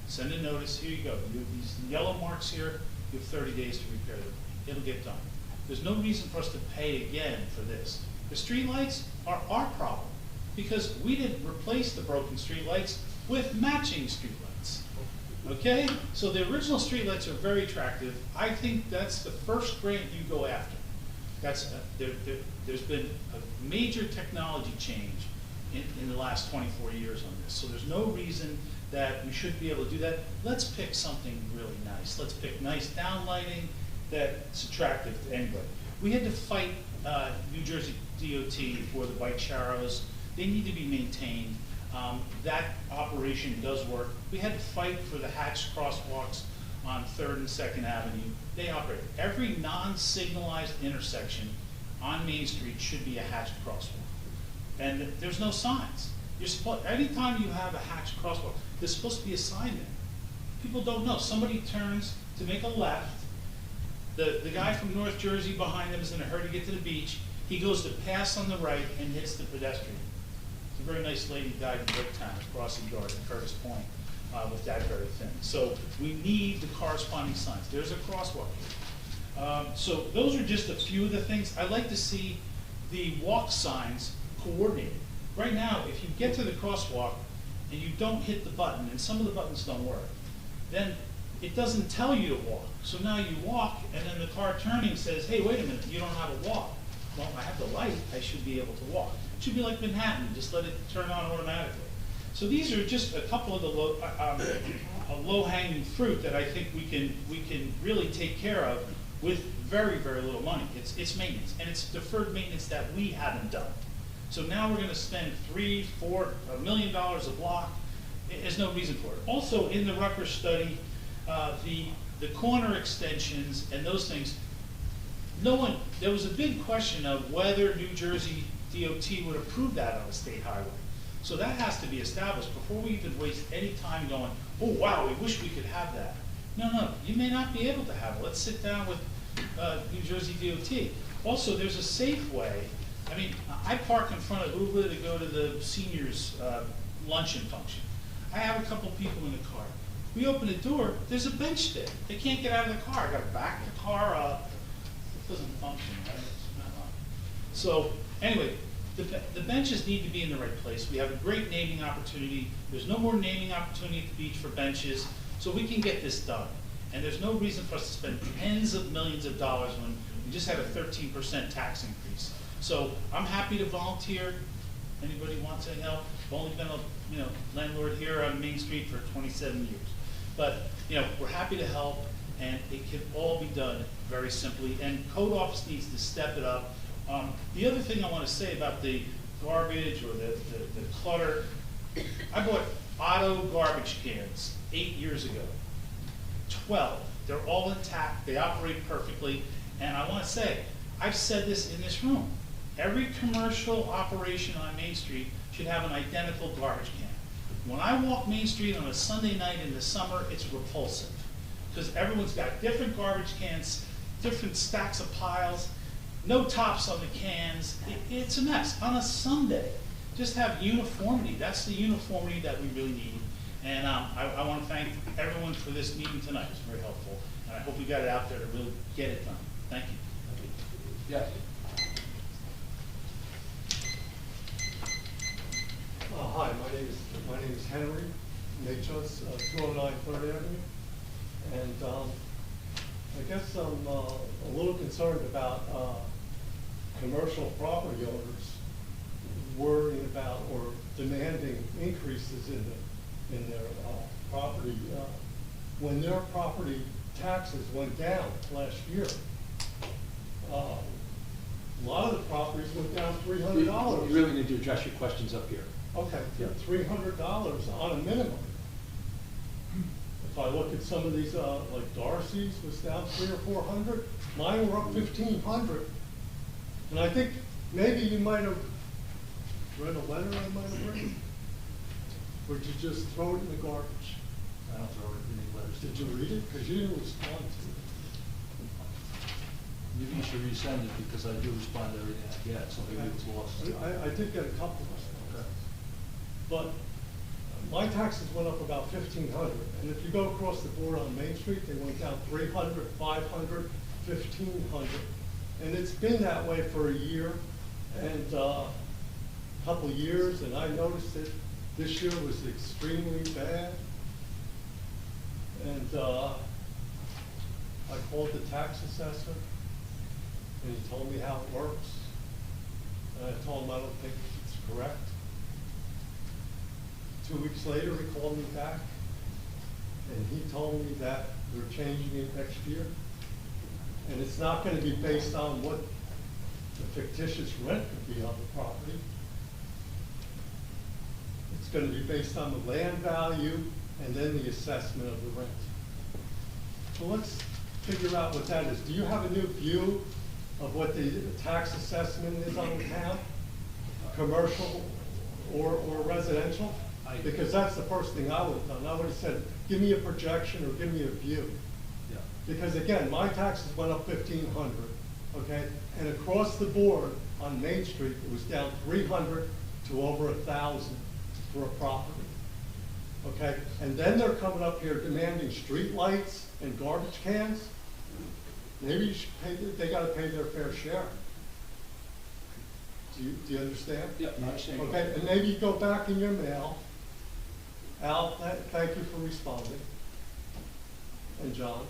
send a notice, here you go. You have these yellow marks here, you have 30 days to repair them. It'll get done. There's no reason for us to pay again for this. The street lights are our problem because we didn't replace the broken street lights with matching street lights. Okay? So the original street lights are very attractive. I think that's the first grant you go after. That's there's been a major technology change in the last 24 years on this. So there's no reason that we shouldn't be able to do that. Let's pick something really nice. Let's pick nice downlighting that's attractive to anybody. We had to fight New Jersey DOT for the bike sharrows. They need to be maintained. That operation does work. We had to fight for the hatched crosswalks on 3rd and 2nd Avenue. They operate. Every non-signalized intersection on Main Street should be a hatched crosswalk. And there's no signs. Anytime you have a hatched crosswalk, there's supposed to be a sign there. People don't know. Somebody turns to make a left. The guy from North Jersey behind him is in a hurry to get to the beach. He goes to pass on the right and hits the pedestrian. It's a very nice lady who died in Bricktown, crossing guard at Curtis Point with that very thing. So we need the corresponding signs. There's a crosswalk here. So those are just a few of the things. I'd like to see the walk signs coordinated. Right now, if you get to the crosswalk and you don't hit the button, and some of the buttons don't work, then it doesn't tell you to walk. So now you walk, and then the car turning says, hey, wait a minute, you don't know how to walk. Well, I have the light, I should be able to walk. It should be like Manhattan, just let it turn on automatically. So these are just a couple of the low-hanging fruit that I think we can really take care of with very, very little money. It's maintenance, and it's deferred maintenance that we haven't done. So now we're gonna spend $3, $4, $1 million a block. There's no reason for it. Also, in the Rutgers study, the corner extensions and those things, there was a big question of whether New Jersey DOT would approve that on a state highway. So that has to be established before we even waste any time going, oh wow, we wish we could have that. No, you may not be able to have it. Let's sit down with New Jersey DOT. Also, there's a safe way. I mean, I park in front of UVA to go to the seniors luncheon function. I have a couple people in the car. We open the door, there's a bench there. They can't get out of the car. I gotta back the car up. It doesn't function, right? It's not on. So anyway, the benches need to be in the right place. We have a great naming opportunity. There's no more naming opportunity at the beach for benches, so we can get this done. And there's no reason for us to spend tens of millions of dollars when we just had a 13% tax increase. So I'm happy to volunteer. Anybody wants any help? I've only been a landlord here on Main Street for 27 years. But we're happy to help, and it can all be done very simply. And code office needs to step it up. The other thing I want to say about the garbage or the clutter, I bought Otto garbage cans 8 years ago. 12. They're all intact. They operate perfectly. And I want to say, I've said this in this room. Every commercial operation on Main Street should have an identical garbage can. When I walk Main Street on a Sunday night in the summer, it's repulsive. Because everyone's got different garbage cans, different stacks of piles, no tops on the cans. It's a mess. On a Sunday, just have uniformity. That's the uniformity that we really need. And I want to thank everyone for this meeting tonight. It's very helpful. And I hope we got it out there to really get it done. Thank you. Yes. Hi, my name is Henry Nachos, 209 3rd Avenue. And I guess I'm a little concerned about commercial property owners worrying about or demanding increases in their property when their property taxes went down last year. A lot of the properties went down $300. You really need to address your questions up here. Okay, Yeah. $300 on a minimum. If I look at some of these, like Darcy's was down $300 or $400, mine were up $1,500. And I think maybe you might have read a letter I might have written. Or did you just throw it in the garbage? I don't throw any letters. Did you read it? Because you didn't respond to it. Maybe you should resend it because I do respond to everything I get, so maybe it was lost. I did get a couple of responses. But my taxes went up about $1,500. And if you go across the board on Main Street, they went down $300, $500, $1,500. And it's been that way for a year and a couple of years, and I noticed it. This year was extremely bad. And I called the tax assessor, and he told me how it works. And I told him I don't think it's correct. 2 weeks later, he called me back, and he told me that they're changing it next year. And it's not going to be based on what the fictitious rent could be on the property. It's going to be based on the land value and then the assessment of the rent. So let's figure out what that is. Do you have a new view of what the tax assessment is on the town? Commercial or residential? Because that's the first thing I would have done. I would have said, give me a projection or give me a view. Yeah. Because again, my taxes went up $1,500, okay? And across the board on Main Street, it was down $300 to over $1,000 for a property, okay? And then they're coming up here demanding street lights and garbage cans. maybe you should pay, they gotta pay their fair share. Do you understand? Yeah, I understand. Okay, and maybe you go back in your mail. Al, thank you for responding. And John.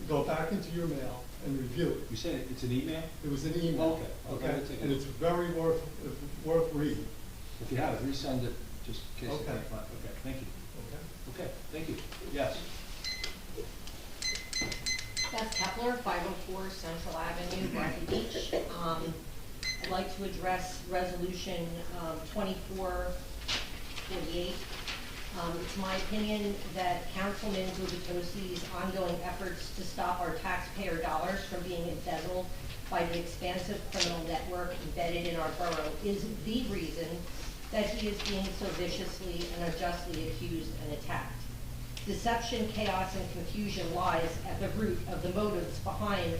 Go back into your mail and review it. You said it's an email? It was an email. Okay. Okay, and it's very worth reading. If you have it, resend it, just in case. Okay. Okay, thank you. Okay. Okay, thank you. Yes. Beth Kepler, 504 Central Avenue, Bradley Beach. I'd like to address Resolution 2448. It's my opinion that Councilman Gubitosi's ongoing efforts to stop our taxpayer dollars from being embezzled by the expansive criminal network embedded in our borough is the reason that he is being so viciously and unjustly accused and attacked. Deception, chaos, and confusion lies at the root of the motives behind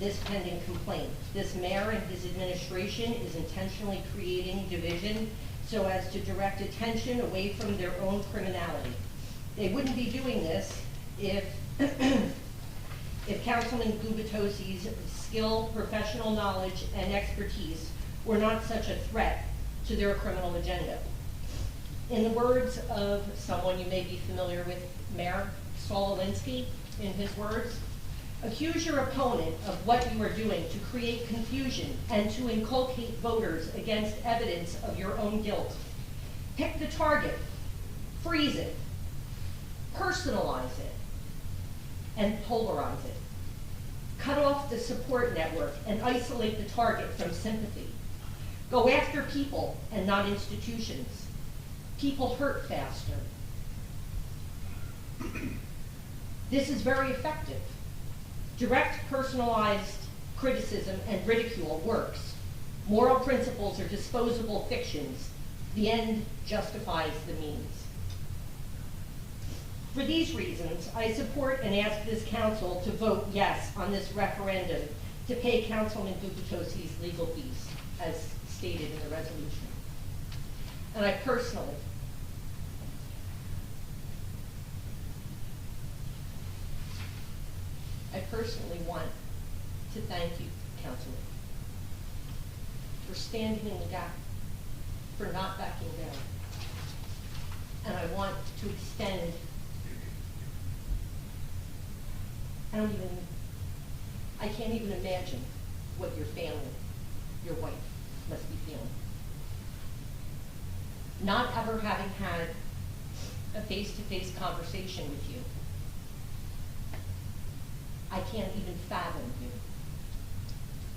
this pending complaint. This mayor and his administration is intentionally creating division so as to direct attention away from their own criminality. They wouldn't be doing this if if Councilman Gubitosi's skill, professional knowledge, and expertise were not such a threat to their criminal agenda. In the words of someone you may be familiar with, Mayor Saul Alinsky, in his words, accuse your opponent of what you are doing to create confusion and to inculcate voters against evidence of your own guilt. Pick the target, freeze it, personalize it, and polarize it. Cut off the support network and isolate the target from sympathy. Go after people and not institutions. People hurt faster. This is very effective. Direct, personalized criticism and ridicule works. Moral principles are disposable fictions. The end justifies the means. For these reasons, I support and ask this council to vote yes on this referendum to pay Councilman Gubitosi's legal fees, as stated in the resolution. And I personally want to thank you, Councilman, for standing in the gap, for not backing down. And I want to extend, I can't even imagine what your family, your wife, must be feeling. Not ever having had a face-to-face conversation with you, I can't even fathom you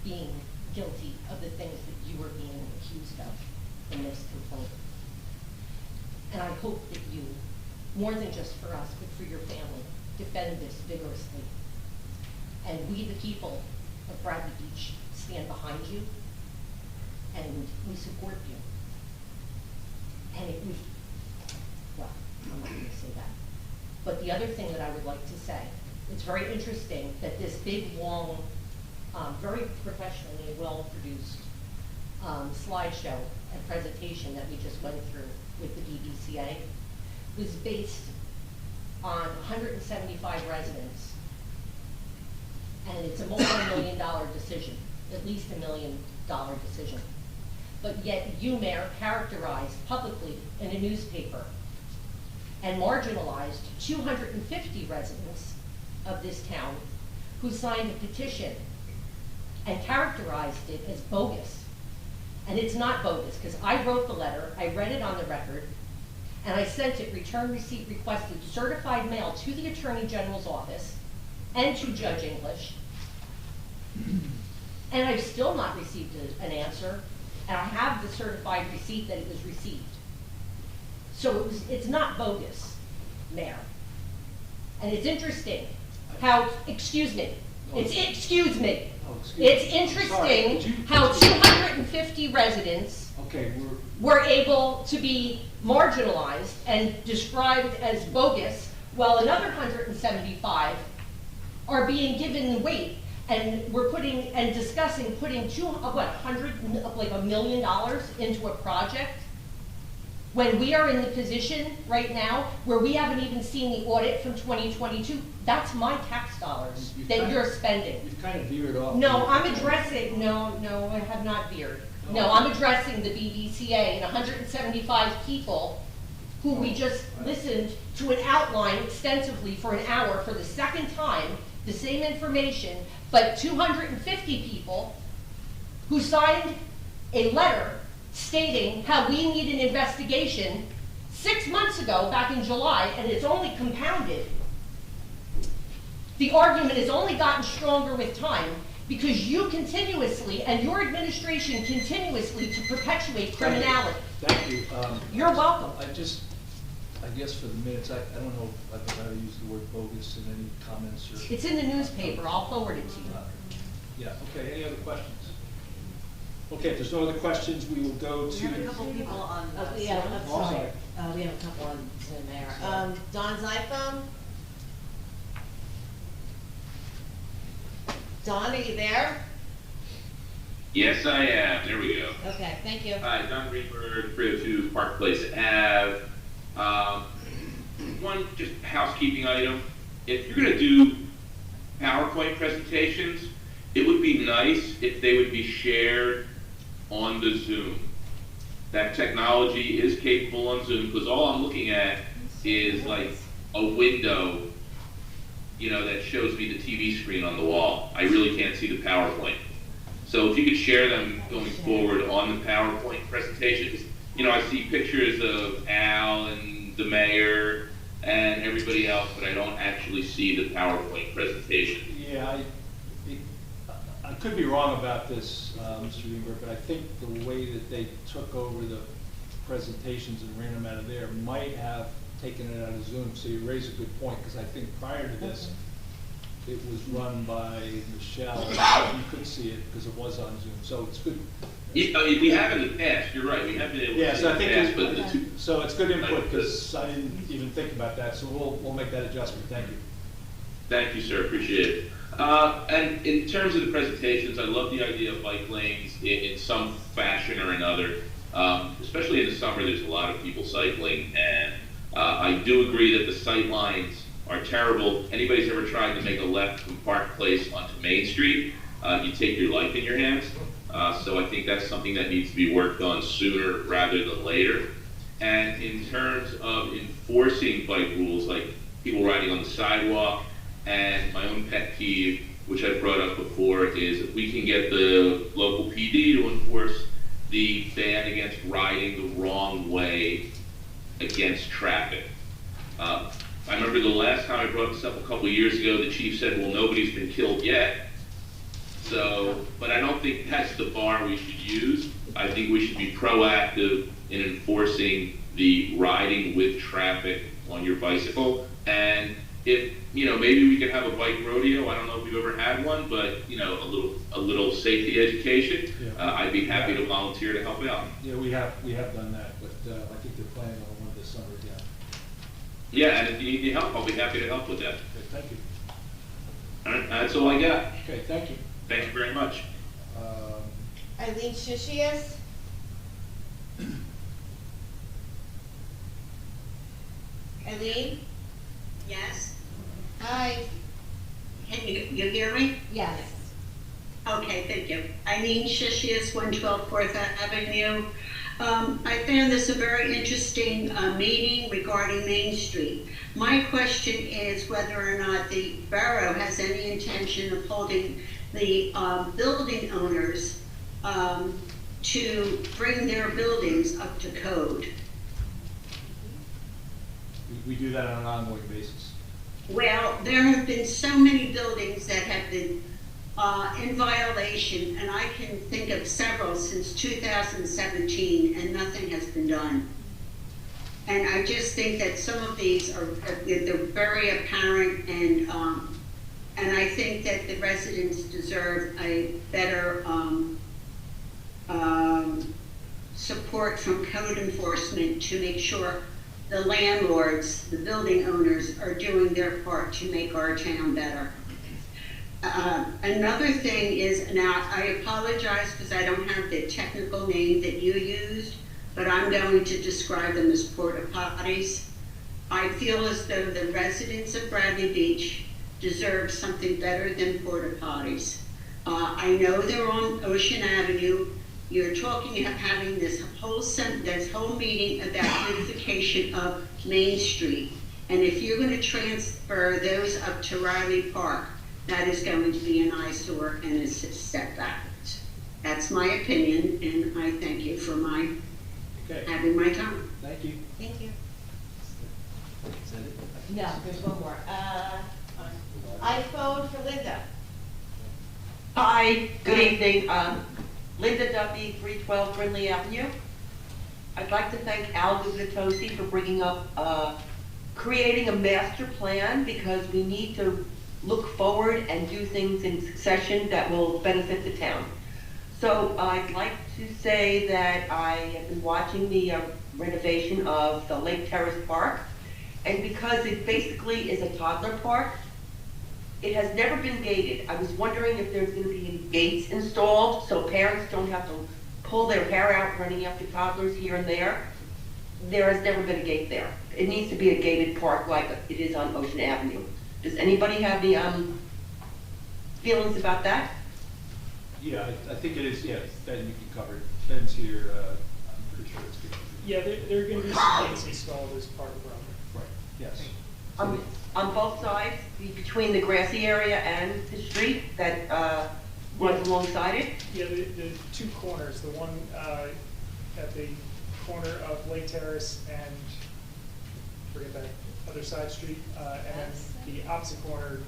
being guilty of the things that you are being accused of in this complaint. And I hope that you, more than just for us, but for your family, defend this vigorously. And we, the people of Bradley Beach, stand behind you, and we support you. And it was, well, I'm not going to say that. But the other thing that I would like to say, it's very interesting that this big, long, very professionally and well-produced slideshow and presentation that we just went through with the BBCA was based on 175 residents. And it's a multi-million-dollar decision, at least $1 million decision. But yet you, Mayor, characterized publicly in a newspaper and marginalized 250 residents of this town who signed a petition and characterized it as bogus. And it's not bogus, because I wrote the letter, I read it on the record, and I sent it, return receipt requested, certified mail to the Attorney General's office and to Judge English. And I've still not received an answer, and I have the certified receipt that it was received. So it's not bogus, Mayor. And it's interesting how, excuse me, it's interesting how 250 residents were able to be marginalized and described as bogus, while another 175 are being given weight, and we're discussing putting $1 million into a project when we are in the position right now where we haven't even seen the audit from 2022, that's my tax dollars that you're spending. You've kind of veered off. No, I'm addressing, no, I have not veered. No, I'm addressing the BDCA and 175 people who we just listened to an outline extensively for an hour for the second time, the same information, but 250 people who signed a letter stating how we need an investigation 6 months ago, back in July, and it's only compounded. The argument has only gotten stronger with time because you continuously, and your administration continuously, to perpetuate criminality. Thank you. You're welcome. I guess for the minutes, I don't know if I can use the word bogus in any comments or. It's in the newspaper, I'll forward it to you. Yeah, okay, any other questions? Okay, if there's no other questions, we will go to. We have a couple people on. Yeah, I'm Oh, I'm sorry. We have a couple on Zoom there. Don's iPhone? Don, are you there? Yes, I am. There we go. Okay, thank you. Hi, Don Greenberg, 302 Park Place Ave. One just housekeeping item. If you're going to do PowerPoint presentations, it would be nice if they would be shared on the Zoom. That technology is capable on Zoom, because all I'm looking at is like a window, you know, that shows me the TV screen on the wall. I really can't see the PowerPoint. So if you could share them going forward on the PowerPoint presentations, you know, I see pictures of Al and the mayor and everybody else, but I don't actually see the PowerPoint presentation. Yeah, I could be wrong about this, Mr. Greenberg, but I think the way that they took over the presentations and ran them out of there might have taken it out of Zoom. So you raise a good point, because I think prior to this, it was run by Michelle. You could see it because it was on Zoom. So it's good. Yeah, we have in the past, you're right, we have been able to Yeah, see so I in think the past, but the two. so it's good input, because I didn't even think about that. So we'll make that adjustment. Thank you. Thank you, sir, appreciate it. And in terms of the presentations, I love the idea of bike lanes in some fashion or another. Especially in the summer, there's a lot of people cycling, and I do agree that the sight lines are terrible. Anybody's ever tried to make a left from Park Place onto Main Street, you take your life in your hands. So I think that's something that needs to be worked on sooner rather than later. And in terms of enforcing bike rules, like people riding on the sidewalk, and my own pet peeve, which I've brought up before, is if we can get the local PD to enforce the ban against riding the wrong way against traffic. I remember the last time I brought this up a couple of years ago, the chief said, well, nobody's been killed yet. So, but I don't think that's the bar we should use. I think we should be proactive in enforcing the riding with traffic on your bicycle. And if, you know, maybe we could have a bike rodeo. I don't know if we've ever had one, but, you know, a little safety education. Yeah. I'd be happy to volunteer to help out. Yeah, we have done that, but I think they're planning on one this summer. Yeah. Yeah, and if you need any help, I'll be happy to help with that. Okay, thank you. All right, that's all I got. Okay, thank you. Thank you very much. Eileen Shishias? Eileen? Yes? Hi. Can you hear me? Yes. Okay, thank you. Eileen Shishias, 112 4th Avenue. I found this a very interesting meeting regarding Main Street. My question is whether or not the borough has any intention of holding the building owners to bring their buildings up to code. We do that on an ongoing basis. Well, there have been so many buildings that have been in violation, and I can think of several since 2017, and nothing has been done. And I just think that some of these are they're very apparent, and I think that the residents deserve a better support from code enforcement to make sure the landlords, the building owners, are doing their part to make our town better. Another thing is, now I apologize because I don't have the technical name that you used, but I'm going to describe them as porta potties. I feel as though the residents of Bradley Beach deserve something better than porta potties. I know they're on Ocean Avenue. You're talking of having this whole meeting about beautification of Main Street. And if you're going to transfer those up to Riley Park, that is going to be an eyesore and a step backwards. That's my opinion, and I thank you for having my time. Thank you. Thank you. Is that it? No, there's one more. iPhone for Linda. Hi, good evening. Linda Duffy, 312 Brindley Avenue. I'd like to thank Al Gubitosi for bringing up creating a master plan, because we need to look forward and do things in succession that will benefit the town. So I'd like to say that I have been watching the renovation of the Lake Terrace Park, and because it basically is a toddler park, it has never been gated. I was wondering if there's going to be any gates installed so parents don't have to pull their hair out running after toddlers here and there. There has never been a gate there. It needs to be a gated park like it is on Ocean Avenue. Does anybody have any feelings about that? Yeah, I think it is, yeah, Ben, you can cover it. Ben's here, I'm pretty sure it's good. Yeah, there are going to be some gates installed as part of the project. Right, yes. On both sides, between the grassy area and the street that runs alongside it? Yeah, the two corners, the one at the corner of Lake Terrace and, forget that other side street, and then the opposite corner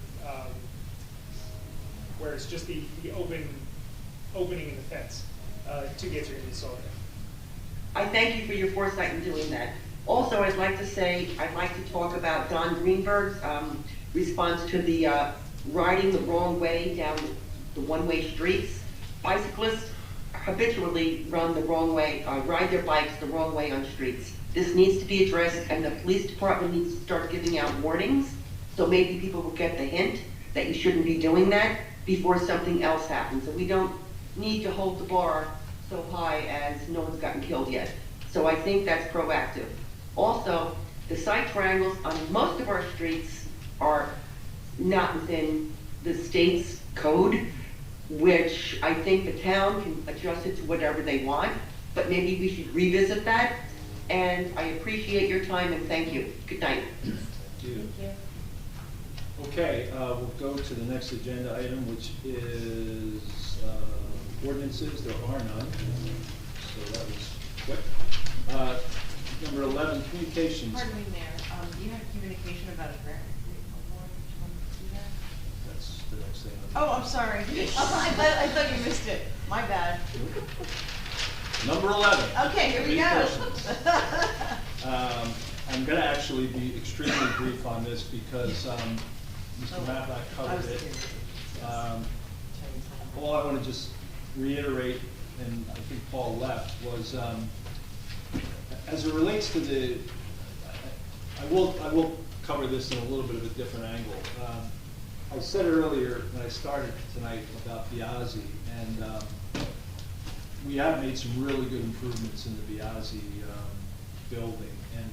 where it's just the opening in the fence. Two gates are going to be installed there. I thank you for your foresight in doing that. Also, I'd like to talk about Don Greenberg's response to the riding the wrong way down the one-way streets. Bicyclists habitually run the wrong way, ride their bikes the wrong way on streets. This needs to be addressed, and the police department needs to start giving out warnings, so maybe people will get the hint that you shouldn't be doing that before something else happens. And we don't need to hold the bar so high as no one's gotten killed yet. So I think that's proactive. Also, the side triangles on most of our streets are not within the state's code, which I think the town can adjust it to whatever they want, but maybe we should revisit that. And I appreciate your time and thank you. Good night. Thank you. Okay, we'll go to the next agenda item, which is ordinances. There are none, so that was quick. Number 11, communications. Pardon me, Mayor, you had communication about a grant award, did you want to do that? That's the next thing. Oh, I'm sorry. I thought you missed it. My bad. Number 11. Okay, here we Committee go. I'm going to actually be extremely brief on this because Mr. Matlack covered it. All I want to just reiterate, and I think Paul left, was as it relates to the, I will cover this in a little bit of a different angle. I said earlier when I started tonight about Biasi, and we have made some really good improvements in the Biasi building, and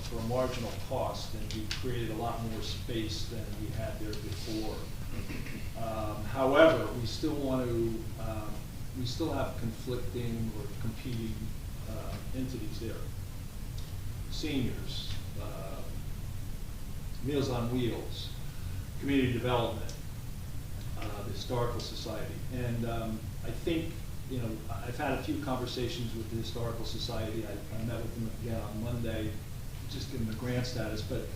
for a marginal cost, and we created a lot more space than we had there before. However, we still want to, we still have conflicting or competing entities there. Seniors, Meals on Wheels, community development, the Historical Society, and I think, I've had a few conversations with the Historical Society. I met with them again on Monday, just give them the grant status, but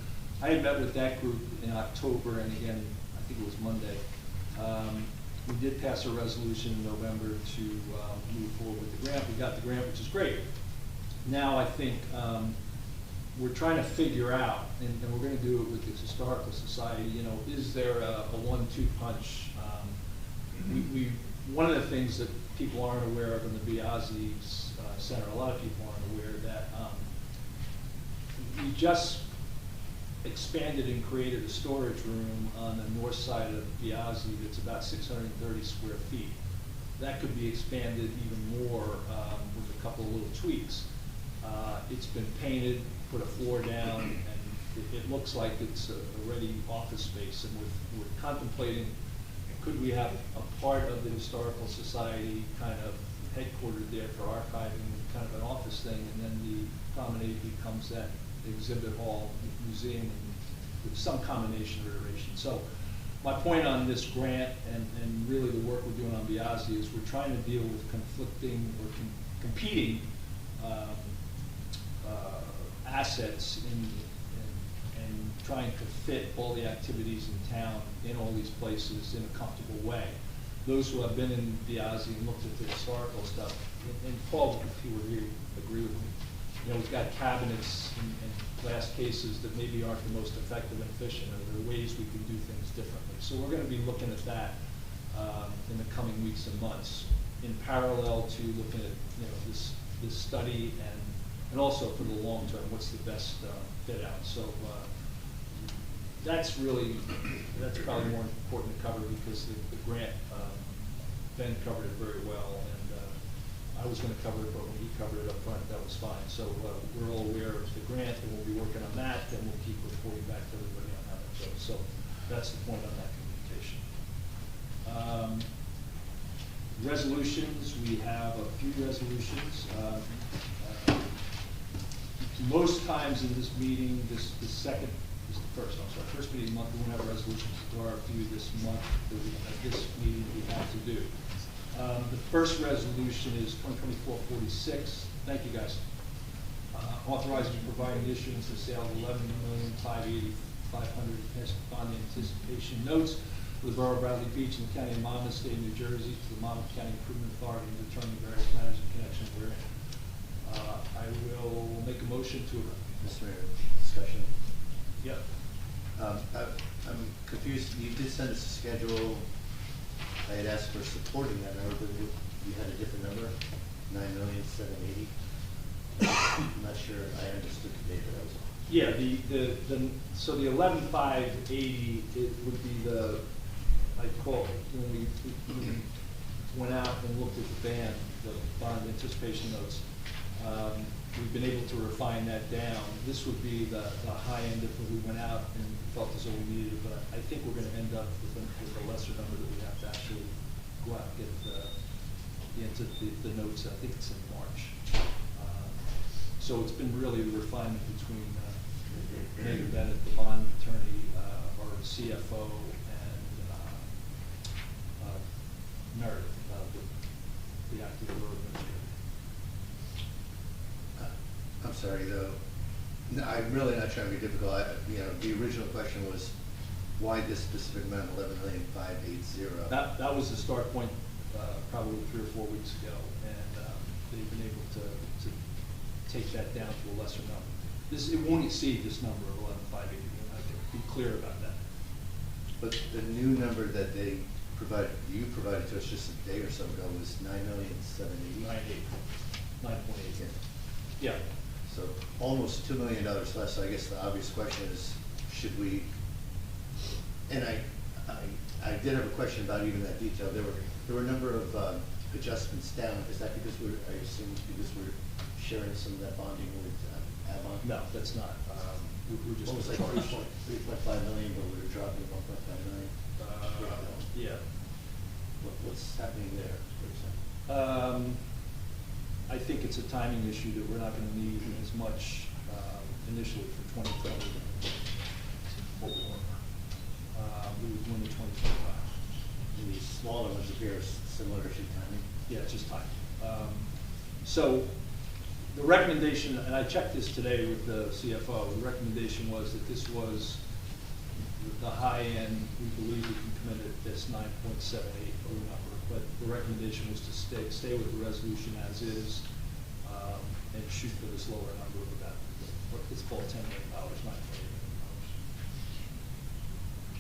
I had met with that group in October, and again, I think it was Monday. We did pass a resolution in November to move forward with the grant. We got the grant, which is great. Now I think we're trying to figure out, and we're going to do it with the Historical Society, is there a 1-2 punch? One of the things that people aren't aware of in the Biasi Center, a lot of people aren't aware that we just expanded and created a storage room on the north side of Biasi that's about 630 square feet. That could be expanded even more with a couple of little tweaks. It's been painted, put a floor down, and it looks like it's a ready office space. And we're contemplating, could we have a part of the Historical Society kind of headquartered there for archiving, kind of an office thing, and then the promenade becomes that exhibit hall, museum, and with some combination or iteration. So my point on this grant and really the work we're doing on Biasi is we're trying to deal with conflicting or competing assets and trying to fit all the activities in town in all these places in a comfortable way. Those who have been in Biasi and looked at the historical stuff, and Paul, if you were here, agree with me. You know, we've got cabinets and glass cases that maybe aren't the most effective and efficient, or there are ways we can do things differently. So we're going to be looking at that in the coming weeks and months, in parallel to looking at this study and also for the long term, what's the best fit out. So that's probably more important to cover because the grant, Ben covered it very well, and I was going to cover it, but when he covered it up front, that was fine. So we're all aware of the grant, and we'll be working on that, and we'll keep reporting back to everybody on how that goes. So that's the point on that communication. Resolutions, we have a few resolutions. Most times in this meeting, this first meeting of the month, we won't have resolutions. There are a few this month that at this meeting we have to do. The first resolution is 2024-46. Thank you, guys. Authorizing and providing issuance of sale of 11,580,500 bond anticipation notes for the Borough of Bradley Beach in the County of Monmouth, State of New Jersey, to the Monmouth County Improvement Authority and determine various matters in connection therein. I will make a motion to Mr. Mayor, discussion. Yep. I'm confused. You did send us a schedule. I had asked for supporting that number, but you had a different number, 9,780,000. I'm not sure I understood the data that was on. Yeah, so the 11,580 it would be the, I call it, when we went out and looked at the bond anticipation notes, we've been able to refine that down. This would be the high end if we went out and felt as though we needed it, but I think we're going to end up with a lesser number that we have to actually go out and get the notes. I think it's in March. So it's been really the refinement between Megan Bennett, the bond attorney, our CFO, and Meredith, the active borough administrator. I'm sorry, though. No, I'm really not trying to be difficult. The original question was why this specific amount, 11,580,000. That was the start point, probably 3 or 4 weeks ago, and they've been able to take that down to a lesser number. It won't exceed this number of 11,580. I can be clear about that. But the new number that you provided to us just a day or so ago was 9,780,000. 9.8. Yeah. So almost $2 million less. So I guess the obvious question is, should we? And I did have a question about even that detail. There were a number of adjustments down. Is that because I assume because we're sharing some of that bonding with Avon? No, that's not. We're just. What was like 3.5 million, but we were dropping 1.5 million. Yeah. What's happening there? I think it's a timing issue that we're not going to need as much initially for 2020. We would win in 2025. And these smaller ones appear similar to timing? Yeah, it's just timing. So the recommendation, and I checked this today with the CFO, the recommendation was that this was the high end. We believe we can commit at this 9.78 number, but the recommendation was to stay with the resolution as is and shoot for this lower number of about, it's called $10 million, $9.8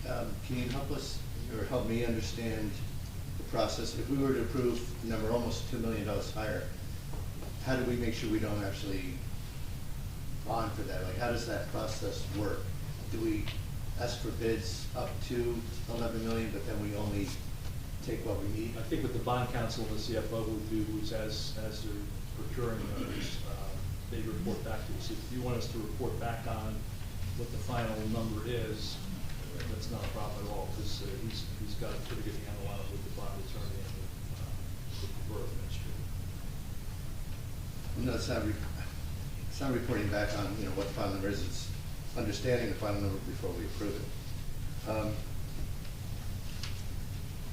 million. Can you help us or help me understand the process? If we were to approve a number almost $2 million higher, how do we make sure we don't actually bond for that? Like, how does that process work? Do we ask for bids up to 11 million, but then we only take what we need? I think what the bond counsel and the CFO would do is as they're procuring those, they report back to us. If you want us to report back on what the final number is, that's not a problem at all, because he's got a pretty good handle on it with the bond attorney and with the borough administrator. No, it's not reporting back on, you know, what the final number is, it's understanding the final number before we approve it.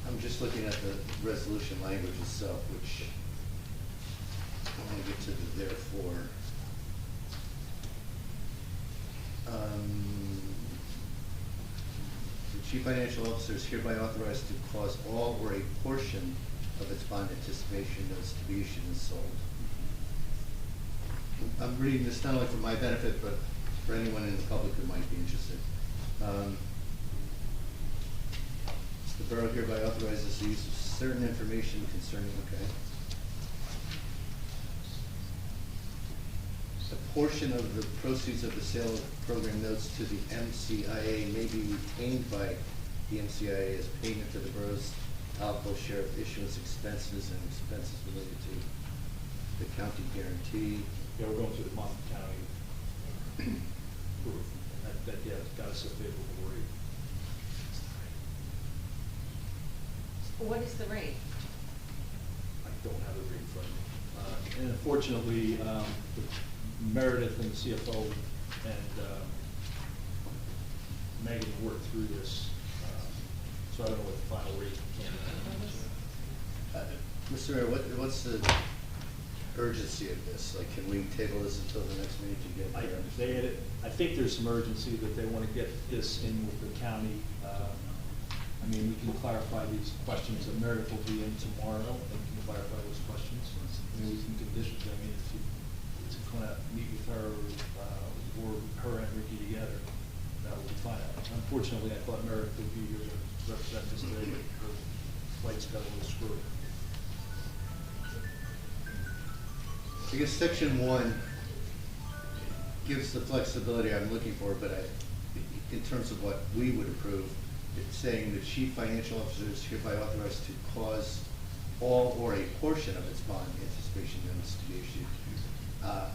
I'm just looking at the resolution language itself, which I want to get to the therefore. The chief financial officer is hereby authorized to cause all or a portion of its bond anticipation notes to be issued and sold. I'm reading this not only for my benefit, but for anyone in the public who might be interested. The borough hereby authorizes the use of certain information concerning, okay. A portion of the proceeds of the sale of program notes to the MCIA may be retained by the MCIA as payment to the borough's allocable share of issuance expenses and expenses related to the county guarantee. Yeah, we're going to the Monmouth County proof. That yeah, got us a favorable rate. What is the rate? I don't have the rate in front of me. And unfortunately, Meredith and the CFO and Megan worked through this, so I don't know what the final rate came in. Mr. Mayor, what's the urgency of this? Like, can we table this until the next meeting to get there? I think there's some urgency that they want to get this in with the county. I mean, we can clarify these questions. Meredith will be in tomorrow and can clarify those questions. I mean, we can condition. I mean, if you want to meet with her or her and Ricky together, that will be fine. Unfortunately, I thought Meredith would be here to represent this today, but her flight's got a little screwed. I guess section 1 gives the flexibility I'm looking for, but in terms of what we would approve, it's saying the chief financial officer is hereby authorized to cause all or a portion of its bond anticipation notes to be issued. I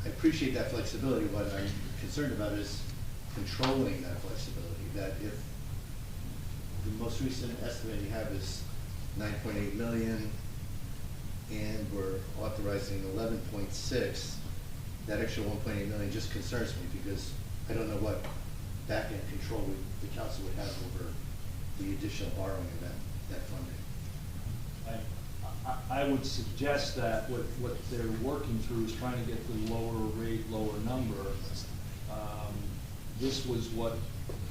appreciate that flexibility. What I'm concerned about is controlling that flexibility, that if the most recent estimate you have is 9.8 million and we're authorizing 11.6, that extra 1.8 million just concerns me because I don't know what back-end control the council would have over the additional borrowing of that funding. I would suggest that what they're working through is trying to get the lower rate, lower number. This was what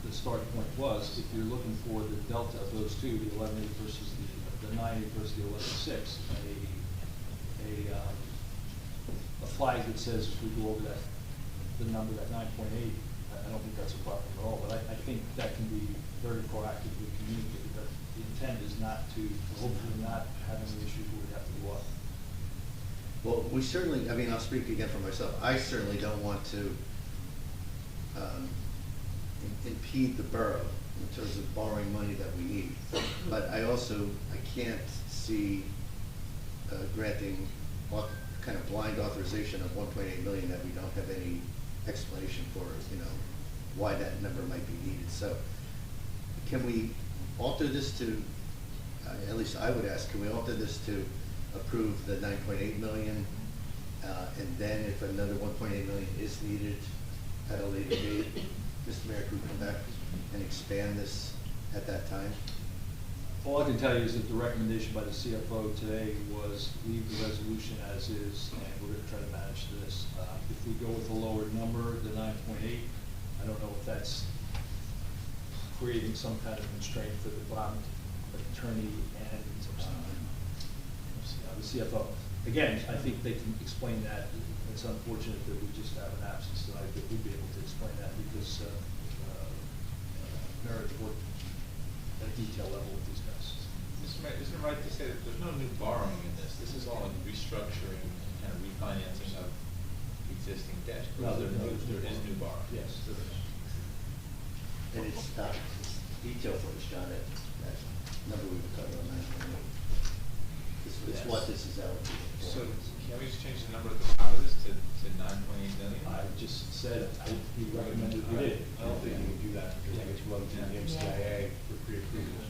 the starting point was. If you're looking for the delta of those two, the 11.8 versus the 9.8 versus the 11.6, a flag that says if we go over the number, that 9.8, I don't think that's a problem at all. But I think that can be very proactively communicated. That the intent is not to, hopefully not having the issues where we have to go up. Well, we certainly, I mean, I'll speak again for myself. I certainly don't want to impede the borough in terms of borrowing money that we need. But I can't see granting kind of blind authorization of 1.8 million that we don't have any explanation for, you know, why that number might be needed. So can we alter this to, at least I would ask, can we alter this to approve the 9.8 million and then if another 1.8 million is needed at a later date, Mr. Mayor, could we come back and expand this at that time? All I can tell you is that the recommendation by the CFO today was leave the resolution as is, and we're going to try to manage this. If we go with a lower number, the 9.8, I don't know if that's creating some kind of constraint for the bond attorney and the CFO. Again, I think they can explain that. It's unfortunate that we just have an absence tonight, but we'd be able to explain that because Meredith worked at a detail level with these guys. Mr. Mayor, isn't it right to say that there's no new borrowing in this? This is all in restructuring and refinancing of existing debt. No, there is new borrowing. Yes, there is. And it's detail for us, John, that number we were talking about, 9.8. It's what this is allocated. So can we just change the number at the top of this to 9.8 million? I just said, he recommended we did. I don't think you can do that because it gets run through the MCIA for pre-approval.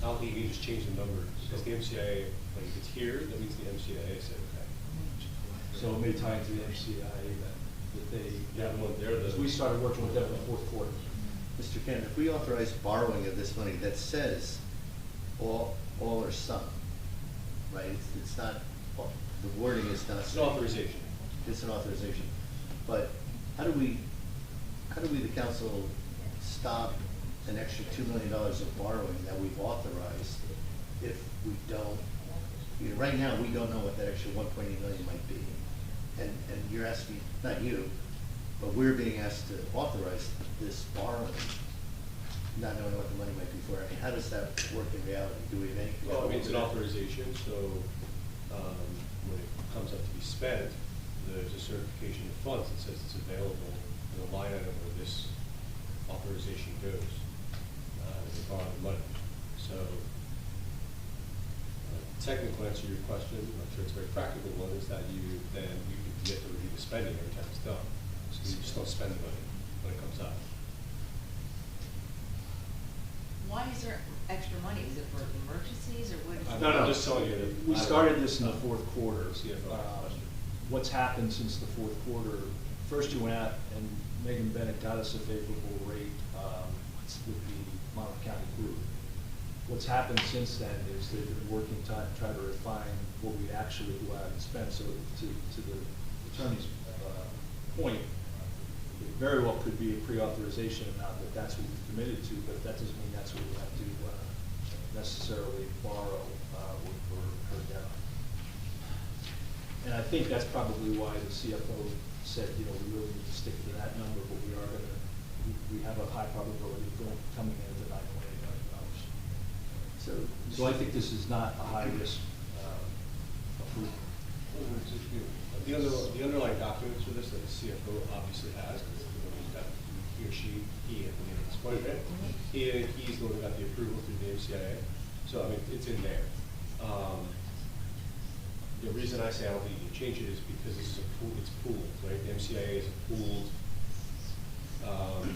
I don't think you can just change the number because the MCIA, like if it's here, that means the MCIA said okay. So it may tie into the MCIA that they, Yeah, well, they're the. we started working with them in the fourth quarter. Mr. Cannon, if we authorize borrowing of this money that says all or some, right? It's not, the wording is not. It's an authorization. It's an authorization. But how do we, the council, stop an extra $2 million of borrowing that we've authorized if we don't, right now, we don't know what that extra 1.8 million might be. And you're asking, not you, but we're being asked to authorize this borrowing, not knowing what the money might be for. I mean, how does that work in reality? Do we have any control? Well, I mean, it's an over that? authorization, so when it comes up to be spent, there's a certification of funds that says it's available in the line item where this authorization goes. They borrow the money. So technical answer to your question, I'm sure it's a very practical one, is that you get to review the spending every time it's done. So you just don't spend the money when it comes up. Why is there extra money? Is it for emergencies or what is it? No, I'm just telling you that. We started this in the fourth quarter. CFO question. What's happened since the fourth quarter, first you went out and Megan Bennett got us a favorable rate with the Monmouth County group. What's happened since then is they've been working to try to refine what we actually go out and spend. So to the attorney's point, it very well could be a pre-authorization amount that that's what we've committed to, but that doesn't mean that's what we have to necessarily borrow when we're incurred debt on. And I think that's probably why the CFO said, we really need to stick to that number, but we have a high probability of coming in at $9.8 million. So I think this is not a high risk approval. The underlying documents for this that the CFO obviously has, because he or she, he at the end of this point, he's the one who got the approval through the MCIA. So I mean, it's in there. The reason I say I don't think you can change it is because this is a pool, it's pooled, right? The MCIA is a pooled,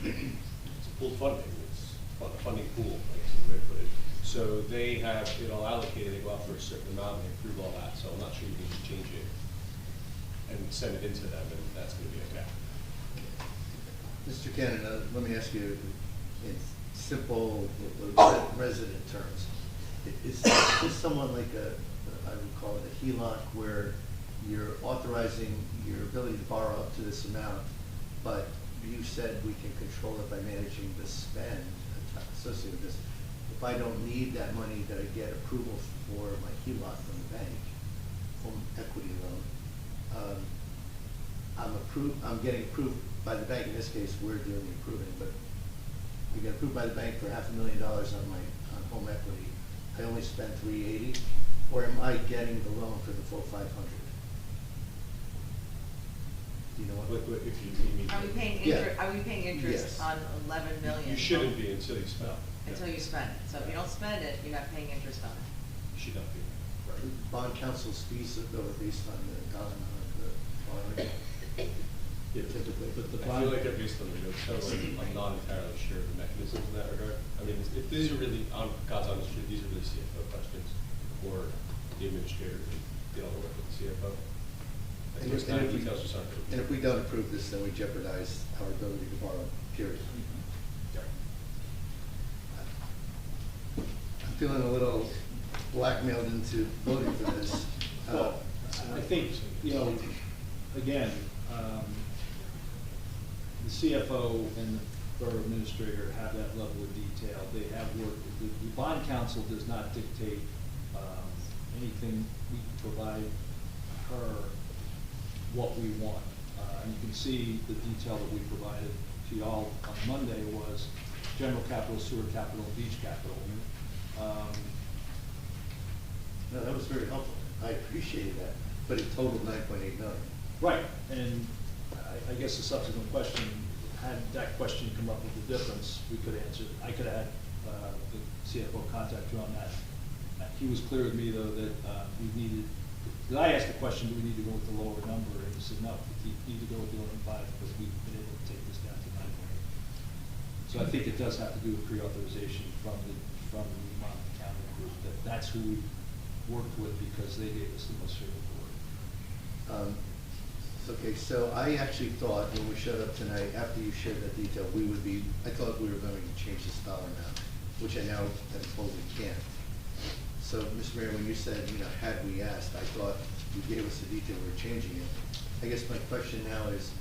it's a pooled funding. It's a funding pool, I guess is the way to put it. So they have it all allocated, they go out for a certain amount, and they approve all that. So I'm not sure you can change it and send it into them, and that's going to be okay. Mr. Cannon, let me ask you in simple resident terms. Is this someone like I would call it a HELOC, where you're authorizing your ability to borrow up to this amount, but you said we can control it by managing the spend associated with this. If I don't need that money, that I get approval for my HELOC from the bank, home equity loan, I'm getting approved by the bank. In this case, we're doing the approving, but we get approved by the bank for $500,000 on home equity. I only spent $380,000, or am I getting the loan for the full $500,000? Do you know what? If you mean. Are we paying interest, are we paying interest Yes. on 11 million? You shouldn't be until you spend. Until you spend it. So if you don't spend it, you're not paying interest on it. You should not be. Bond counsel's fees are based on the dollar amount of the borrowing. Yeah, typically, but the I feel like they're based on the notes, so I'm not entirely sure of the mechanisms in that regard. I mean, if these are really, on God's honest truth, these are really CFO questions for the administrator to deal with the CFO. And Those kind of details just aren't. And if we don't approve this, then we jeopardize our ability to borrow, period. I'm feeling a little blackmailed into voting for this. Well, I think, again, the CFO and the borough administrator have that level of detail. They have worked, the bond counsel does not dictate anything. We provide her what we want. And you can see the detail that we provided to y'all on Monday was general capital, sewer capital, and beach capital. No, that was very helpful. I appreciate that, but it totaled $9.8 million. Right, and I guess the subsequent question, had that question come up with the difference, we could answer. I could have had the CFO contact you on that. He was clear with me, though, that we needed Because I asked the question, do we need to go with the lower number, and he said, no, we need to go with the 11.5, because we've been able to take this down to 9.8. So I think it does have to do with pre-authorization from the Monmouth County group, that's who we worked with, because they gave us the most favorable word. Okay, so I actually thought when we showed up tonight, after you shared that detail, I thought we were going to change this dollar amount, which I now am told we can't. So, Mr. Mayor, when you said, had we asked, I thought you gave us the detail, we're changing it. I guess my question now is,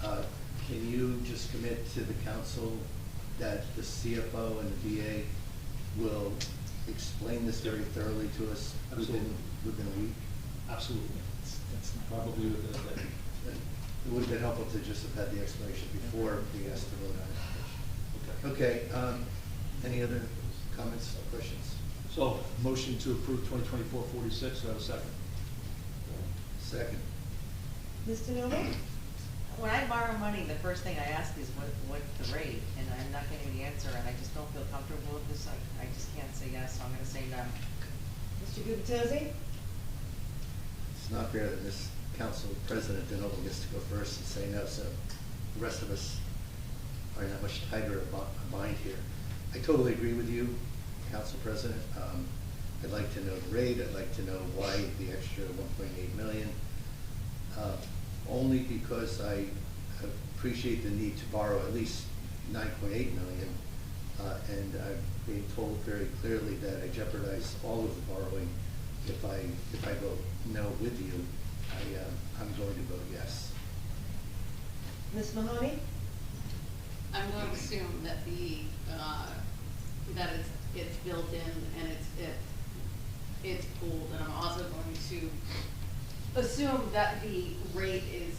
can you just commit to the council that the CFO and the DA will explain this very thoroughly to us within a week? Absolutely. That's probably within a day. It would have been helpful to just have had the explanation before we asked to vote on it. Okay, any other comments, questions? So, motion to approve 2024-46, do I have a second? Second. Mr. Noble? When I borrow money, the first thing I ask is what's the rate, and I'm not getting the answer, and I just don't feel comfortable with this. I just can't say yes, so I'm gonna say no. Mr. Gubatose? It's not fair that this council president DeNoble gets to go first and say no, so the rest of us are in a much tighter a bind here. I totally agree with you, Council President. I'd like to know the rate. I'd like to know why the extra 1.8 million. Only because I appreciate the need to borrow at least 9.8 million, and I'm being told very clearly that I jeopardize all of the borrowing if I vote no with you. I'm going to vote yes. Ms. Mahoney? I'm going to assume that that it's built in and it's pooled, and I'm also going to assume that the rate is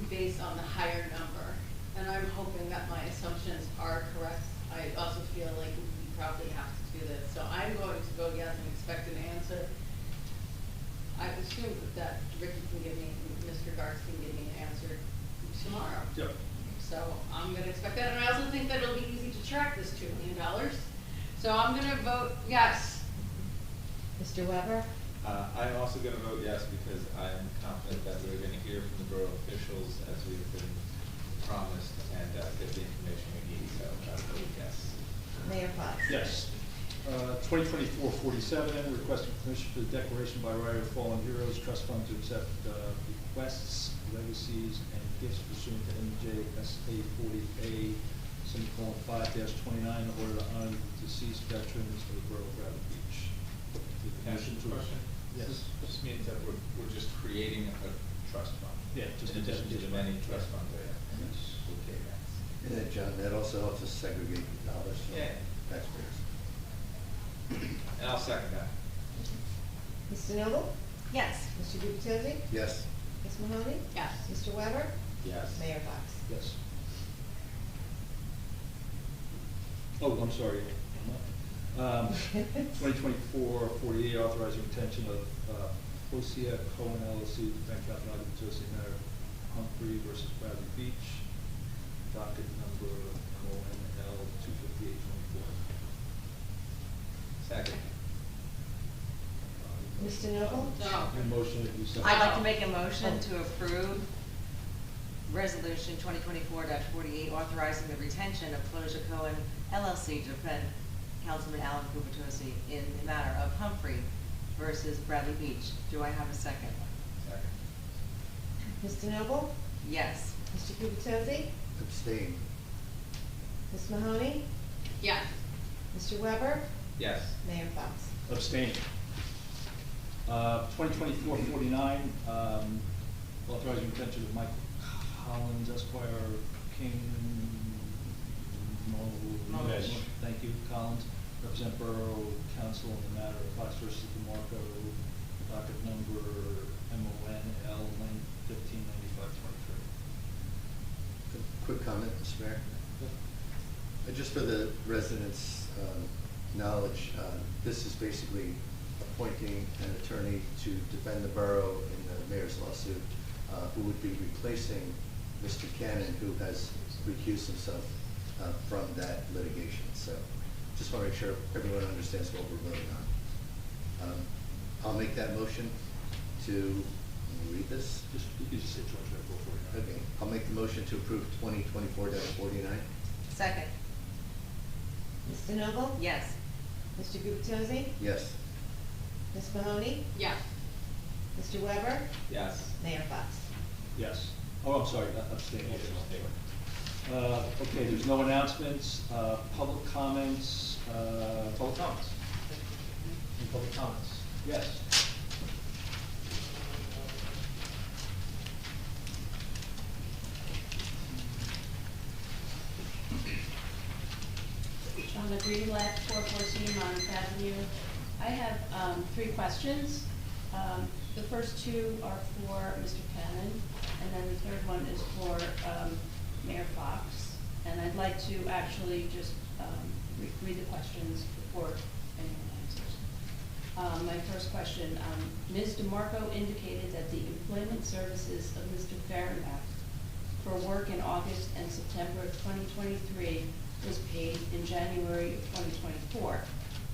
based on the higher number, and I'm hoping that my assumptions are correct. I also feel like we probably have to do this, so I'm going to vote yes and expect an answer. I assume that Ricky can give me, Mr. Gartz can give me an answer tomorrow. Yep. So I'm gonna expect that, and I also think that it'll be easy to track this $2 million. So I'm gonna vote yes. Mr. Weber? I'm also gonna vote yes, because I'm confident that we're gonna hear from the borough officials as we've been promised, and get the information we need, so I vote yes. Mayor Fox? Yes. 2024-47, requesting permission for the declaration by right of fallen heroes trust fund to accept bequests, legacies, and gifts pursuant to NJSA 40A, semicolon 5-29, in order to honor the deceased veterans of the borough of Bradley Beach. Can I ask you a question? Yes. This means that we're just creating a trust fund. Yeah, just in addition to the many trust funds we have. Yes. Okay, that's. And then, John, that also helps us segregate the dollars from Yeah. taxpayers. And I'll second that. Mr. Noble? Yes. Mr. Gubatose? Yes. Ms. Mahoney? Yes. Mr. Weber? Yes. Mayor Fox? Yes. Oh, I'm sorry. 2024-48, authorizing retention of Hosea Cohen LLC, Bank Capital Associated Matter Humphrey versus Bradley Beach, docket number MONL 25824. Second. Mr. Noble? No. Your motion that you said. I'd like to make a motion to approve Resolution 2024-48, authorizing the retention of Closure Cohen LLC to defend Councilman Alan Kubatosi in the matter of Humphrey versus Bradley Beach. Do I have a second? Second. Mr. Noble? Yes. Mr. Gubatose? Abstain. Ms. Mahoney? Yes. Mr. Weber? Yes. Mayor Fox? Abstain. 2024-49, authorizing retention of Michael Collins, Esquire, King, Mullish. Thank you, Collins, represent Borough Council in the matter of Fox versus DeMarco, docket number MONL 159523. Quick comment, Mr. Mayor. Just for the residents' knowledge, this is basically appointing an attorney to defend the borough in the mayor's lawsuit, who would be replacing Mr. Cannon, who has recused himself from that litigation. So just want to make sure everyone understands what we're voting on. I'll make that motion to, let me read this. You can just say George Article 49. Okay, I'll make the motion to approve 2024-49. Second. Mr. Noble? Yes. Mr. Gubatose? Yes. Ms. Mahoney? Yes. Mr. Weber? Yes. Mayor Fox? Yes. Oh, I'm sorry, abstain. Okay, there's no announcements, public comments, public comments. Any public comments? Yes. On the green left, 414 Monmouth Avenue. I have 3 questions. The first 2 are for Mr. Cannon, and then the third one is for Mayor Fox. And I'd like to actually just read the questions before anyone answers. My first question, Ms. DeMarco indicated that the employment services of Mr. Fahrenbach for work in August and September of 2023 was paid in January of 2024.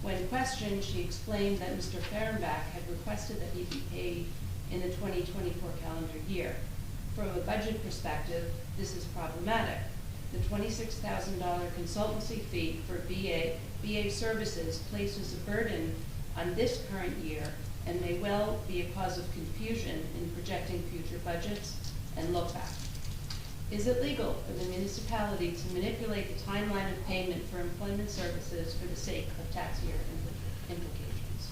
When questioned, she explained that Mr. Fahrenbach had requested that he be paid in the 2024 calendar year. From a budget perspective, this is problematic. The $26,000 consultancy fee for BA services places a burden on this current year and may well be a cause of confusion in projecting future budgets and look back. Is it legal for the municipality to manipulate the timeline of payment for employment services for the sake of tax year implications?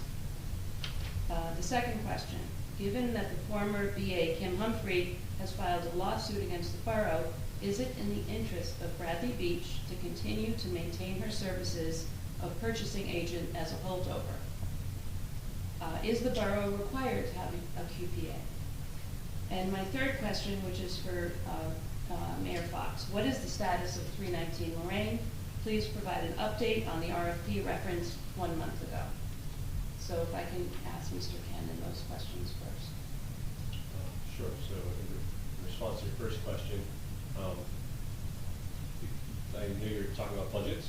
The second question, given that the former BA Kim Humphrey has filed a lawsuit against the borough, is it in the interest of Bradley Beach to continue to maintain her services of purchasing agent as a holdover? Is the borough required to have a QPA? And my third question, which is for Mayor Fox, what is the status of 319 Lorraine? Please provide an update on the RFP referenced 1 month ago. So if I can ask Mr. Cannon those questions first. Sure. So in response to your first question, I know you're talking about budgets.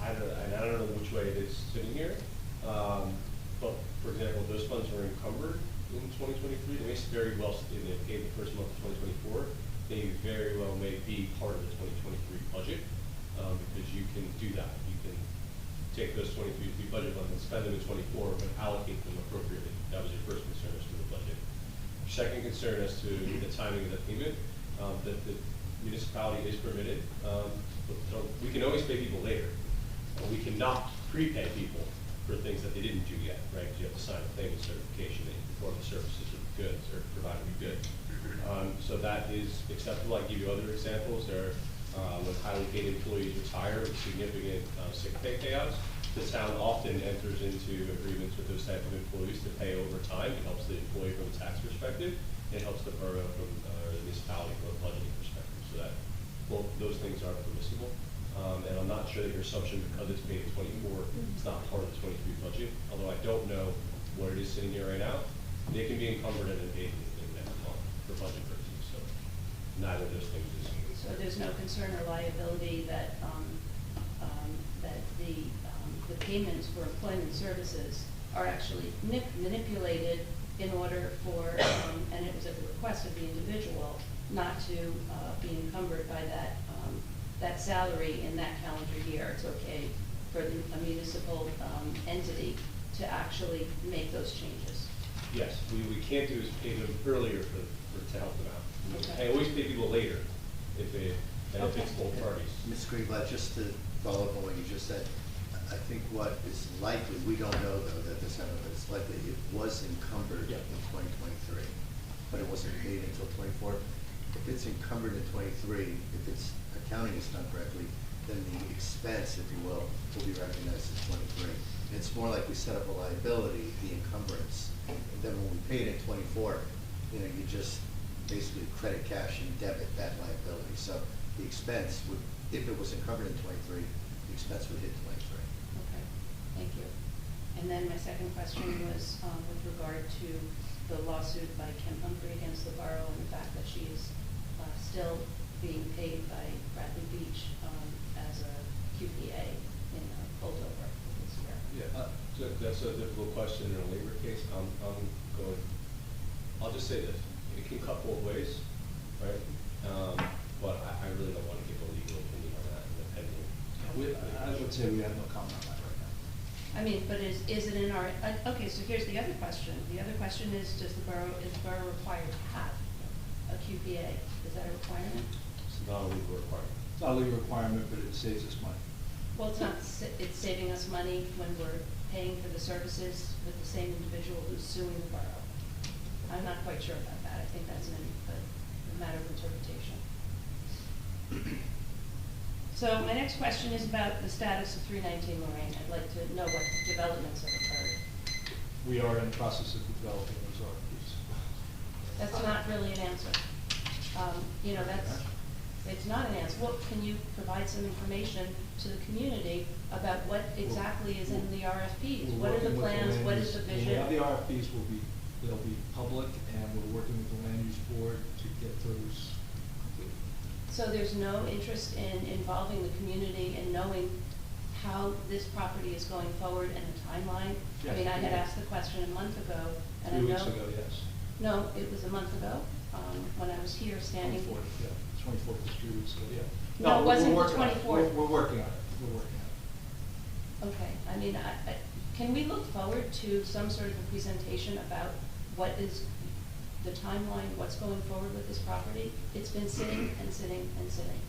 I don't know which way it is sitting here. But for example, those funds are encumbered in 2023. They may very well, if they paid the first month of 2024, they very well may be part of the 2023 budget, because you can do that. You can take those 23 budget funds and spend them in 24, but allocate them appropriately. That was your first concern as to the budget. Your second concern as to the timing of the payment, that the municipality is permitted. We can always pay people later. We cannot prepay people for things that they didn't do yet, right? Because you have to sign a payment certification that you perform the services of the goods or provide the good. So that is acceptable. I give you other examples. There are when highly paid employees retire with significant sick pay payouts, the town often enters into agreements with those type of employees to pay over time. It helps the employee from a tax perspective. It helps the borough from the municipality from a budgeting perspective. So that both those things are permissible. And I'm not sure that your assumption, because it's paid in 24, it's not part of the 23 budget. Although I don't know what it is sitting here right now. They can be encumbered and then paid in the next month for budget purposes. So neither of those things is. So there's no concern or liability that that the payments for employment services are actually manipulated in order for, and it was at the request of the individual, not to be encumbered by that salary in that calendar year. It's okay for a municipal entity to actually make those changes. Yes, we can't do is pay them earlier to help them out. Okay. I always pay people later if it benefits both parties. Ms. Greenblatt, just to follow up on what you just said, I think what is likely, we don't know though that this happened, but it's likely it was encumbered in 2023, but it wasn't paid until 24. If it's encumbered in 23, if its accounting is done correctly, then the expense, if you will be recognized as 23. And it's more like we set up a liability, the encumbrance. And then when we pay it in 24, you just basically credit cash and debit that liability. So the expense would, if it was encumbered in 23, the expense would hit 23. Okay, thank you. And then my second question was with regard to the lawsuit by Kim Humphrey against the borough and the fact that she is still being paid by Bradley Beach as a QPA in a holdover this year. Yeah, so that's a difficult question in a labor case. I'm going I'll just say this, it can cut both ways, right? But I really don't want to give a legal opinion on that in the pending. I would say we have no comment on that right now. I mean, but is it in our, okay, so here's the other question. The other question is the borough required to have a QPA? Is that a requirement? It's not a legal requirement. It's not a legal requirement, but it saves us money. Well, it's not, it's saving us money when we're paying for the services with the same individual who's suing the borough. I'm not quite sure about that. I think that's a matter of interpretation. So my next question is about the status of 319 Lorraine. I'd like to know what developments have occurred. We are in the process of developing those RFPs. That's not really an answer. You know, it's not an answer. Well, can you provide some information to the community about what exactly is in the RFPs? What are the plans? What is the vision? The RFPs they'll be public, and we're working with the land use board to get those completed. So there's no interest in involving the community and knowing how this property is going forward and the timeline? Yes. I mean, I had asked the question a month ago, and I know. 3 weeks ago, yes. No, it was a month ago, when I was here standing. 24th, yeah. 24th is 3 weeks ago, yeah. No, it wasn't the we're working on it. 24th. We're working on it. We're working on it. Okay, I mean, can we look forward to some sort of a presentation about what is the timeline, what's going forward with this property? It's been sitting and sitting and sitting.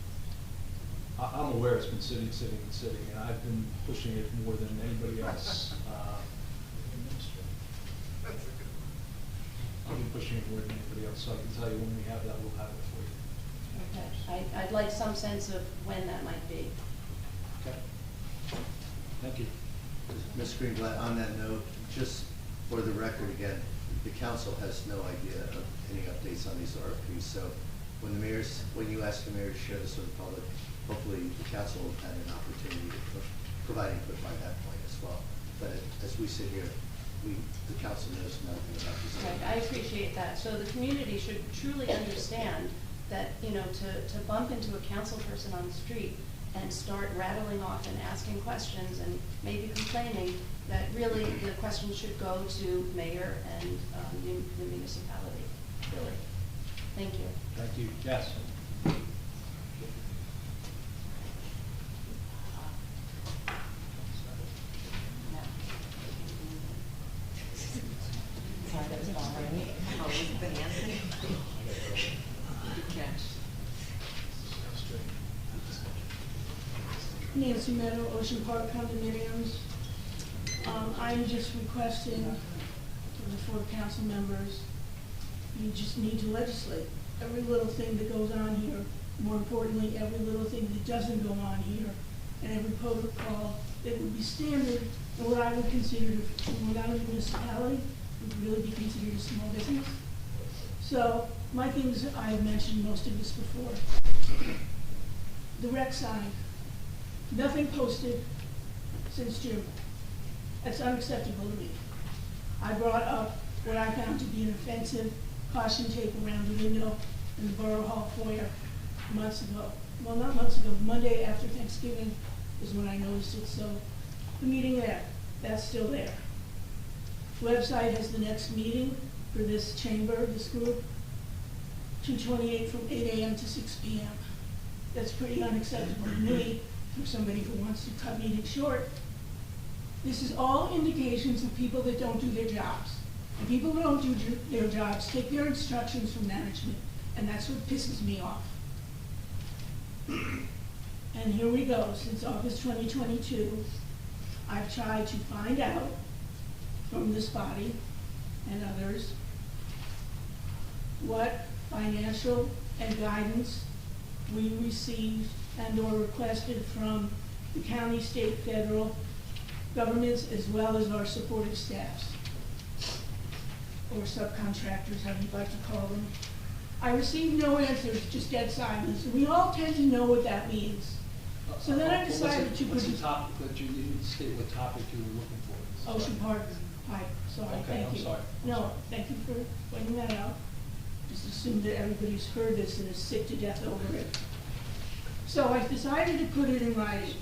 I'm aware it's been sitting, and I've been pushing it more than anybody else. I've been pushing it more than anybody else, so I can tell you when we have that, we'll have it for you. Okay, I'd like some sense of when that might be. Okay. Thank you. Ms. Greenblatt, on that note, just for the record again, the council has no idea of any updates on these RFPs, so when you ask the mayor to share this with the public, hopefully the council will have an opportunity to provide input by that point as well. But as we sit here, the council knows nothing about this. Right, I appreciate that. So the community should truly understand that, you know, to bump into a council person on the street and start rattling off and asking questions and maybe complaining, that really the question should go to mayor and the municipality, really. Thank you. Thank you. Yes. Sorry, that was wrong, right? Oh, was it Nancy? Good catch. Nancy Meadow, Ocean Park condominiums. I'm just requesting for the 4 council members, you just need to legislate. Every little thing that goes on here, more importantly, every little thing that doesn't go on here, and every protocol that would be standard, and what I would consider, without a municipality, would really be considered a small business. So, my things, I've mentioned most of this before. The rec sign, nothing posted since June. That's unacceptable to me. I brought up what I found to be an offensive caution tape around the window in the Borough Hall foyer months ago. Well, not months ago, Monday after Thanksgiving is when I noticed it, so the meeting there, that's still there. Website has the next meeting for this chamber, this group, 2/28 from 8 a.m. to 6 p.m. That's pretty unacceptable to me for somebody who wants to cut meetings short. This is all indications of people that don't do their jobs. And people who don't do their jobs take their instructions from management, and that's what pisses me off. And here we go, since August 2022, I've tried to find out from this body and others what financial and guidance we received and or requested from the county, state, federal governments, as well as our supportive staffs, or subcontractors, however you'd like to call them. I received no answers, just dead silence. We all tend to know what that means. So then I decided to... What's the topic that you need to state what topic you were looking for? Ocean Park Pipe, sorry, Okay, thank I'm you. sorry. No, thank you for pointing that out. Just assume that everybody's heard this and is sick to death over it. So I decided to put it in writing.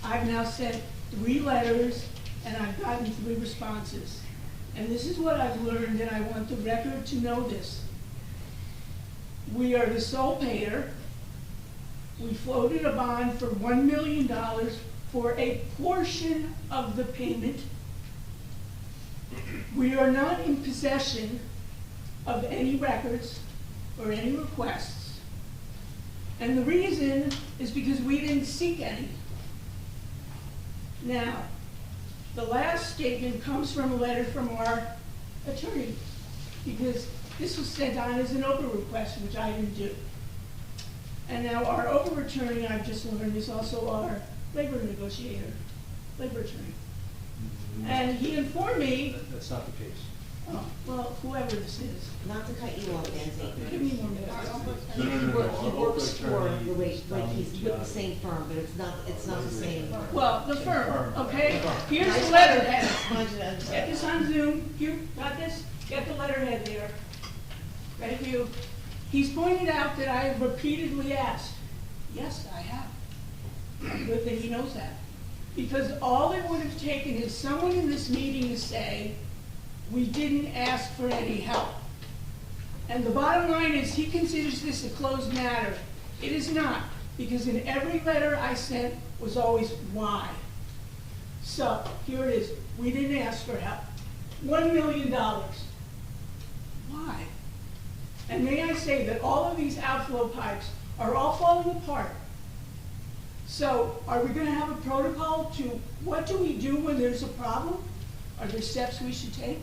I've now sent 3 letters and I've gotten 3 responses. and this is what I've learned, and I want the record to know this. We are the sole payer. We floated a bond for $1 million for a portion of the payment. We are not in possession of any records or any requests. And the reason is because we didn't seek any. Now, the last statement comes from a letter from our attorney, because this was sent on as an Oprah request, which I didn't do. And now our Oprah attorney, I've just learned, is also our labor negotiator, labor attorney. And he informed me. That's not the case. Oh, well, whoever this is. Not to cut you off, Nancy. Give me 1 minute. He works for the way, like he's with the same firm, but it's not the same. Well, the firm, okay? Here's I the just letterhead. wanted to understand. Get this on Zoom. You got this? Get the letterhead there. Thank you. He's pointed out that I have repeatedly asked. Yes, I have. Good that he knows that. Because all it would have taken is someone in this meeting to say, we didn't ask for any help. And the bottom line is he considers this a closed matter. It is not, because in every letter I sent was always why. So here it is. We didn't ask for help. $1 million. Why? And may I say that all of these outflow pipes are all falling apart. So are we going to have a protocol to what do we do when there's a problem? Are there steps we should take?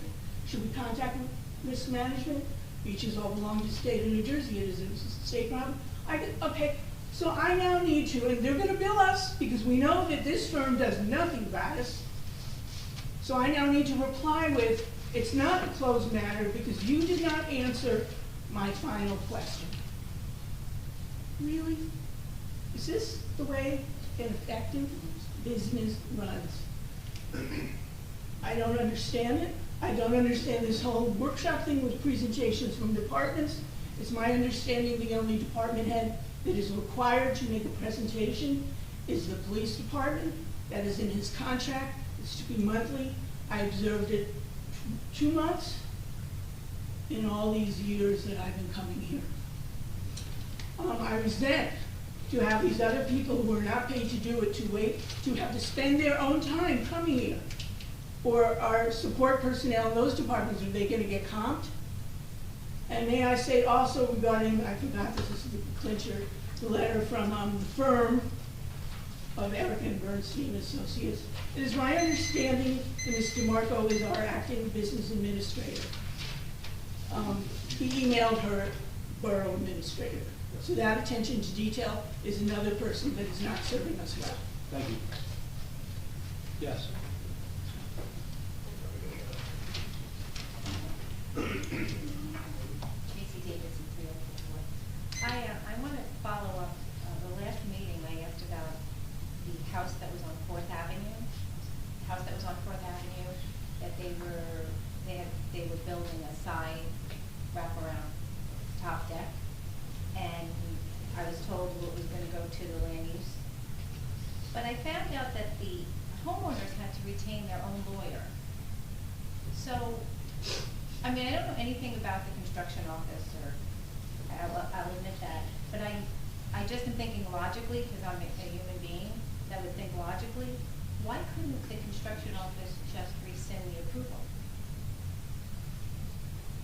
Should we contact risk management? Beaches all belong to the state of New Jersey. It is a state problem. Okay, so I now need to, and they're going to bill us because we know that this firm does nothing about us. So I now need to reply with, it's not a closed matter because you did not answer my final question. Really? Is this the way an effective business runs? I don't understand it. I don't understand this whole workshop thing with presentations from departments. It's my understanding the only department head that is required to make a presentation is the police department. That is in his contract. It's to be monthly. I observed it 2 months in all these years that I've been coming here. I resent to have these other people who are not paid to do it to wait, to have to spend their own time coming here. Or our support personnel in those departments, are they going to get comped? And may I say also regarding, I forgot this is the clincher, the letter from the firm of Eric and Bernstein Associates. It is my understanding that Mr. Marco is our acting business administrator. He emailed her borough administrator. So that attention to detail is another person that is not serving us well. Thank you. Yes. Casey Davidson, 304. I want to follow up, the last meeting I asked about the house that was on 4th Avenue, that they were building a side wraparound top deck, and I was told it was going to go to the land use. But I found out that the homeowners had to retain their own lawyer. So, I mean, I don't know anything about the construction office, or I'll admit that, but I just am thinking logically, because I'm a human being that would think logically, why couldn't the construction office just rescind the approval?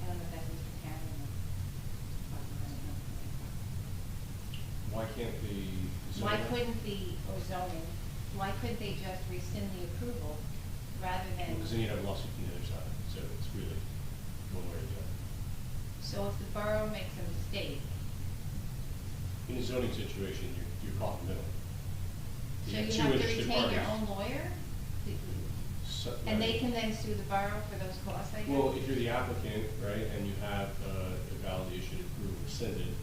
I don't know if that's Mr. Cannon or. Why can't the zoning? Why couldn't why couldn't they just rescind the approval rather than? Because then you'd have a lawsuit from the other side, so it's really one way or the other. So if the borough makes a mistake, In a zoning situation, you're caught in the middle. so you two have to interested retain your parties. own lawyer? So- And they can then sue the borough for those costs, I guess? Well, if you're the applicant, right, and you have a valid issued approval rescinded,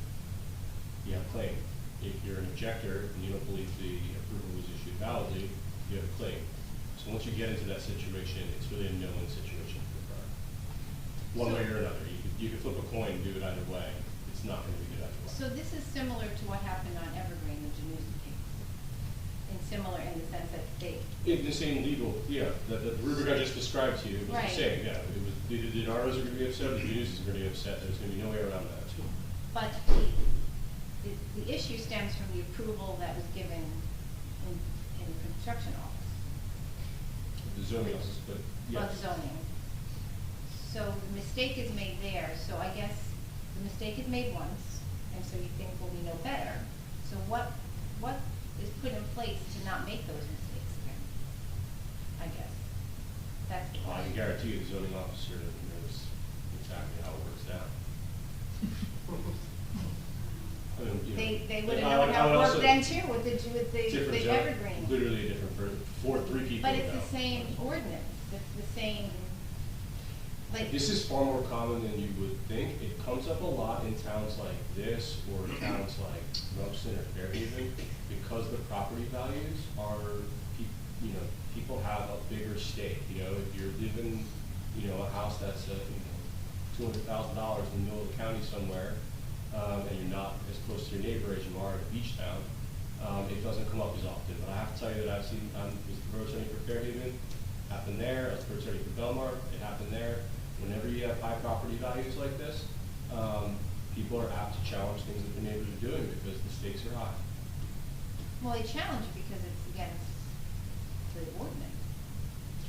you have a claim. If you're an objector and you don't believe the approval was issued validly, you have a claim. So once you get into that situation, it's really a no-win situation for the borough. One way or another. You could flip a coin and do it either way. It's not going to be good either way. So this is similar to what happened on Evergreen, the Januzzi case. similar in the sense that they, In the same legal, yeah, the rubric I just described to you was the Right. same, yeah. It was, the ROs are gonna be upset, the juniors are gonna be upset, there's gonna be no way around that. but the issue stems from the approval that was given in the construction office. The zoning office, but yes. Of zoning. So the mistake is made there, so I guess the mistake is made once, and so you think we'll be no better. So what is put in place to not make those mistakes again? I guess. That's the I question. can guarantee you the zoning officer knows exactly how it works out. I mean, you know, They would I have known how would it also- worked then too, with the different zone, evergreen. literally a different, for three people. But it's now. the same ordinance, it's the same, like. This is far more common than you would think. It comes up a lot in towns like this or towns like Rumson or Fairhaven because the property values are, you know, people have a bigger stake. You know, if you're living, you know, a house that's, $200,000 in the middle of the county somewhere, and you're not as close to your neighbor as you are in a beach town, it doesn't come up as often. But I have to tell you that I've seen, I was the borough attorney for Fairhaven, happened there, I was the borough attorney for Belmar, it happened there. Whenever you have high property values like this, people are apt to challenge things that the neighbors are doing because the stakes are high. Well, they challenge it because it's against the ordinance,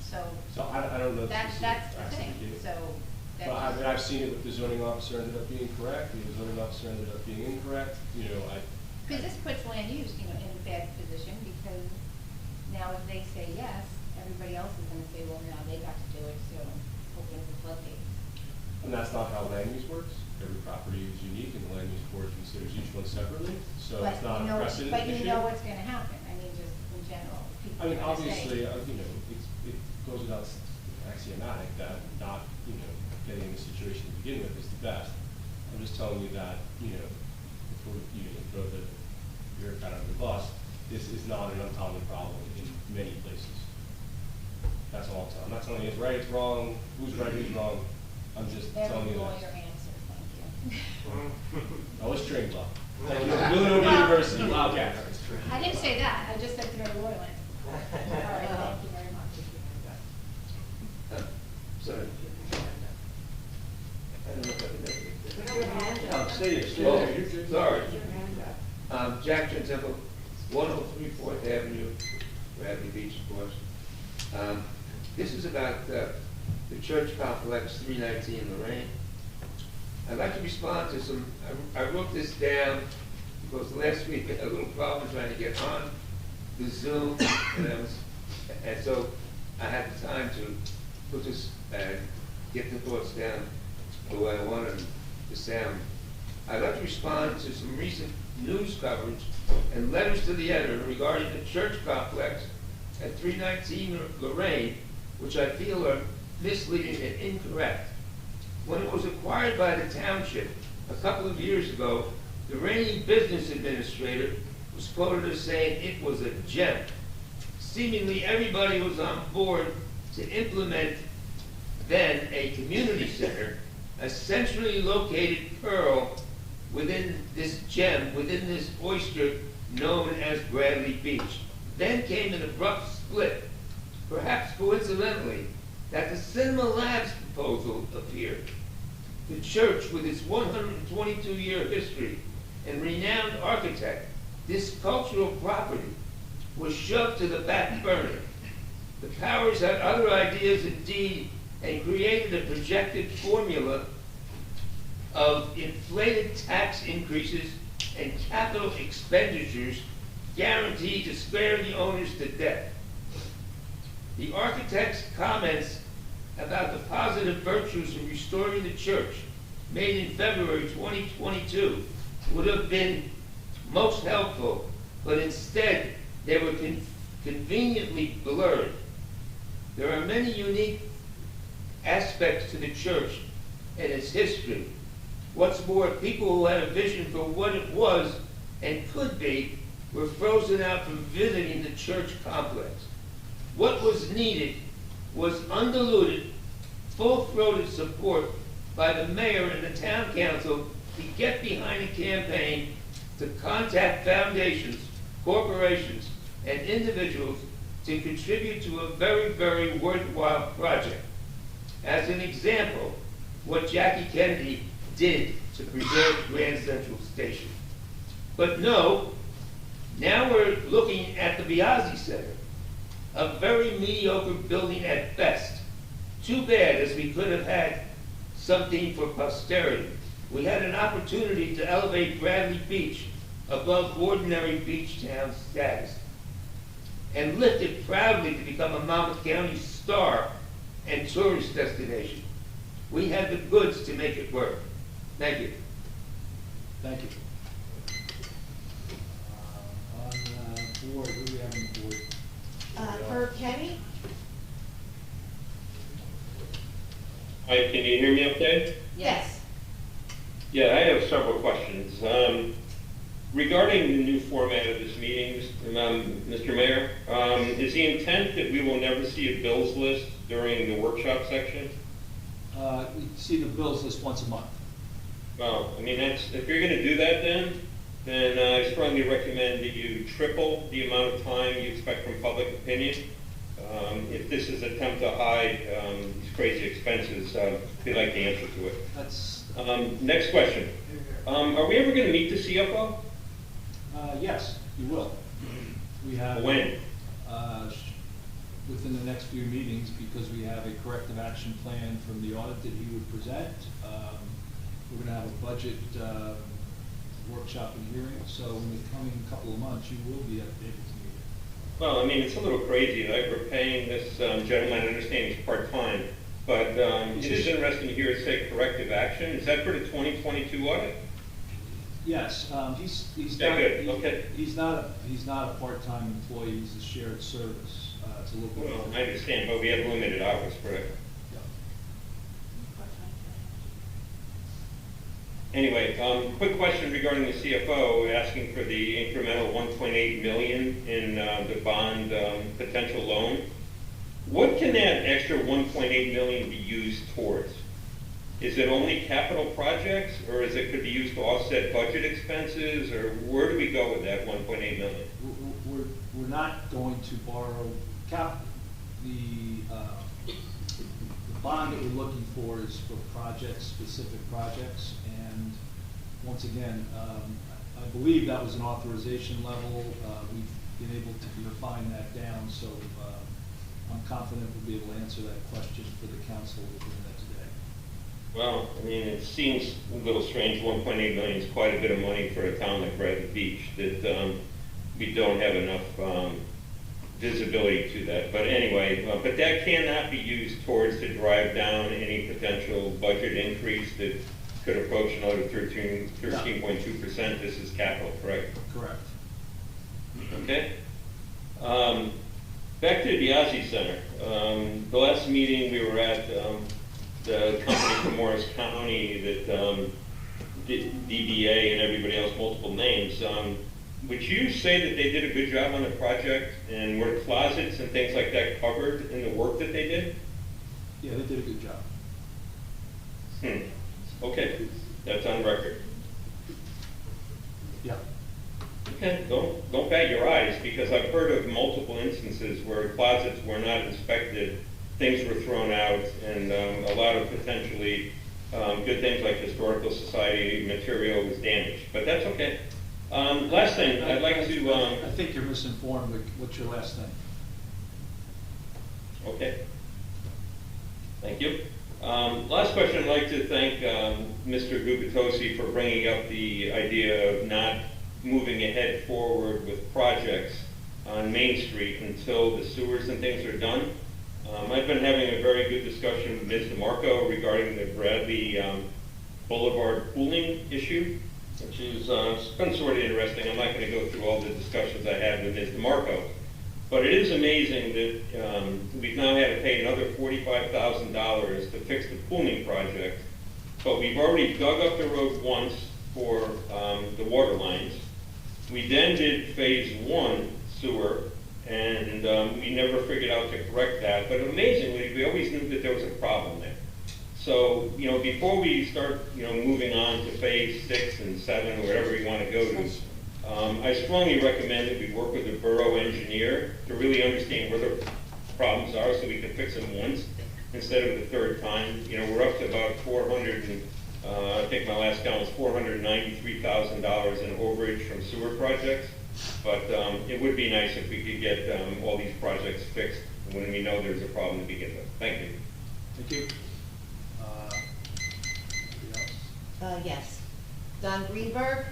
so. So I don't know. That's the thing, so. But I've seen it with the zoning officer ended up being correct, the zoning officer ended up being incorrect, you know, Because this puts land use, in a bad position, because now if they say yes, everybody else is gonna say, well, now they got to do it, so opens the floodgates. and that's not how land use works. Every property is unique and the land use board considers each one separately, so it's not a precedent issue. But you know what's gonna happen, I mean, just in general, people I mean, are gonna say. obviously, it goes without axiomatic that not, getting in a situation to begin with is the best. I'm just telling you that, before you throw the bureaucrat under the bus, this is not an uncommon problem in many places. That's all I'm telling. I'm not telling you it's right, it's wrong, who's right, who's wrong. I'm just telling you Every that. lawyer answer, thank you. I was trained law. Villanova University, Wildcat. I didn't say that, I just said to every lawyer answer. All right, thank you very much. Sorry. I don't know if I can make it. Oh, say it, say Oh, it. sorry. Jack Gentile, 103 4th Avenue, Bradley Beach, of course. This is about the church complex, 319 Lorraine. I'd like to respond to some, I wrote this down because last week I had a little problem trying to get on the Zoom, and so I had the time to put this, get the thoughts down the way I wanted them to sound. I'd like to respond to some recent news coverage and letters to the editor regarding the church complex at 319 Lorraine, which I feel are misleading and incorrect. When it was acquired by the township a couple of years ago, the reigning business administrator was quoted as saying it was a gem. Seemingly everybody was on board to implement then a community center, a centrally located pearl within this gem, within this oyster known as Bradley Beach. Then came an abrupt split, perhaps coincidentally, that the Cinema Labs proposal appeared. The church, with its 122-year history and renowned architect, this cultural property was shoved to the back burner. The powers had other ideas indeed and created a projected formula of inflated tax increases and capital expenditures guaranteed to spare the owners to death. The architect's comments about the positive virtues of restoring the church, made in February 2022, would have been most helpful, but instead they were conveniently blurred. There are many unique aspects to the church and its history. What's more, people who had a vision for what it was and could be were frozen out from visiting the church complex. What was needed was undiluted, full-throated support by the mayor and the town council to get behind a campaign to contact foundations, corporations, and individuals to contribute to a very, very worthwhile project. As an example, what Jackie Kennedy did to preserve Grand Central Station. But no, now we're looking at the Biasi Center, a very mediocre building at best. Too bad, as we could have had something for posterity. We had an opportunity to elevate Bradley Beach above ordinary beach town status and lift it proudly to become a Monmouth County star and tourist destination. We had the goods to make it work. Thank you. Thank you. On board, who do we have on the board? Herb Kenny? Hi, can you hear me okay? Yes. Yeah, I have several questions. Regarding the new format of this meeting, Mr. Mayor, is the intent that we will never see a bills list during the workshop section? We see the bills list once a month. Well, I mean, if you're going to do that then I strongly recommend that you triple the amount of time you expect from public opinion. If this is an attempt to hide these crazy expenses, we'd like the answer to it. That's next question. Are we ever going to meet the CFO? Yes, you will. We have When? Within the next few meetings, because we have a corrective action plan from the audit that he would present. We're going to have a budget workshop and hearing, so in the coming couple of months, you will be able to meet it. Well, I mean, it's a little crazy, like we're paying this gentleman, I understand he's part-time, but it is interesting to hear it say corrective action. Is that for the 2022 audit? Yes, he's Yeah, not, good. Okay. he's not a part-time employee, he's a shared service. It's a little bit. Well, I understand, but we have limited hours, correct? Anyway, quick question regarding the CFO, asking for the incremental 1.8 million in the bond potential loan. What can that extra 1.8 million be used towards? Is it only capital projects, or could be used to offset budget expenses, or where do we go with that 1.8 million? We're not going to borrow the bond that we're looking for is for projects, specific projects, and once again, I believe that was an authorization level. We've been able to refine that down, so I'm confident we'll be able to answer that question for the council within the next day. Well, I mean, it seems a little strange. 1.8 million is quite a bit of money for a town like Bradley Beach that we don't have enough visibility to that. But anyway, but that cannot be used towards to drive down any potential budget increase that could approach another 13.2%. This is capital, correct? Correct. Okay. Back to the Biasi Center. The last meeting we were at, the company from Morris County that DBA and everybody else, multiple names. Would you say that they did a good job on the project, and were closets and things like that covered in the work that they did? Yeah, they did a good job. Okay, that's on record. Yeah. Okay, don't bat your eyes, because I've heard of multiple instances where closets were not inspected, things were thrown out, and a lot of potentially good things like Historical Society material was damaged. But that's okay. Last thing, I'd like to... I think you're misinformed. What's your last thing? Okay. Thank you. Last question, I'd like to thank Mr. Gubitosi for bringing up the idea of not moving ahead forward with projects on Main Street until the sewers and things are done. I've been having a very good discussion with Ms. DeMarco regarding the Bradley Boulevard pooling issue, which is it's been sort of interesting. I'm not going to go through all the discussions I had with Ms. DeMarco, but it is amazing that we've now had to pay another $45,000 to fix the pooling project, but we've already dug up the road once for the water lines. We then did phase 1 sewer, and we never figured out to correct that, but amazingly, we always knew that there was a problem there. So, you know, before we start, you know, moving on to phase 6 and 7, or whatever we want to go to, I strongly recommend that we work with the borough engineer to really understand where the problems are so we can fix them once instead of the third time. You know, we're up to about 400 and, I think my last count was $493,000 in overage from sewer projects. But it would be nice if we could get all these projects fixed when we know there's a problem to begin with. Thank you. Thank you. Anybody else? Yes. Don Greenberg?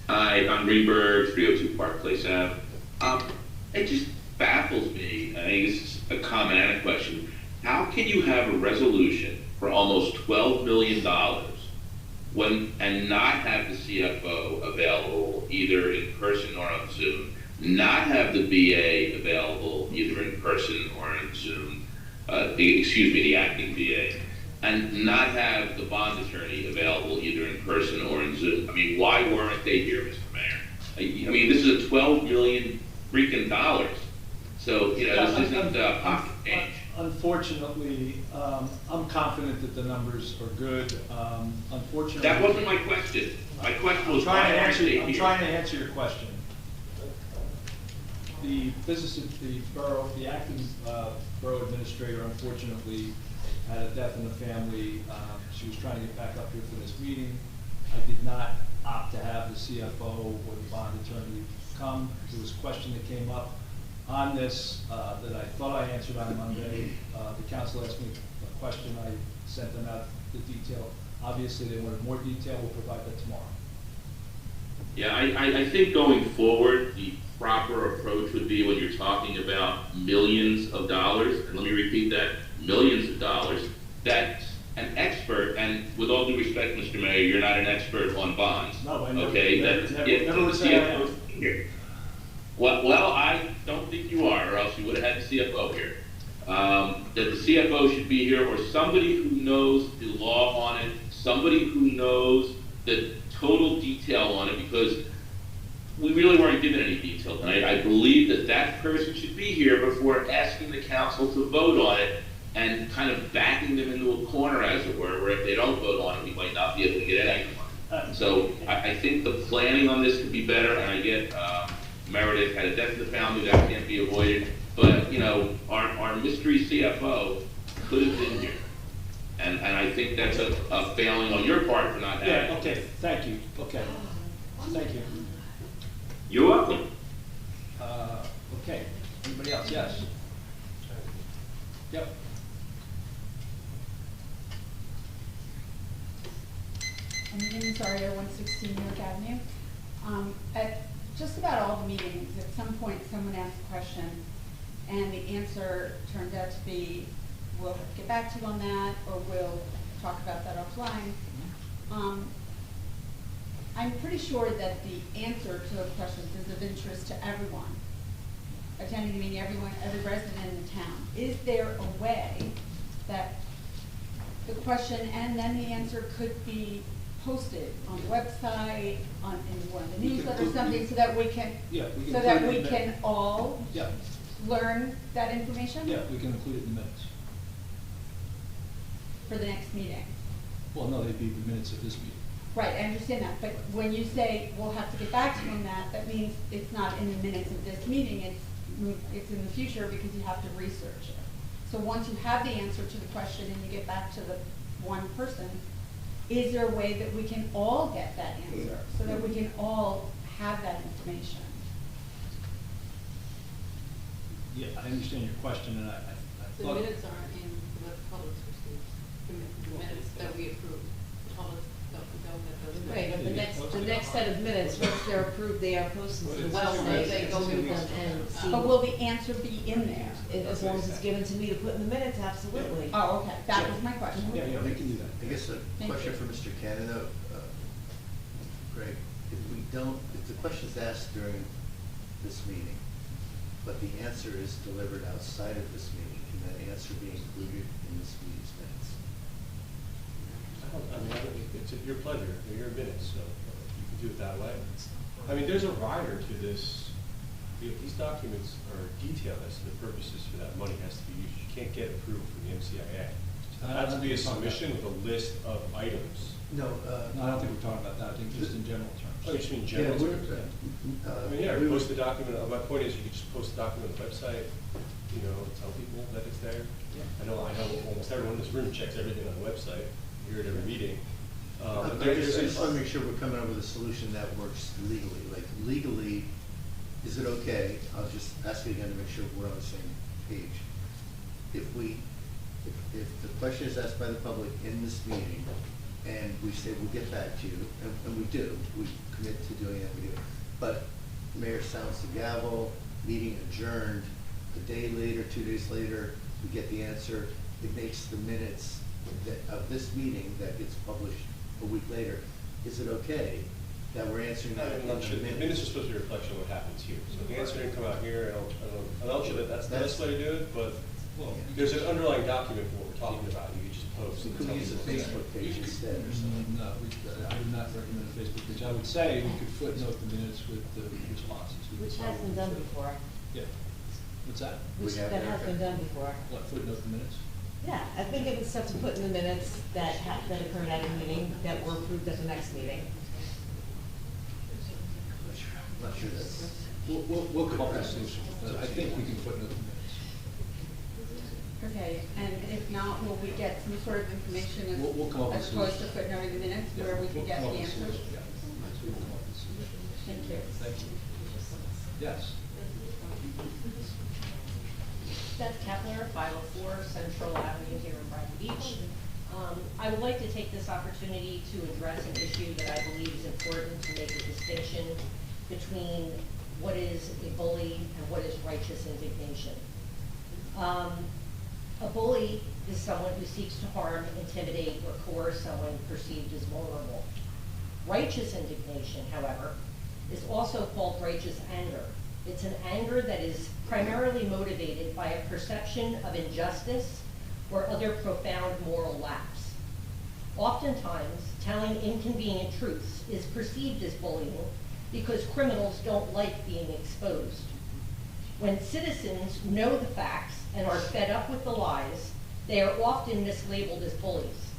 Hi, Don Greenberg, 302 Park Place Ave. It just baffles me. I think it's a comment and a question. How can you have a resolution for almost $12 million and not have the CFO available either in person or on Zoom, not have the BA available either in person or on Zoom, the acting BA, and not have the bond attorney available either in person or in Zoom? I mean, why weren't they here, Mr. Mayor? I mean, this is a $12 million freaking dollars. So, you know, this isn't pocket change. Unfortunately, I'm confident that the numbers are good. Unfortunately, That wasn't my question. My question was why aren't they here? I'm trying to answer your question. The the acting borough administrator, unfortunately, had a death in the family. She was trying to get back up here for this meeting. I did not opt to have the CFO or the bond attorney come. There was a question that came up on this that I thought I answered on Monday. The council asked me a question. I sent them out the detail. Obviously, they wanted more detail. We'll provide that tomorrow. Yeah, I think going forward, the proper approach would be when you're talking about millions of dollars, and let me repeat that, millions of dollars, that an expert, and with all due respect, Mr. Mayor, you're not an expert on bonds. No, I never, okay? never would say I am. Here. Well, I don't think you are, or else you would have had the CFO here. That the CFO should be here, or somebody who knows the law on it, somebody who knows the total detail on it, because we really weren't given any detail tonight. I believe that that person should be here before asking the council to vote on it and kind of backing them into a corner, as it were, where if they don't vote on it, we might not be able to get any money. So I think the planning on this could be better, and I get Meredith had a death in the family, that can't be avoided. But, you know, our mystery CFO could have been here. And I think that's a failing on your part for not having. Yeah, okay, thank you. Okay, thank you. You're welcome. Okay, anybody else? Yes. Yep. My name is Aria, 116 York Avenue. At just about all the meetings, at some point, someone asked a question, and the answer turned out to be, we'll get back to you on that, or we'll talk about that offline. I'm pretty sure that the answer to those questions is of interest to everyone attending the meeting, every resident in the town. Is there a way that the question and then the answer could be posted on the website, in one of the newsletters, or something, so that we can, so that we can all learn that information? Yeah, we can include it in the minutes. For the next meeting? Well, no, they'd be the minutes of this meeting. Right, I understand that, but when you say we'll have to get back to you on that, that means it's not in the minutes of this meeting, it's in the future because you have to research it. So once you have the answer to the question and you get back to the one person, is there a way that we can all get that answer, so that we can all have that information? Yeah, I understand your question, and I The thought. minutes aren't in what the public's received, the minutes that we approve, the public don't know that those. Right, but the next set of minutes, once they're approved, they are posted to the Well, website, they go to with them them. and see. But will the answer be in there? As long as it's given to me to put in the minutes, absolutely. Oh, okay, that was my question. Yeah, we can do that. I guess a Thank question you. for Mr. Canada, Greg, if the question's asked during this meeting, but the answer is delivered outside of this meeting, can that answer be included in this meeting's minutes? I mean, it's at your pleasure, they're your minutes, so you can do it that way. I mean, there's a rider to this. These documents are detailed as to the purposes for that money has to be used. You can't get approved from the MCIA. So there has to be a submission with a list of items. No, I don't think we're talking about that. I think just in general terms. Oh, you just mean Yeah, general? we're, I mean, yeah, post the document, my point is you could just post the document on the website, you know, tell people that it's there. I know almost everyone in this room checks everything on the website, you hear it every meeting. I just want to make sure we're coming up with a solution that works legally. Like legally, is it okay? I'll just ask you again to make sure we're on the same page. If the question is asked by the public in this meeting, and we say we'll get back to you, and we do, we commit to doing that, we do. But mayor sounds the gavel, meeting adjourned, a day later, 2 days later, we get the answer. It makes the minutes of this meeting that gets published a week later. Is it okay that we're answering that in the The minutes are supposed to be a reflection of what happens here. So if the answer didn't come out here, I'm not sure that that's the best way to do it, but there's an underlying document for what we're talking about. You can just post. Could we use a Facebook page instead or something? No, I would not recommend a Facebook page. I would say we could footnote the minutes with the responses. Which has been done before. Yeah. What's that? That has been done before. What, footnote the minutes? Yeah, I think it was stuff to put in the minutes that occurred at a meeting that were approved at the next meeting. I'm not sure that's. We'll come up with a solution. I think we can footnote the minutes. Okay, and if not, will we get some sort of information as, We'll come up with a as opposed to solution. footnoting the minutes where we can We'll get come the up with a answers? solution, yeah. We'll come up with a solution. Thank you. Thank you. Yes. Beth Kepler, 504 Central Avenue here in Brighton Beach. I would like to take this opportunity to address an issue that I believe is important to make a distinction between what is a bully and what is righteous indignation. A bully is someone who seeks to harm, intimidate, or coerce someone perceived as vulnerable. Righteous indignation, however, is also called righteous anger. It's an anger that is primarily motivated by a perception of injustice or other profound moral lapse. Oftentimes, telling inconvenient truths is perceived as bullying because criminals don't like being exposed. When citizens know the facts and are fed up with the lies, they are often mislabeled as bullies.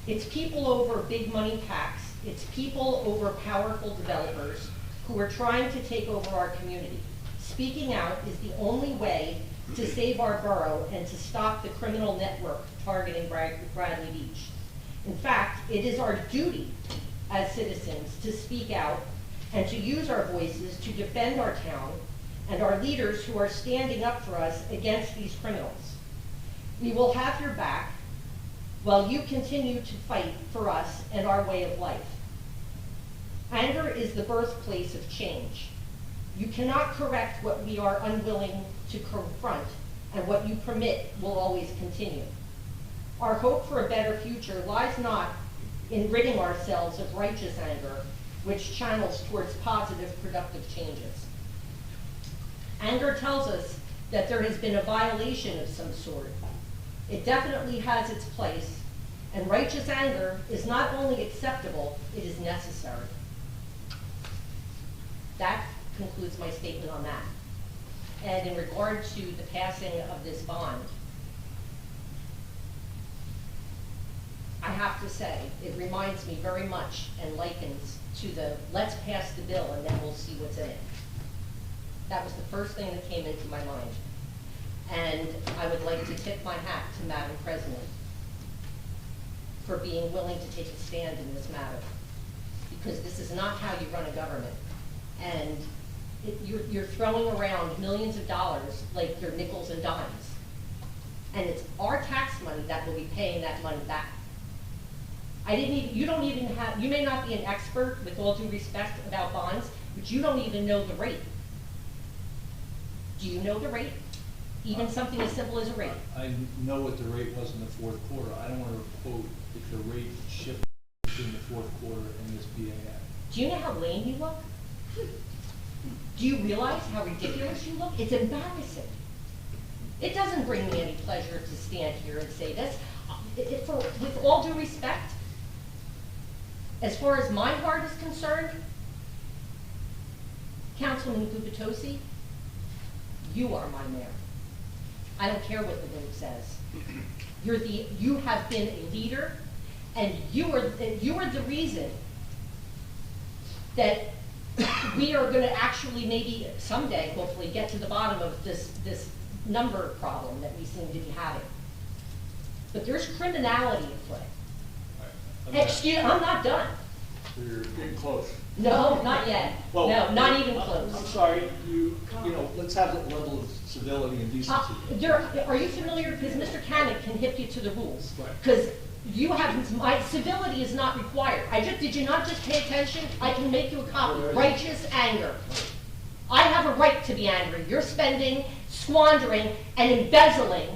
It's people over big money PACs, it's people over powerful developers who are trying to take over our community. Speaking out is the only way to save our borough and to stop the criminal network targeting Bradley Beach. In fact, it is our duty as citizens to speak out and to use our voices to defend our town and our leaders who are standing up for us against these criminals. We will have your back while you continue to fight for us and our way of life. Anger is the birthplace of change. You cannot correct what we are unwilling to confront, and what you permit will always continue. Our hope for a better future lies not in ridding ourselves of righteous anger, which channels towards positive, productive changes. Anger tells us that there has been a violation of some sort. It definitely has its place, and righteous anger is not only acceptable, it is necessary. That concludes my statement on that. And in regard to the passing of this bond, I have to say, it reminds me very much and likens to the let's pass the bill and then we'll see what's in it. That was the first thing that came into my mind. And I would like to tip my hat to Madam President for being willing to take a stand in this matter. Because this is not how you run a government. And you're throwing around millions of dollars like they're nickels and dimes. And it's our tax money that will be paying that money back. You may not be an expert, with all due respect, about bonds, but you don't even know the rate. Do you know the rate? Even something as simple as a rate? I know what the rate was in the fourth quarter. I don't want to quote if the rate shifted in the fourth quarter in this BAA. Do you know how lame you look? Do you realize how ridiculous you look? It's embarrassing. It doesn't bring me any pleasure to stand here and say this. With all due respect, as far as my heart is concerned, Councilman Gubitosi, you are my mayor. I don't care what the vote says. You have been a leader, and you are the reason that we are gonna actually maybe someday, hopefully, get to the bottom of this number problem that we seem to be having. But there's criminality at play. Excuse, I'm not done. We're getting close. No, not yet. Well, No, not even I'm close. sorry, you know, let's have that level of civility and decency. Are you familiar, because Mr. Cannon can hip you to the rules? Right. Because you have, my civility is not required. Did you not just pay attention? I can make you a copy. Righteous anger. I have a right to be angry. You're spending, squandering, and embezzling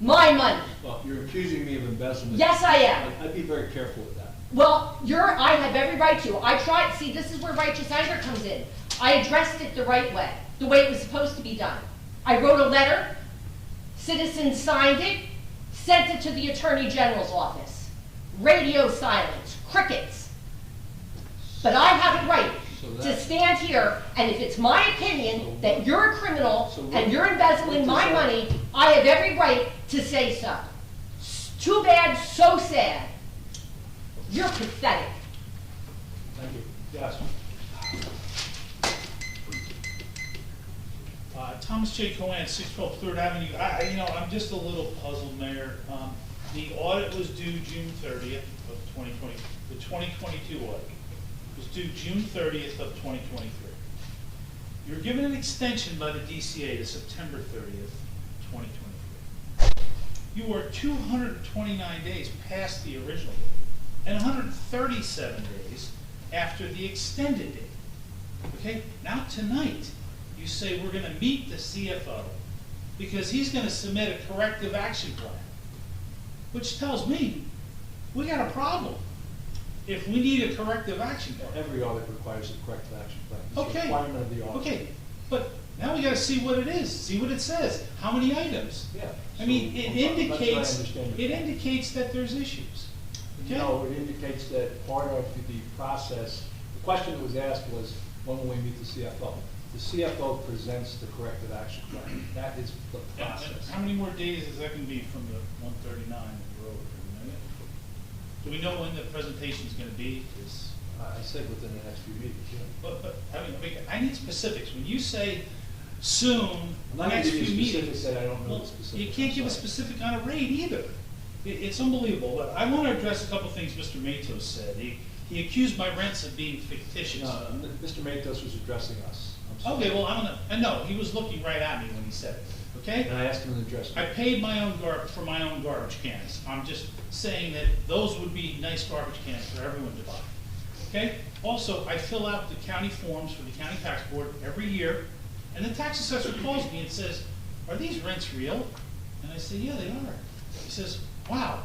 my money. Well, you're accusing me of embezzlement. Yes, I am. I'd be very careful with that. Well, I have every right to. I tried, see, this is where righteous anger comes in. I addressed it the right way, the way it was supposed to be done. I wrote a letter, citizens signed it, sent it to the Attorney General's office. Radio silence, crickets. But I have a right to stand here, and if it's my opinion that you're a criminal and you're embezzling my money, I have every right to say so. Too bad, so sad. You're pathetic. Thank you. Yes. Thomas J. Cohen, 612 3rd Avenue. I'm just a little puzzled, Mayor. The audit was due June 30th of 2020. The 2022 audit was due June 30th of 2023. You're given an extension by the DCA to September 30th, 2023. You are 229 days past the original date and 137 days after the extended date. Okay? Now tonight, you say we're going to meet the CFO because he's going to submit a corrective action plan, which tells me we got a problem if we need a corrective action plan. Every audit requires a corrective action plan. It's a Okay. requirement of the audit. Okay, but now we got to see what it is, see what it says, how many items. Yeah. I mean, it I'm not sure I indicates, understand your point. that there's issues. Okay? No, it indicates that part of the process, the question that was asked was, when will we meet the CFO? The CFO presents the corrective action plan. That is the process. How many more days is that going to be from the 139 that we're over? Do we know when the presentation is going to be? I said within the next few meetings, yeah. But I need specifics. When you say soon, I'm the not next giving few you meetings. specifics that I don't know the specifics. You can't give a specific on a rate either. It's unbelievable. But I want to address a couple things Mr. Matos said. He accused my rents of being fictitious. No, Mr. Matos was addressing us. I'm sorry. Okay, well, I know, he was looking right at me when he said it, okay? And I asked him to address me. I paid for my own garbage cans. I'm just saying that those would be nice garbage cans for everyone to buy, okay? Also, I fill out the county forms for the county tax board every year, and the tax assessor calls me and says, are these rents real? And I say, yeah, they are. He says, wow,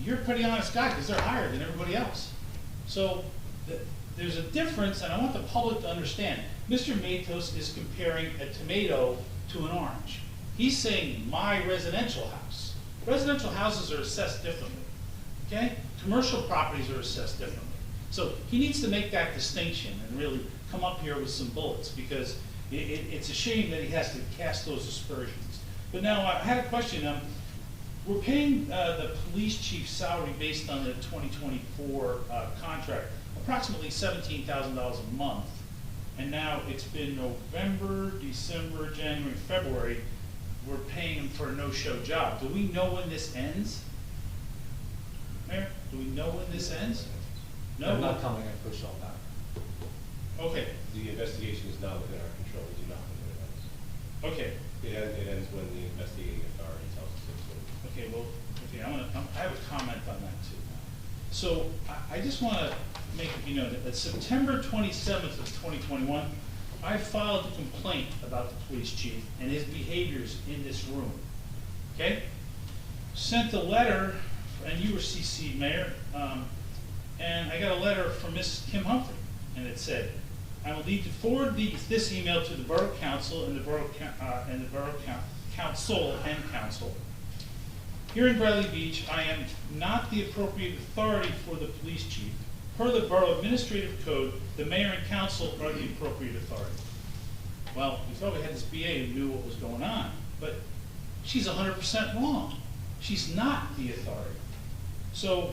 you're a pretty honest guy because they're higher than everybody else. So there's a difference, and I want the public to understand. Mr. Matos is comparing a tomato to an orange. He's saying my residential house. Residential houses are assessed differently, okay? Commercial properties are assessed differently. So he needs to make that distinction and really come up here with some bullets, because it's a shame that he has to cast those aspersions. But now I had a question. We're paying the police chief's salary based on the 2024 contract, approximately $17,000 a month. And now it's been November, December, January, February. We're paying him for a no-show job. Do we know when this ends? Mayor, do we know when this ends? No? I'm not commenting on personal matter. Okay. The investigation is not within our control. We do not know when it ends. Okay. It ends when the investigating authority tells us it's over. Okay, well, okay, I have a comment on that too. So I just want to make it, that September 27th of 2021, I filed a complaint about the police chief and his behaviors in this room. Okay? Sent a letter, and you were CC'd, Mayor, and I got a letter from Mrs. Kim Humphrey, and it said, I will need to forward this email to the Borough Council and the Borough Council. Here in Bradley Beach, I am not the appropriate authority for the police chief. Per the Borough Administrative Code, the mayor and council are the appropriate authority. Well, we thought we had this BA who knew what was going on, but she's 100% wrong. She's not the authority. So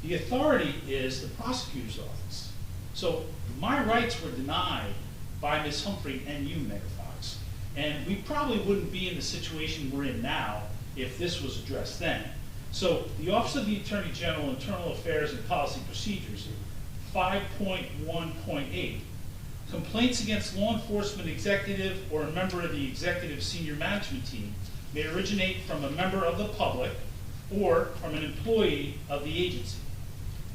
the authority is the prosecutor's office. So my rights were denied by Ms. Humphrey and you, Mayor Fox. And we probably wouldn't be in the situation we're in now if this was addressed then. So the Office of the Attorney General, Internal Affairs and Policy Procedures, 5.1.8, complaints against law enforcement executive or a member of the executive senior management team may originate from a member of the public or from an employee of the agency.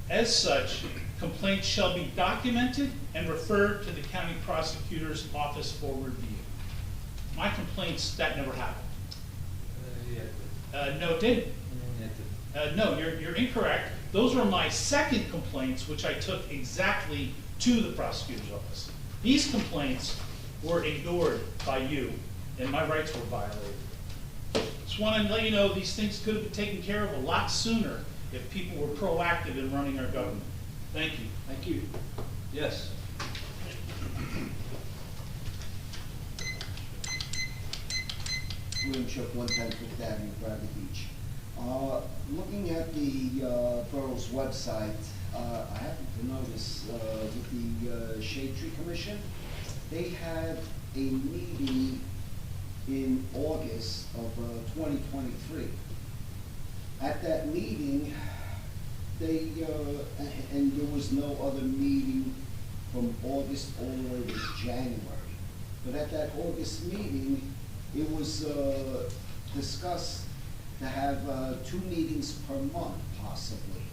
As such, complaints shall be documented and referred to the county prosecutor's office for review. My complaints, that never happened. No, it didn't. No, you're incorrect. Those were my second complaints, which I took exactly to the prosecutor's office. These complaints were ignored by you, and my rights were violated. Just want to let you know these things could have been taken care of a lot sooner if people were proactive in running our government. Thank you. Thank you. Yes. William Shook, 110 Fifth Avenue, Bradley Beach. Looking at the borough's website, I happen to notice with the Shade Tree Commission, they had a meeting in August of 2023. At that meeting, they, and there was no other meeting from August all the way to January. But at that August meeting, it was discussed to have 2 meetings per month, possibly,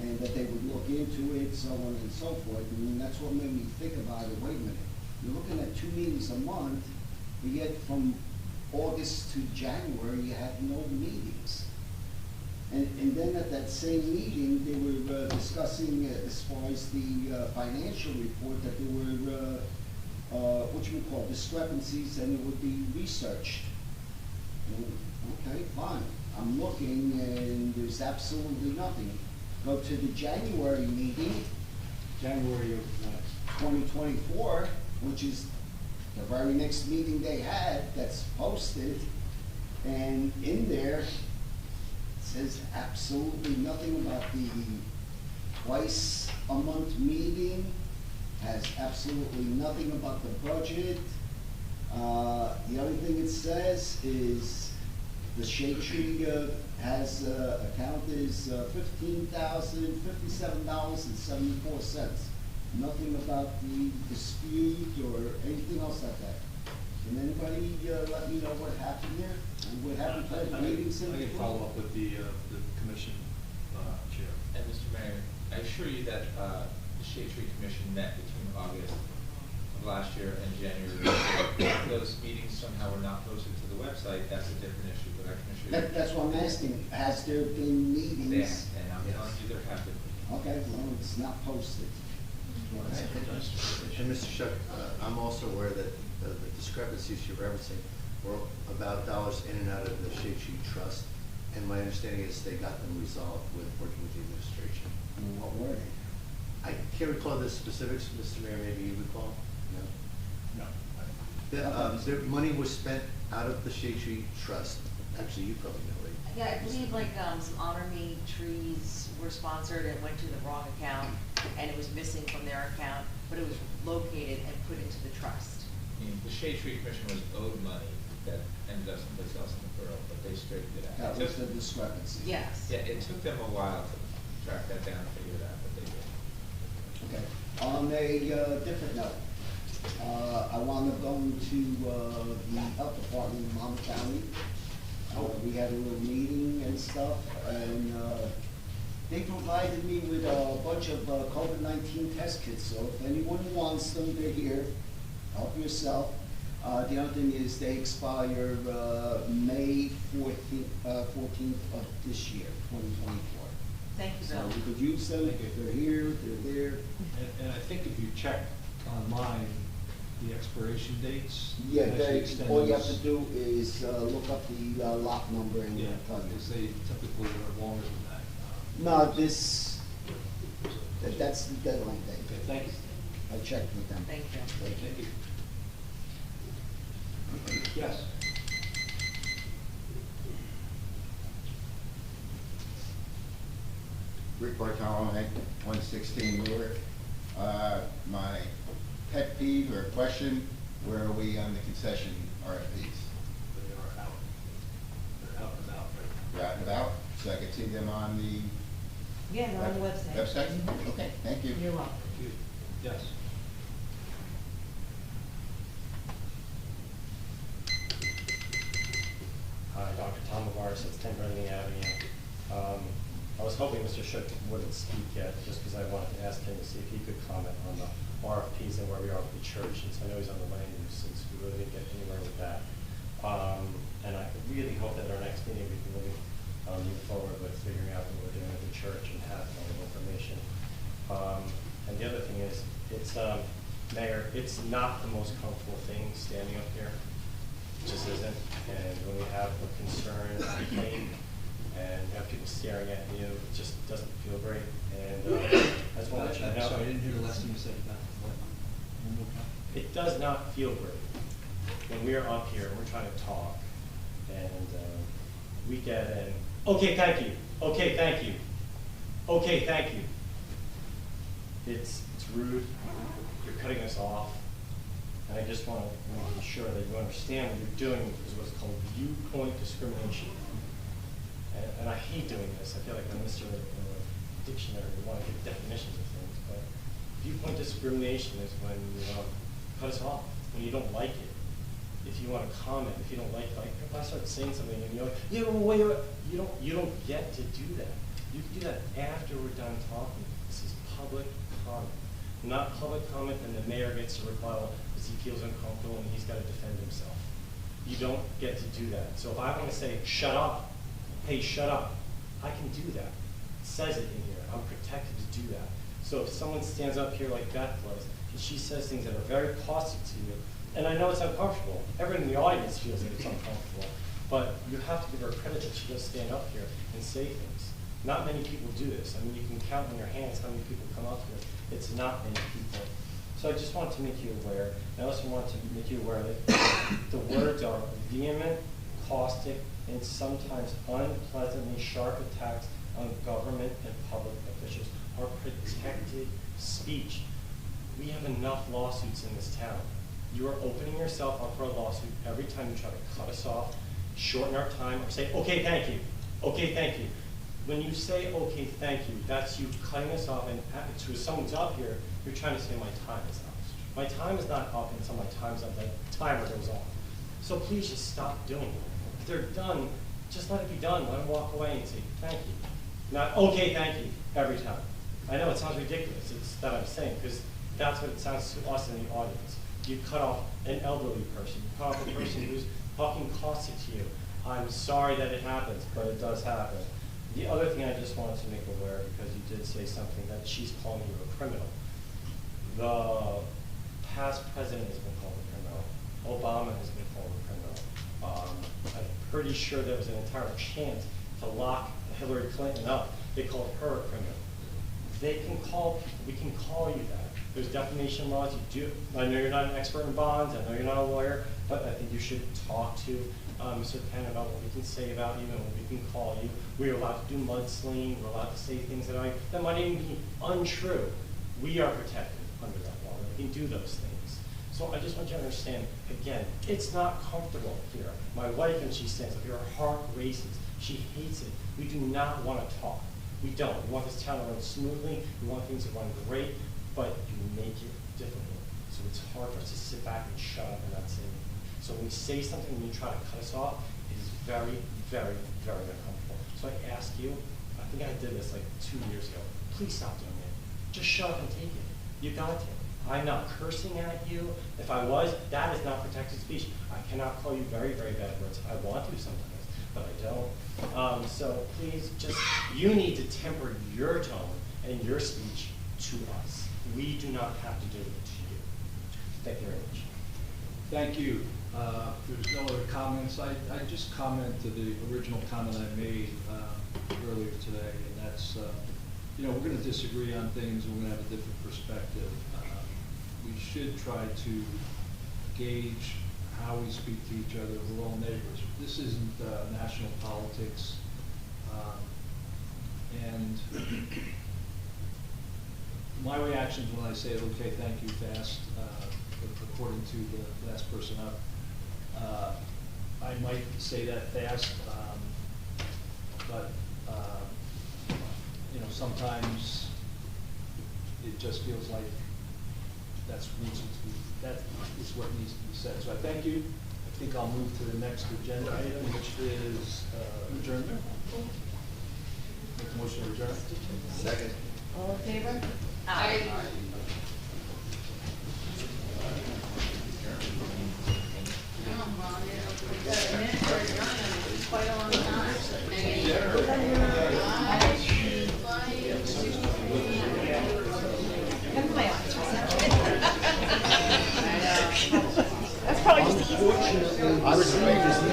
and that they would look into it, so on and so forth. And that's what made me think about it. Wait a minute, you're looking at 2 meetings a month, but yet from August to January, you had no meetings. And then at that same meeting, they were discussing, as far as the financial report, that there were what you would call discrepancies, and it would be researched. Okay, fine. I'm looking, and there's absolutely nothing. Go to the January meeting, January of 2024, which is the very next meeting they had that's posted, and in there, says absolutely nothing about the twice a month meeting, has absolutely nothing about the budget. The only thing it says is the Shade Tree has account is $15,057.74. Nothing about the dispute or anything else like that. Can anybody let me know what happened here? And what happened at the meetings? I can follow up with the commission chair. And Mr. Mayor, I assure you that the Shade Tree Commission met between August of last year and January of this year. If those meetings somehow were not posted to the website, that's a different issue, but I can assure you. That's what I'm asking. Has there been meetings? And I'm telling you there have been. Okay, well, it's not posted. And Mr. Shuck, I'm also aware that the discrepancies you're referencing were about dollars in and out of the Shade Tree Trust, and my understanding is they got them resolved with working with the administration. What were they? I can't recall the specifics, Mr. Mayor, maybe you recall? No? No. The money was spent out of the Shade Tree Trust. Actually, you probably know it. Yeah, I believe like some Honor Me trees were sponsored and went to the wrong account, and it was missing from their account, but it was located and put into the trust. I mean, the Shade Tree Commission was owed money that ended up someplace else in the borough, but they straightened it out. That was the discrepancy. Yes. Yeah, it took them a while to track that down and figure it out, but they did. Okay. On a different note, I wound up going to the health department in Monmouth County. We had a little meeting and stuff, and they provided me with a bunch of COVID-19 test kits. So if anyone wants them, they're here. Help yourself. The other thing is they expire May 14th of this year, 2024. Thank you, So Bill. we could use them if they're here, they're there. And I think if you check online, the expiration dates. Yeah, actually extend all you have to those. do is look up the lot number and Yeah, tell you. because they typically are longer than that. No, that's the deadline date. Okay, thank you. I checked with them. Thank you. Thank you. Yes. Rick Bartolome, 116 Newark. My pet peeve or question, where are we on the concession RFPs? They are out. They're out and about right They're out and about, so I can see them on the Yeah, they're on the website. website? Okay, thank you. You're welcome. now. Yes. Hi, Dr. Tom Mavaris at 10 Burlingame Avenue. I was hoping Mr. Shook wouldn't speak yet, just because I wanted to ask him to see if he could comment on the RFPs and where we are with the church, since I know he's on the land use, since we really didn't get anywhere with that. And I really hope that at our next meeting we can really move forward with figuring out what we're doing with the church and have all the information. And the other thing is, it's, Mayor, it's not the most comfortable thing standing up here. It just isn't. And when we have a concern, a complaint, and you have people staring at you, it just doesn't feel great. And I just want to let you know. Sorry, I didn't hear the last thing you said about what? One more time. It does not feel great when we are up here and we're trying to talk, and we get an, okay, thank you, okay, thank you, okay, thank you. It's rude, you're cutting us off, and I just want to make sure that you understand what you're doing is what's called viewpoint discrimination. And I hate doing this. I feel like I'm Mr. Dictionary. We want to get definitions of things, but viewpoint discrimination is when you cut us off, when you don't like it. If you want to comment, if you don't like if I start saying something and you're like, yeah, well, wait, you don't get to do that. You can do that after we're done talking. This is public comment. Not public comment, and the mayor gets to reply because he feels uncomfortable and he's got to defend himself. You don't get to do that. So if I want to say, shut up, hey, shut up, I can do that. It says it in here. I'm protected to do that. So if someone stands up here like Beth was, and she says things that are very caustic to you, and I know it's uncomfortable. Everyone in the audience feels that it's uncomfortable. But you have to give her credit that she does stand up here and say things. Not many people do this. I mean, you can count on your hands how many people come up here. It's not many people. So I just want to make you aware. I also want to make you aware that the words are vehement, caustic, and sometimes unpleasantly sharp attacks on government and public officials are protected speech. We have enough lawsuits in this town. You are opening yourself up for a lawsuit every time you try to cut us off, shorten our time, or say, okay, thank you, okay, thank you. When you say, okay, thank you, that's you cutting us off, and to someone's up here, you're trying to say my time is up. My time is not up until my time's up, that timer goes off. So please just stop doing it. If they're done, just let it be done. Let them walk away and say, thank you. Not, okay, thank you, every time. I know it sounds ridiculous, it's that I'm saying, because that's what it sounds to us in the audience. You cut off an elderly person, you cut off a person who's talking caustic to you. I'm sorry that it happens, but it does happen. The other thing I just wanted to make aware, because you did say something, that she's calling you a criminal. The past president has been called a criminal. Obama has been called a criminal. I'm pretty sure there was an entire chant to lock Hillary Clinton up. They called her a criminal. They can call people, we can call you that. There's defamation laws, you do. I know you're not an expert in bonds, I know you're not a lawyer, but I think you should talk to Mr. Penn about what we can say about you and what we can call you. We're allowed to do mudslinging, we're allowed to say things that might even be untrue. We are protected under that law, we can do those things. So I just want you to understand, again, it's not comfortable here. My wife, when she stands up here, her heart races. She hates it. We do not want to talk. We don't. We want this town to run smoothly. We want things to run great, but you make it difficult. So it's hard for us to sit back and shut up and not say anything. So when we say something and you try to cut us off, it is very, very, very uncomfortable. So I ask you, I think I did this like 2 years ago, please stop doing it. Just shut up and take it. You got to. I'm not cursing at you. If I was, that is not protected speech. I cannot call you very, very bad words. I want to sometimes, but I don't. So please, you need to temper your tone and your speech to us. We do not have to do it to you. Thank you very much. Thank you. If there's no other comments, I just comment to the original comment I made earlier today, and that's, we're going to disagree on things, and we're going to have a different perspective. We should try to gauge how we speak to each other. We're all neighbors. This isn't national politics. And my reactions when I say, okay, thank you, fast, according to the last person up, I might say that fast, but, you know, sometimes it just feels like that is what needs to be said. So I thank you. I think I'll move to the next agenda item, which is adjournment. Make a motion to adjourn. Second. All in favor? Aye. Quite a long time. That's probably just the easiest. I was afraid to see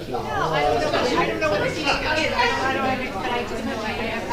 No, I don't know what the, I don't know what the, I don't have it, but I just know I have